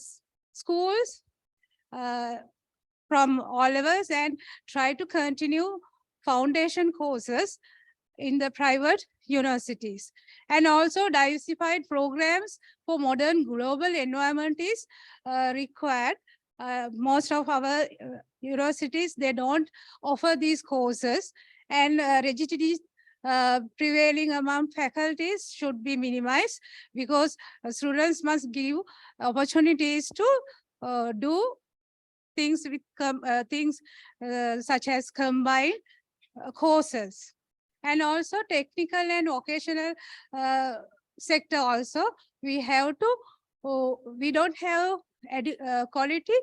schools from all levels and try to continue foundation courses in the private universities. And also diversified programs for modern global environment is required. Most of our universities, they don't offer these courses, and rigidity prevailing among faculties should be minimized, because students must give opportunities to do things with things such as combined courses. And also technical and vocational sector also, we have to, we don't have quality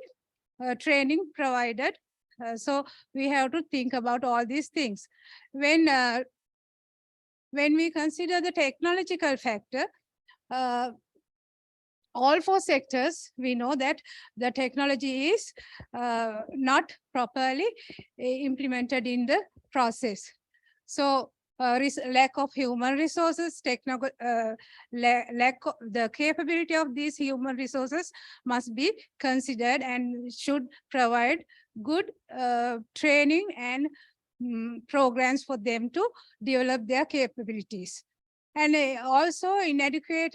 training provided. So we have to think about all these things. When we consider the technological factor, all 4 sectors, we know that the technology is not properly implemented in the process. So lack of human resources, lack of the capability of these human resources must be considered, and should provide good training and programs for them to develop their capabilities. And also inadequate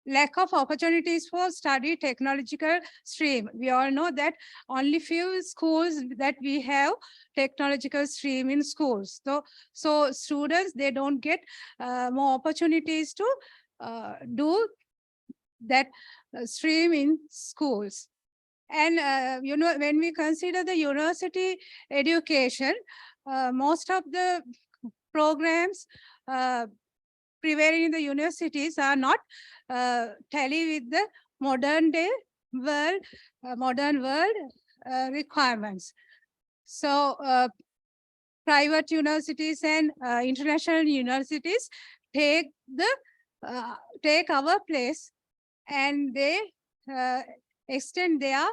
lack of opportunities for study technological stream. We all know that only few schools that we have technological stream in schools. So students, they don't get more opportunities to do that stream in schools. And when we consider the university education, most of the programs prevailing in the universities are not tally with the modern world requirements. So private universities and international universities take our place, and they extend their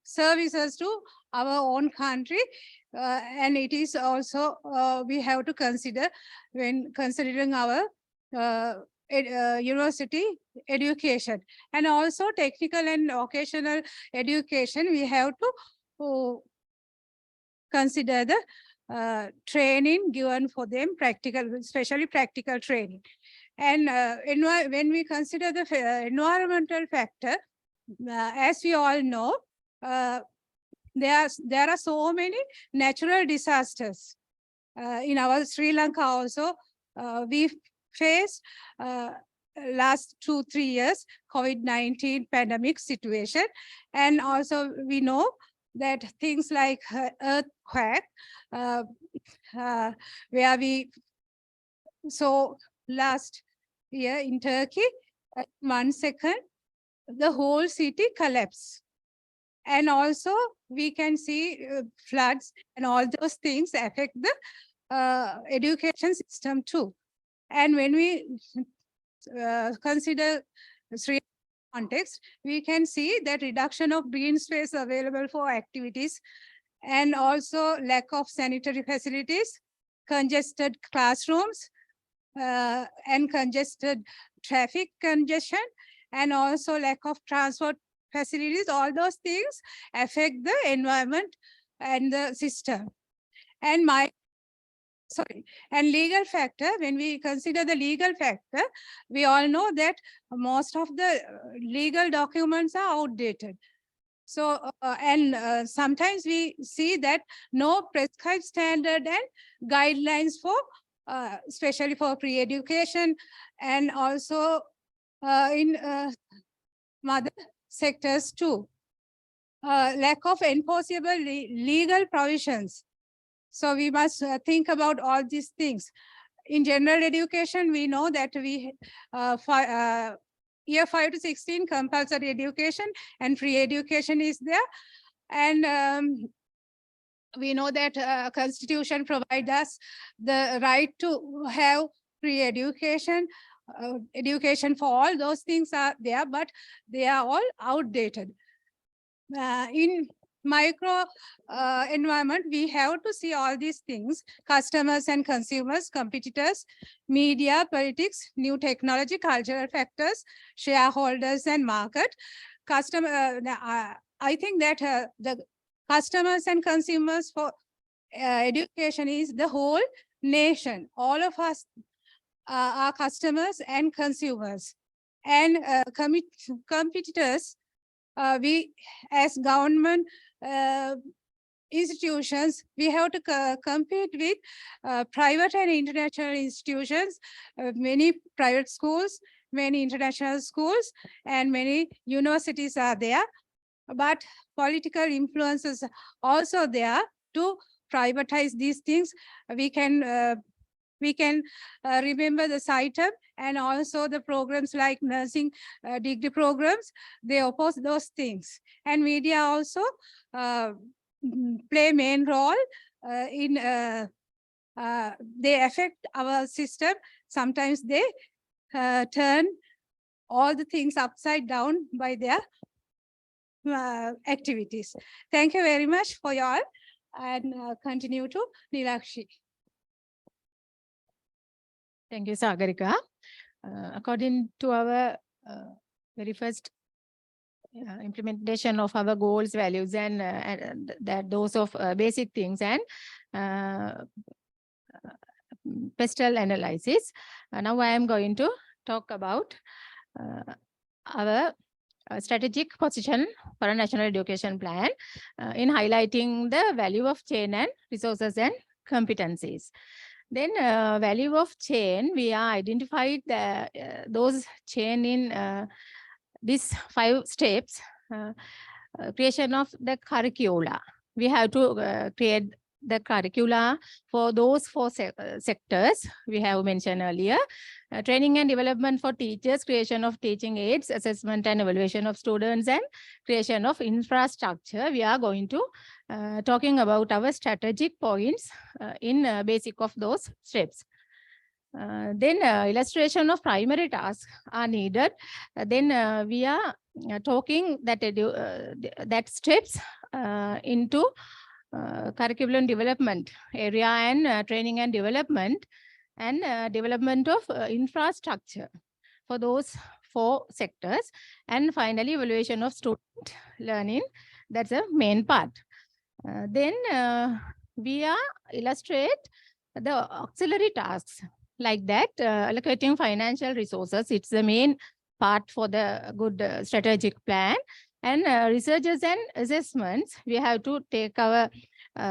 services to our own country. And it is also, we have to consider when considering our university education. And also technical and vocational education, we have to consider the training given for them, especially practical training. And when we consider the environmental factor, as we all know, there are so many natural disasters. In our Sri Lanka also, we faced last 2-3 years COVID-19 pandemic situation. And also we know that things like earthquake, where we saw last year in Turkey, 1 second, the whole city collapsed. And also we can see floods, and all those things affect the education system too. And when we consider Sri context, we can see that reduction of green space available for activities, and also lack of sanitary facilities, congested classrooms, and congested traffic congestion, and also lack of transport facilities. All those things affect the environment and the system. And legal factor, when we consider the legal factor, we all know that most of the legal documents are outdated. So, sometimes we see that no prescribed standard and guidelines for, especially for pre-education, and also in other sectors too. Lack of enforceable legal provisions. So we must think about all these things. In general education, we know that we year 5 to 16 compulsory education and free education is there. And we know that Constitution provides us the right to have free education. Education for all those things are there, but they are all outdated. In micro environment, we have to see all these things: customers and consumers, competitors, media, politics, new technology, cultural factors, shareholders, and market. I think that the customers and consumers for education is the whole nation. All of us are customers and consumers. And competitors, we as government institutions, we have to compete with private and international institutions, many private schools, many international schools, and many universities are there. But political influences also there to privatize these things. We can remember the CITEM and also the programs like nursing degree programs. They oppose those things. And media also play main role in, they affect our system. Sometimes they turn all the things upside down by their activities. Thank you very much for your, and continue to Nilakshi. Thank you, Sagarika. According to our very first implementation of our goals, values, and that those of basic things, and pestle analysis. Now I am going to talk about our strategic position for a national education plan in highlighting the value of chain and resources and competencies. Then value of chain, we are identified those chain in these 5 steps. Creation of the curricula. We have to create the curricula for those 4 sectors we have mentioned earlier. Training and development for teachers, creation of teaching aids, assessment and evaluation of students, and creation of infrastructure. We are going to talking about our strategic points in basic of those steps. Then illustration of primary tasks are needed. Then we are talking that that steps into curriculum development area and training and development and development of infrastructure for those 4 sectors. And finally, evaluation of student learning. That's the main part. Then we are illustrate the auxiliary tasks like that, allocating financial resources. It's the main part for the good strategic plan. And researches and assessments, we have to take our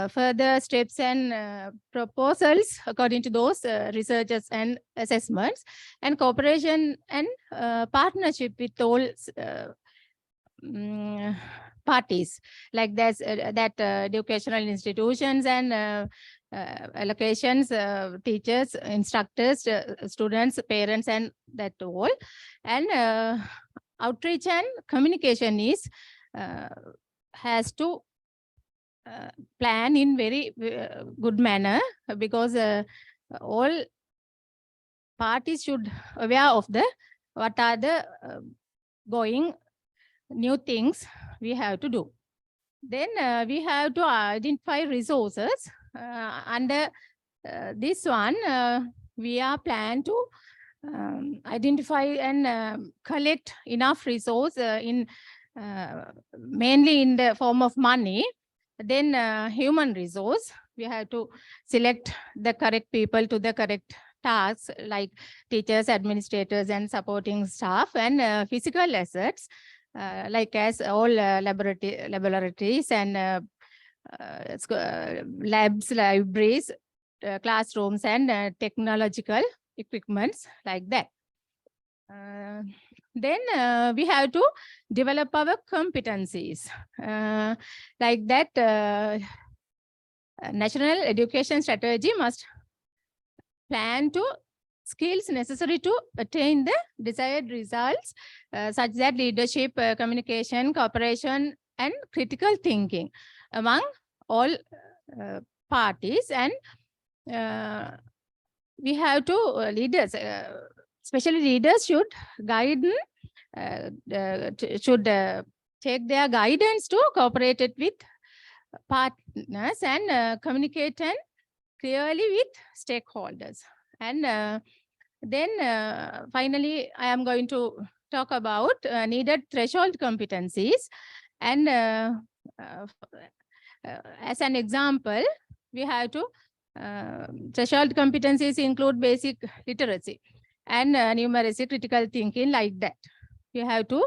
further steps and proposals according to those researches and assessments, and cooperation and partnership with all parties like that educational institutions and allocations, teachers, instructors, students, parents, and that all. And outreach and communication is has to plan in very good manner, because all parties should aware of the what are the going new things we have to do. Then we have to identify resources. Under this one, we are plan to identify and collect enough resource in mainly in the form of money. Then human resource, we have to select the correct people to the correct tasks, like teachers, administrators, and supporting staff. And physical assets, like as all laboratories and labs, libraries, classrooms, and technological equipments like that. Then we have to develop our competencies like that. National education strategy must plan to skills necessary to attain the desired results, such that leadership, communication, cooperation, and critical thinking among all parties. And we have to leaders, especially leaders, should guide, should take their guidance to cooperate it with partners and communicate and clearly with stakeholders. And then finally, I am going to talk about needed threshold competencies. And as an example, we have to threshold competencies include basic literacy and numeracy, critical thinking, like that. We have to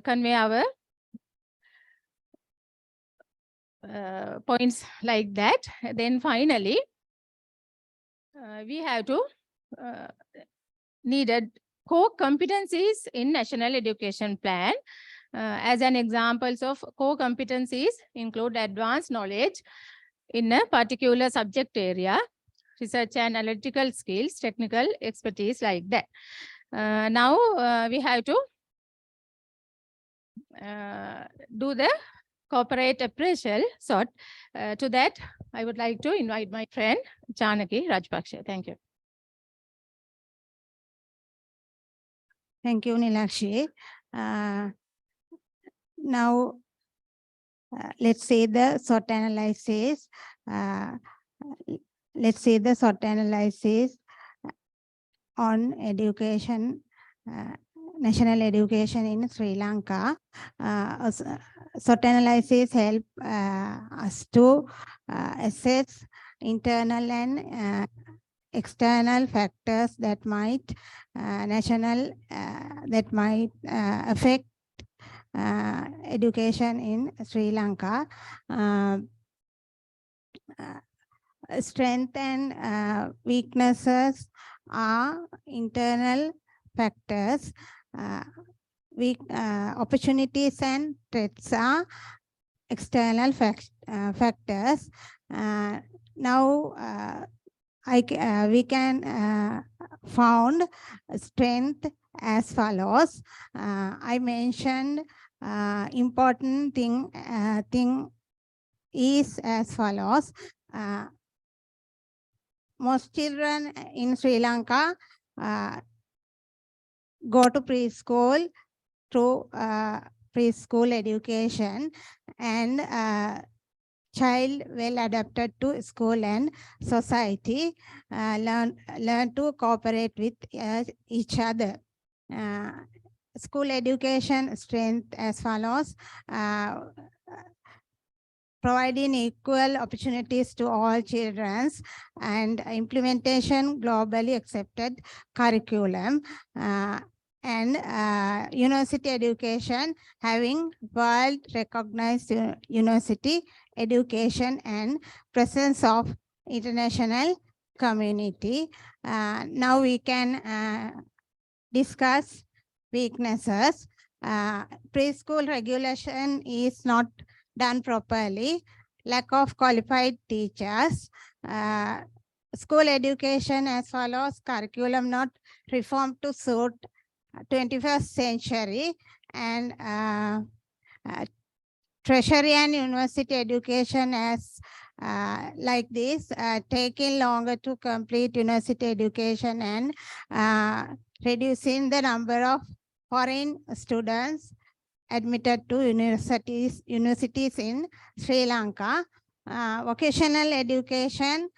convey our points like that. Then finally, we have to needed core competencies in national education plan. As an examples of core competencies include advanced knowledge in a particular subject area, research and analytical skills, technical expertise, like that. Now we have to do the corporate appraisal. So to that, I would like to invite my friend Janaki Rajpaksha. Thank you. Thank you, Nilakshi. Now, let's say the SWOT analysis. Let's say the SWOT analysis on education, national education in Sri Lanka. SWOT analysis help us to assess internal and external factors that might affect education in Sri Lanka. Strength and weaknesses are internal factors. Opportunities and threats are external factors. Now we can found strength as follows. I mentioned important thing is as follows. Most children in Sri Lanka go to preschool through preschool education, and child well adapted to school and society learn to cooperate with each other. School education strength as follows. Providing equal opportunities to all children and implementation globally accepted curriculum, and university education, having world recognized university education and presence of international community. Now we can discuss weaknesses. Preschool regulation is not done properly, lack of qualified teachers, school education as follows, curriculum not reformed to suit 21st century, and tertiary and university education as like this, taking longer to complete university education and reducing the number of foreign students admitted to universities in Sri Lanka. Vocational education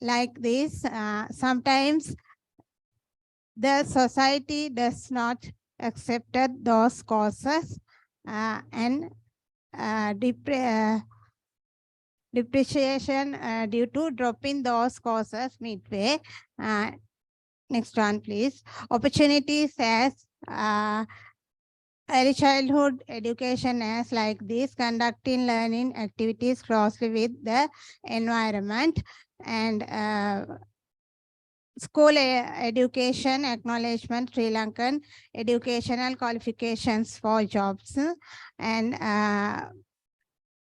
like this, sometimes the society does not accept those courses, and depreciation due to dropping those courses midway. Next one, please. Opportunities as early childhood education as like this, conducting learning activities closely with the environment, and school education acknowledgement, Sri Lankan educational qualifications for jobs, and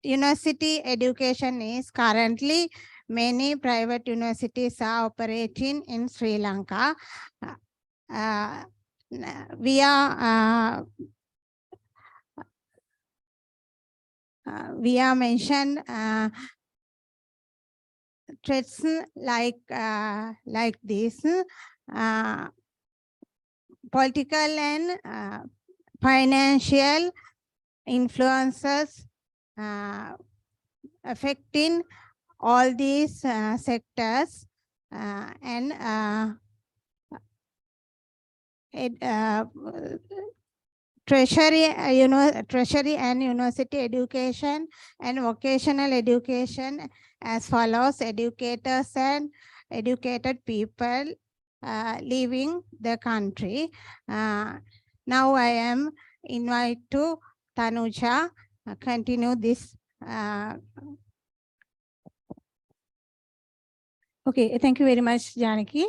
university education is currently many private universities are operating in Sri Lanka. We are mentioned threats like this, political and financial influences affecting all these sectors, and treasury and university education and vocational education as follows: educators and educated people leaving the country. Now I am invite to Tanuja continue this. Okay, thank you very much, Janaki.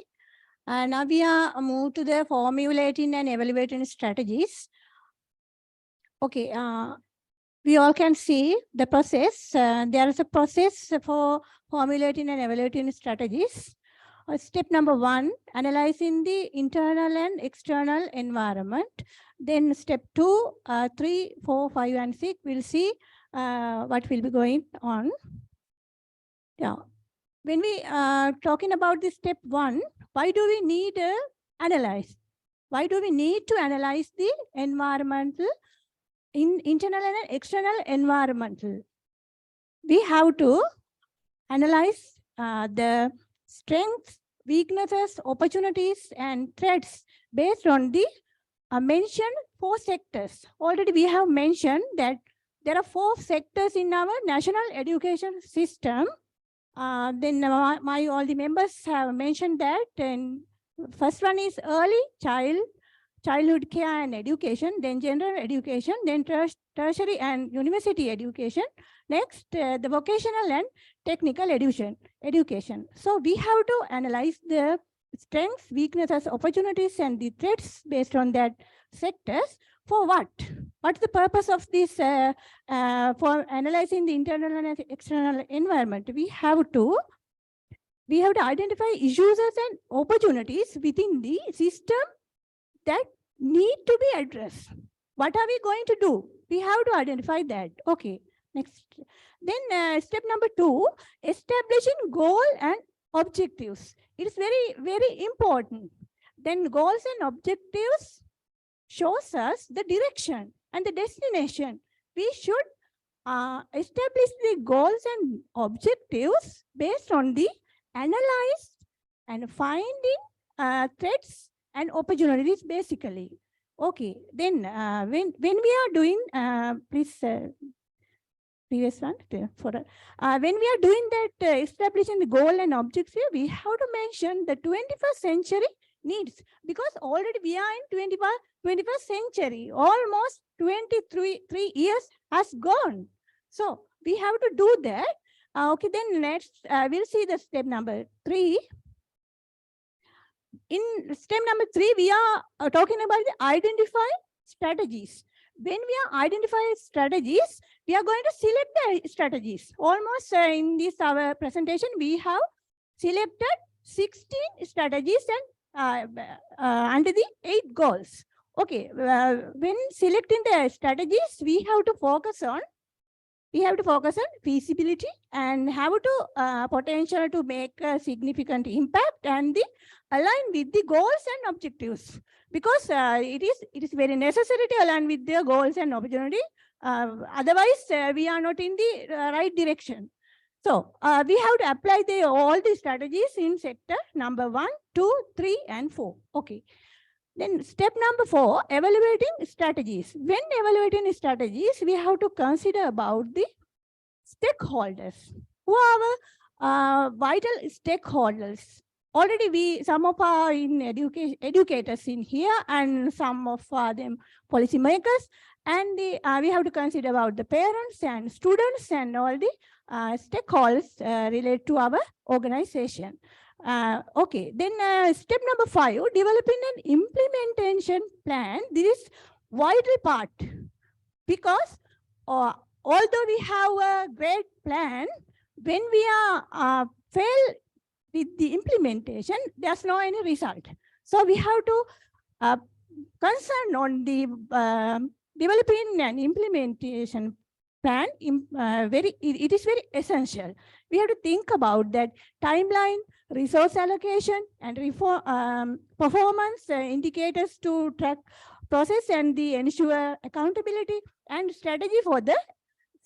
Now we are moved to the formulating and evaluating strategies. Okay, we all can see the process. There is a process for formulating and evaluating strategies. Step number 1, analyzing the internal and external environment. Then step 2, 3, 4, 5, and 6, we'll see what will be going on. Yeah. When we are talking about this step 1, why do we need to analyze? Why do we need to analyze the environmental, internal and external environmental? We have to analyze the strengths, weaknesses, opportunities, and threats based on the mentioned 4 sectors. Already we have mentioned that there are 4 sectors in our national education system. Then all the members have mentioned that. And first one is early childhood care and education, then general education, then tertiary and university education. Next, the vocational and technical education. So we have to analyze the strengths, weaknesses, opportunities, and the threats based on that sectors. For what? What's the purpose of this for analyzing the internal and external environment? We have to identify issues and opportunities within the system that need to be addressed. What are we going to do? We have to identify that. Okay, next. Then step number 2, establishing goal and objectives. It is very, very important. Then goals and objectives shows us the direction and the destination. We should establish the goals and objectives based on the analyzed and finding threats and opportunities basically. Okay, then when we are doing, please previous one when we are doing that establishing the goal and objective, we have to mention the 21st century needs, because already we are in 21st century, almost 23 years has gone. So we have to do that. Okay, then next we'll see the step number 3. In step number 3, we are talking about the identify strategies. When we are identifying strategies, we are going to select the strategies. Almost in this our presentation, we have selected 16 strategies and under the 8 goals. Okay, when selecting the strategies, we have to focus on feasibility and have to potential to make a significant impact and the align with the goals and objectives, because it is very necessary to align with the goals and opportunity. Otherwise, we are not in the right direction. So we have to apply all the strategies in sector number 1, 2, 3, and 4. Okay. Then step number 4, evaluating strategies. When evaluating strategies, we have to consider about the stakeholders. Who are our vital stakeholders? Already some of our educators in here, and some of them policymakers, and we have to consider about the parents and students and all the stakeholders related to our organization. Okay, then step number 5, developing an implementation plan. This is vital part, because although we have a great plan, when we are fail with the implementation, there's no any result. So we have to concern on the developing an implementation plan. It is very essential. We have to think about that timeline, resource allocation, and performance indicators to track process and the ensure accountability and strategy for the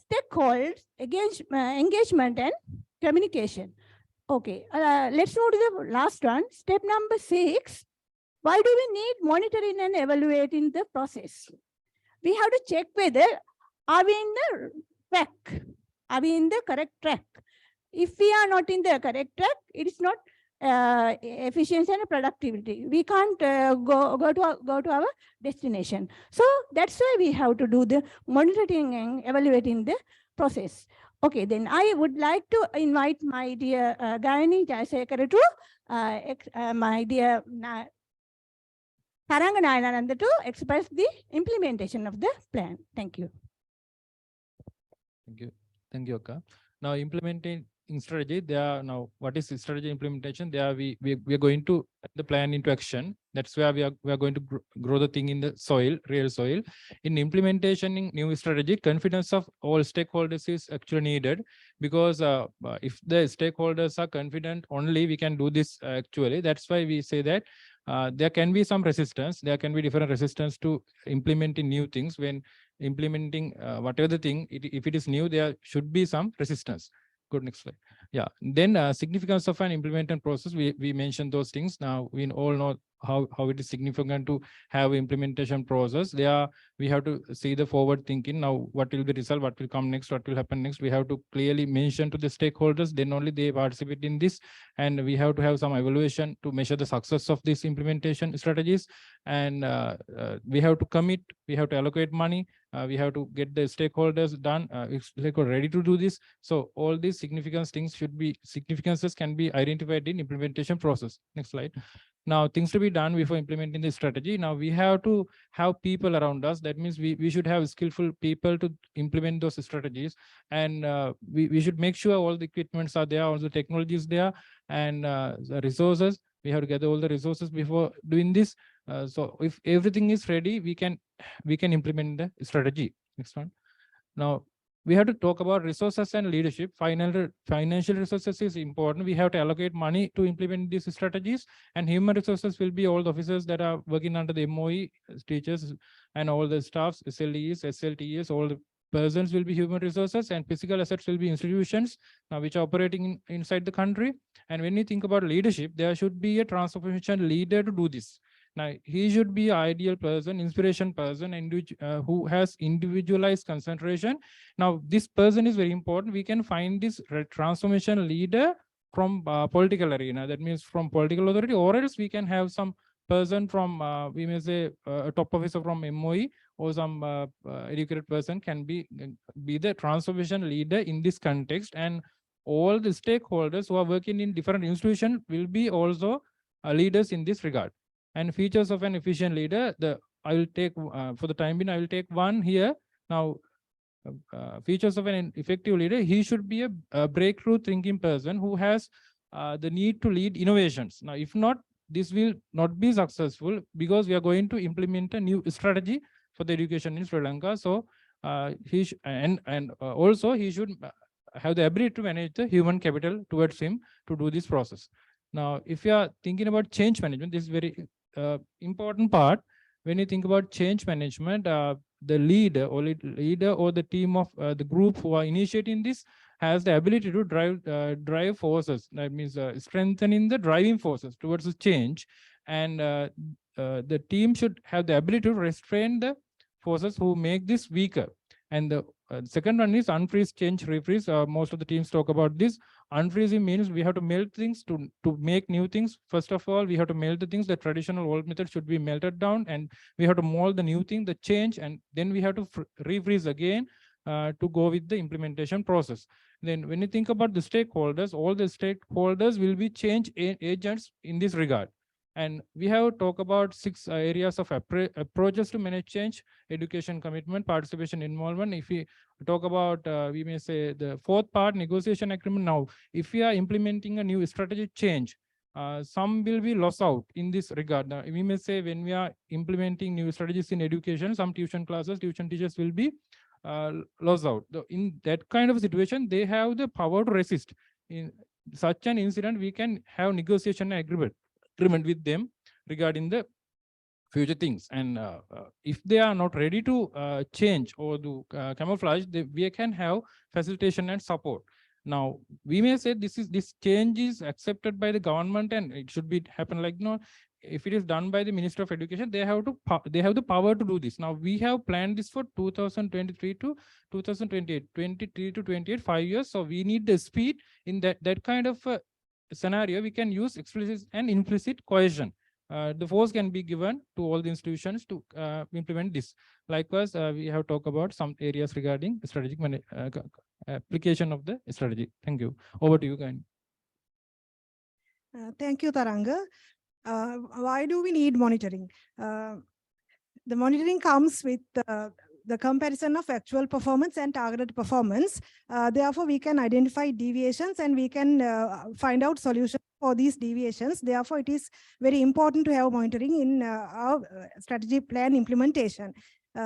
stakeholders engagement and communication. Okay, let's move to the last one. Step number 6. Why do we need monitoring and evaluating the process? We have to check whether are we in the track? Are we in the correct track? If we are not in the correct track, it is not efficiency and productivity. We can't go to our destination. So that's why we have to do the monitoring and evaluating the process. Okay, then I would like to invite my dear Gayani Jayasekara to my dear Taranganayananda to express the implementation of the plan. Thank you. Thank you, Akka. Now implementing strategy, there now what is strategy implementation? There we are going to put the plan into action. That's where we are going to grow the thing in the soil, real soil. In implementation in new strategy, confidence of all stakeholders is actually needed, because if the stakeholders are confident, only we can do this actually. That's why we say that there can be some resistance. There can be different resistance to implementing new things. When implementing whatever the thing, if it is new, there should be some resistance. Good, next slide. Yeah, then significance of an implementation process, we mentioned those things. Now we all know how it is significant to have implementation process. We have to see the forward thinking. Now, what will be result, what will come next, what will happen next. We have to clearly mention to the stakeholders, then only they participate in this. And we have to have some evaluation to measure the success of these implementation strategies. And we have to commit, we have to allocate money, we have to get the stakeholders done, ready to do this. So all these significances can be identified in implementation process. Next slide. Now, things to be done before implementing the strategy. Now, we have to have people around us. That means we should have skillful people to implement those strategies. And we should make sure all the equipments are there, all the technology is there, and the resources. We have to gather all the resources before doing this. So if everything is ready, we can implement the strategy. Next one. Now, we have to talk about resources and leadership. Financial resources is important. We have to allocate money to implement these strategies, and human resources will be all the officers that are working under the MOE, teachers, and all the staffs, SLEs, SLTEs, all the persons will be human resources, and physical assets will be institutions which are operating inside the country. And when you think about leadership, there should be a transformation leader to do this. Now, he should be an ideal person, inspiration person, and who has individualized concentration. Now, this person is very important. We can find this transformation leader from political arena. That means from political authority, or else we can have some person from, we may say, a top officer from MOE, or some educated person can be the transformation leader in this context. And all the stakeholders who are working in different institutions will be also leaders in this regard. And features of an efficient leader, I will take, for the time being, I will take one here. Now, features of an effective leader, he should be a breakthrough thinking person who has the need to lead innovations. Now, if not, this will not be successful, because we are going to implement a new strategy for the education in Sri Lanka. So also he should have the ability to manage the human capital towards him to do this process. Now, if you are thinking about change management, this is very important part. When you think about change management, the leader or the team of the group who are initiating this has the ability to drive forces. That means strengthening the driving forces towards the change. And the team should have the ability to restrain the forces who make this weaker. And the second one is unfreeze, change, refreeze. Most of the teams talk about this. Unfreezing means we have to melt things to make new things. First of all, we have to melt the things. The traditional old method should be melted down, and we have to mold the new thing, the change, and then we have to refreeze again to go with the implementation process. Then when you think about the stakeholders, all the stakeholders will be change agents in this regard. And we have talked about 6 areas of approaches to manage change: education, commitment, participation, involvement. If we talk about, we may say the 4th part, negotiation agreement. Now, if we are implementing a new strategy change, some will be lost out in this regard. Now, we may say when we are implementing new strategies in education, some tuition classes, tuition teachers will be lost out. In that kind of situation, they have the power to resist. In such an incident, we can have negotiation agreement with them regarding the future things. And if they are not ready to change or do camouflage, we can have facilitation and support. Now, we may say this change is accepted by the government and it should be happen like, if it is done by the Minister of Education, they have the power to do this. Now, we have planned this for 2023 to 2028, 23 to 28, 5 years. So we need the speed in that kind of scenario. We can use explicit and implicit coercion. The force can be given to all the institutions to implement this. Likewise, we have talked about some areas regarding strategic application of the strategy. Thank you. Over to you, Gain. Thank you, Taranga. Why do we need monitoring? The monitoring comes with the comparison of actual performance and targeted performance. Therefore, we can identify deviations and we can find out solutions for these deviations. Therefore, it is very important to have monitoring in our strategy plan implementation.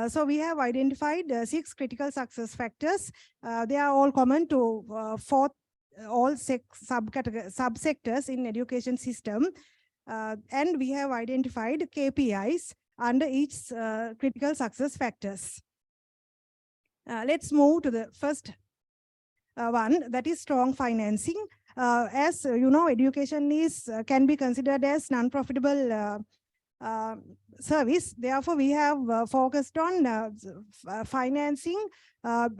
So we have identified 6 critical success factors. They are all common to all subsectors in education system. And we have identified KPIs under each critical success factors. Let's move to the first one, that is strong financing. As you know, education can be considered as non-profitable service. Therefore, we have focused on financing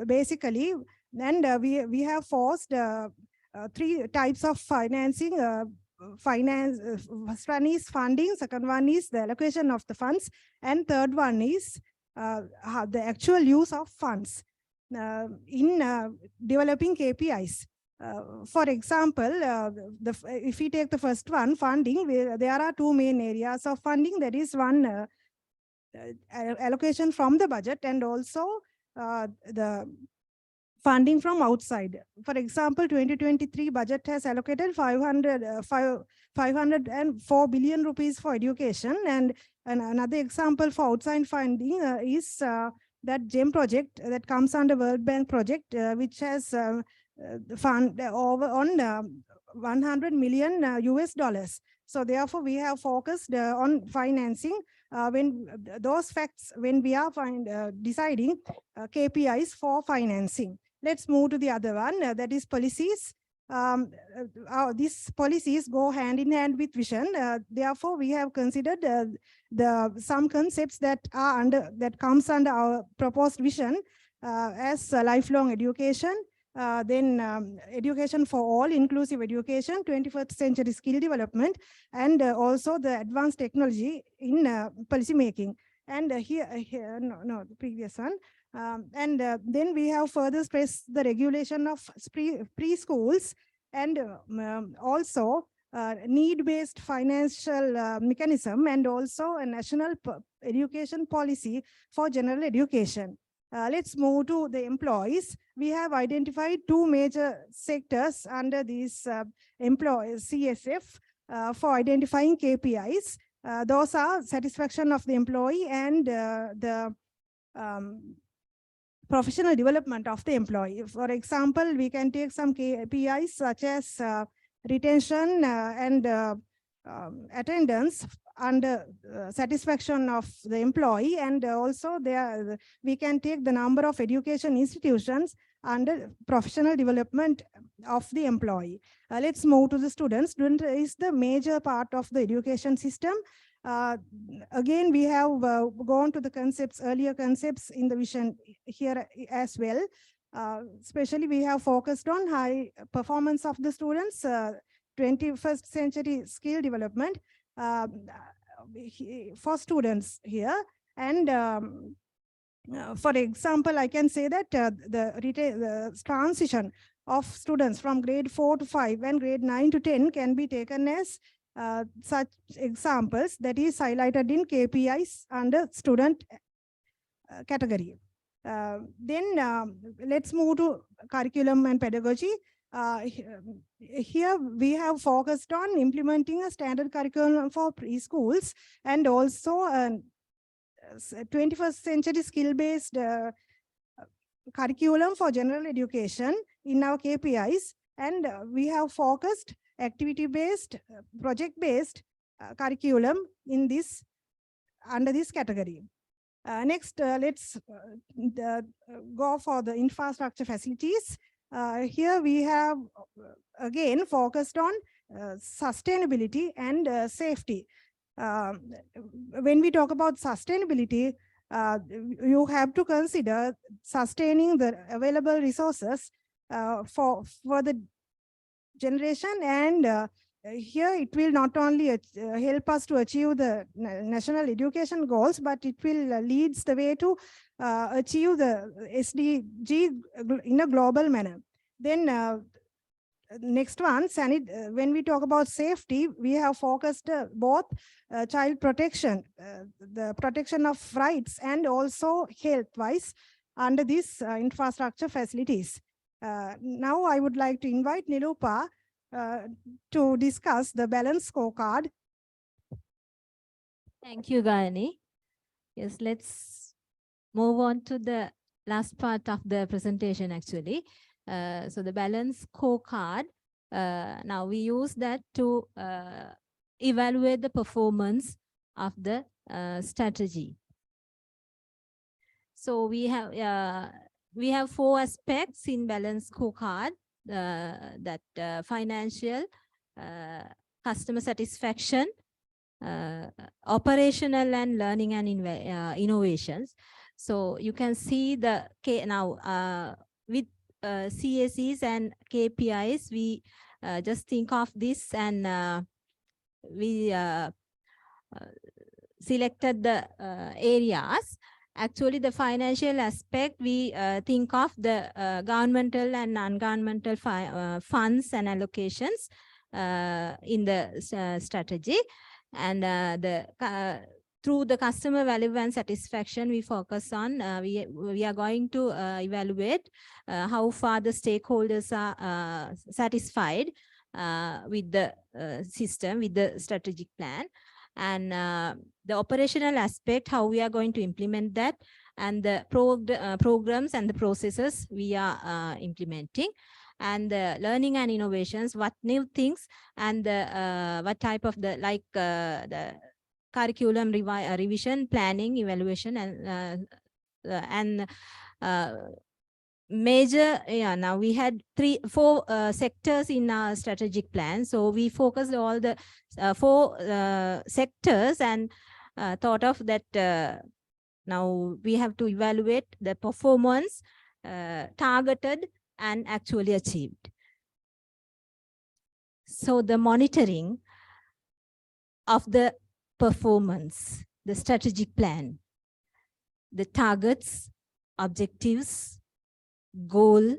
basically, and we have forced three types of financing. First one is funding, second one is the allocation of the funds, and third one is the actual use of funds in developing KPIs. For example, if we take the first one, funding, there are two main areas of funding. There is one allocation from the budget, and also the funding from outside. For example, 2023 budget has allocated 504 billion rupees for education, and another example for outside funding is that GEM project that comes under World Bank project, which has fund over on $100 million US dollars. So therefore, we have focused on financing when those facts, when we are deciding KPIs for financing. Let's move to the other one, that is policies. These policies go hand in hand with vision. Therefore, we have considered some concepts that comes under our proposed vision as lifelong education, then education for all, inclusive education, 21st century skill development, and also the advanced technology in policy making. And the previous one. Then we have further stressed the regulation of preschools, and also need-based financial mechanism, and also a national education policy for general education. Let's move to the employees. We have identified two major sectors under these employees CSF for identifying KPIs. Those are satisfaction of the employee and the professional development of the employee. For example, we can take some KPIs such as retention and attendance under satisfaction of the employee, and also there we can take the number of education institutions under professional development of the employee. Let's move to the students. Student is the major part of the education system. Again, we have gone to the concepts, earlier concepts in the vision here as well. Especially we have focused on high performance of the students, 21st century skill development for students here. And for example, I can say that the transition of students from grade 4 to 5 and grade 9 to 10 can be taken as such examples that is highlighted in KPIs under student category. Then let's move to curriculum and pedagogy. Here we have focused on implementing a standard curriculum for preschools, and also 21st century skill-based curriculum for general education in our KPIs. And we have focused activity-based, project-based curriculum in this, under this category. Next, let's go for the infrastructure facilities. Here we have again focused on sustainability and safety. When we talk about sustainability, you have to consider sustaining the available resources for the generation, and here it will not only help us to achieve the national education goals, but it will leads the way to achieve the SDG in a global manner. Then next one, when we talk about safety, we have focused both child protection, the protection of rights, and also health-wise under these infrastructure facilities. Now I would like to invite Nilupa to discuss the balance scorecard. Thank you, Gayani. Yes, let's move on to the last part of the presentation actually. So the balance scorecard, now we use that to evaluate the performance of the strategy. So we have 4 aspects in balance scorecard, that financial, customer satisfaction, operational and learning and innovations. So you can see the now with CACs and KPIs, we just think of this and we selected the areas. Actually, the financial aspect, we think of the governmental and non-governmental funds and allocations in the strategy. And through the customer value and satisfaction, we focus on, we are going to evaluate how far the stakeholders are satisfied with the system, with the strategic plan. And the operational aspect, how we are going to implement that, and the programs and the processes we are implementing, and the learning and innovations, what new things, and the what type of the curriculum revision, planning, evaluation, and major, now we had 4 sectors in our strategic plan. So we focused all the 4 sectors and thought of that now we have to evaluate the performance targeted and actually achieved. So the monitoring of the performance, the strategic plan, the targets, objectives, goal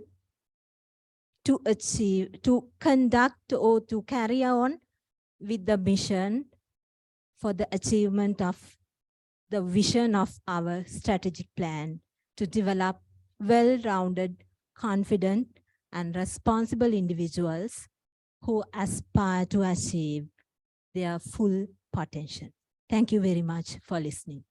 to achieve, to conduct or to carry on with the mission for the achievement of the vision of our strategic plan to develop well-rounded, confident, and responsible individuals who aspire to achieve their full potential. Thank you very much for listening.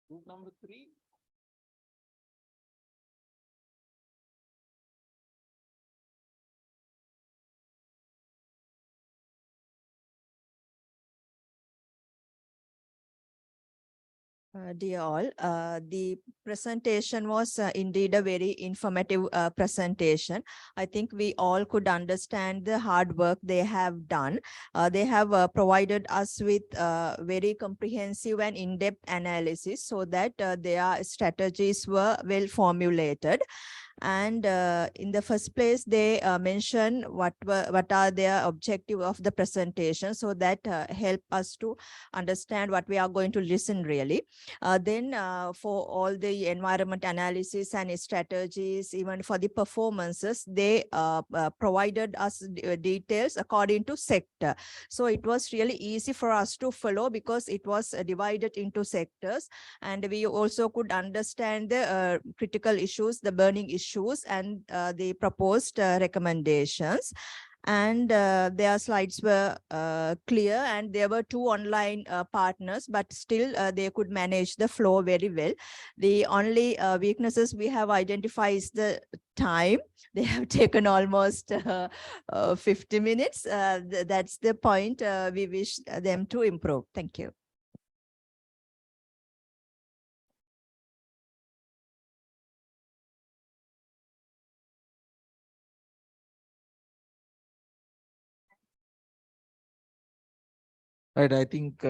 Group number 3. Dear all, the presentation was indeed a very informative presentation. I think we all could understand the hard work they have done. They have provided us with very comprehensive and in-depth analysis so that their strategies were well formulated. And in the first place, they mention what are their objective of the presentation, so that help us to understand what we are going to listen really. Then for all the environment analysis and strategies, even for the performances, they provided us details according to sector. So it was really easy for us to follow because it was divided into sectors, and we also could understand the critical issues, the burning issues, and the proposed recommendations. And their slides were clear, and there were 2 online partners, but still they could manage the flow very well. The only weaknesses we have identified is the time. They have taken almost 50 minutes. That's the point we wish them to improve. Thank you. Right, I think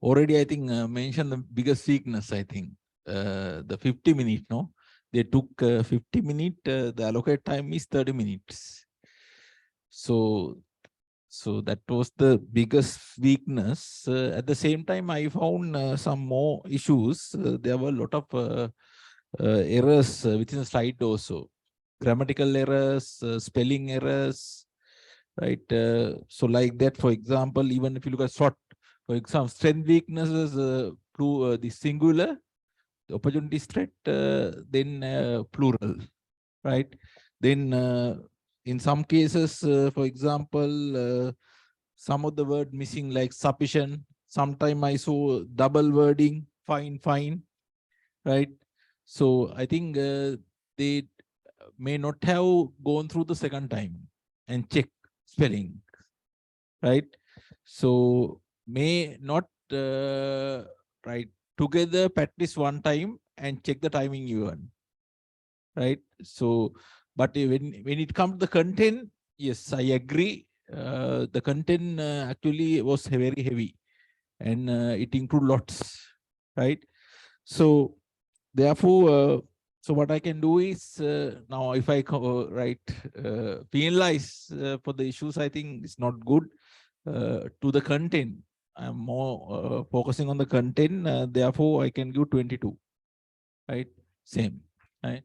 already mentioned the biggest weakness, the 50 minutes, no? They took 50 minutes, the allocated time is 30 minutes. So that was the biggest weakness. At the same time, I found some more issues. There were a lot of errors within the slide also. Grammatical errors, spelling errors, right? So like that, for example, even if you look at SWOT, for example, strength, weaknesses, the singular, the opportunity threat, then plural, right? Then in some cases, for example, some of the word missing like sufficient. Sometime I saw double wording, fine, right? So I think they may not have gone through the second time and check spelling, right? So may not right, together practice one time and check the timing even, right? So, but when it comes to the content, yes, I agree. The content actually was very heavy, and it include lots, right? So therefore, so what I can do is now if I penalize for the issues, I think it's not good. To the content, I'm more focusing on the content. Therefore, I can give 22, right? Same, right?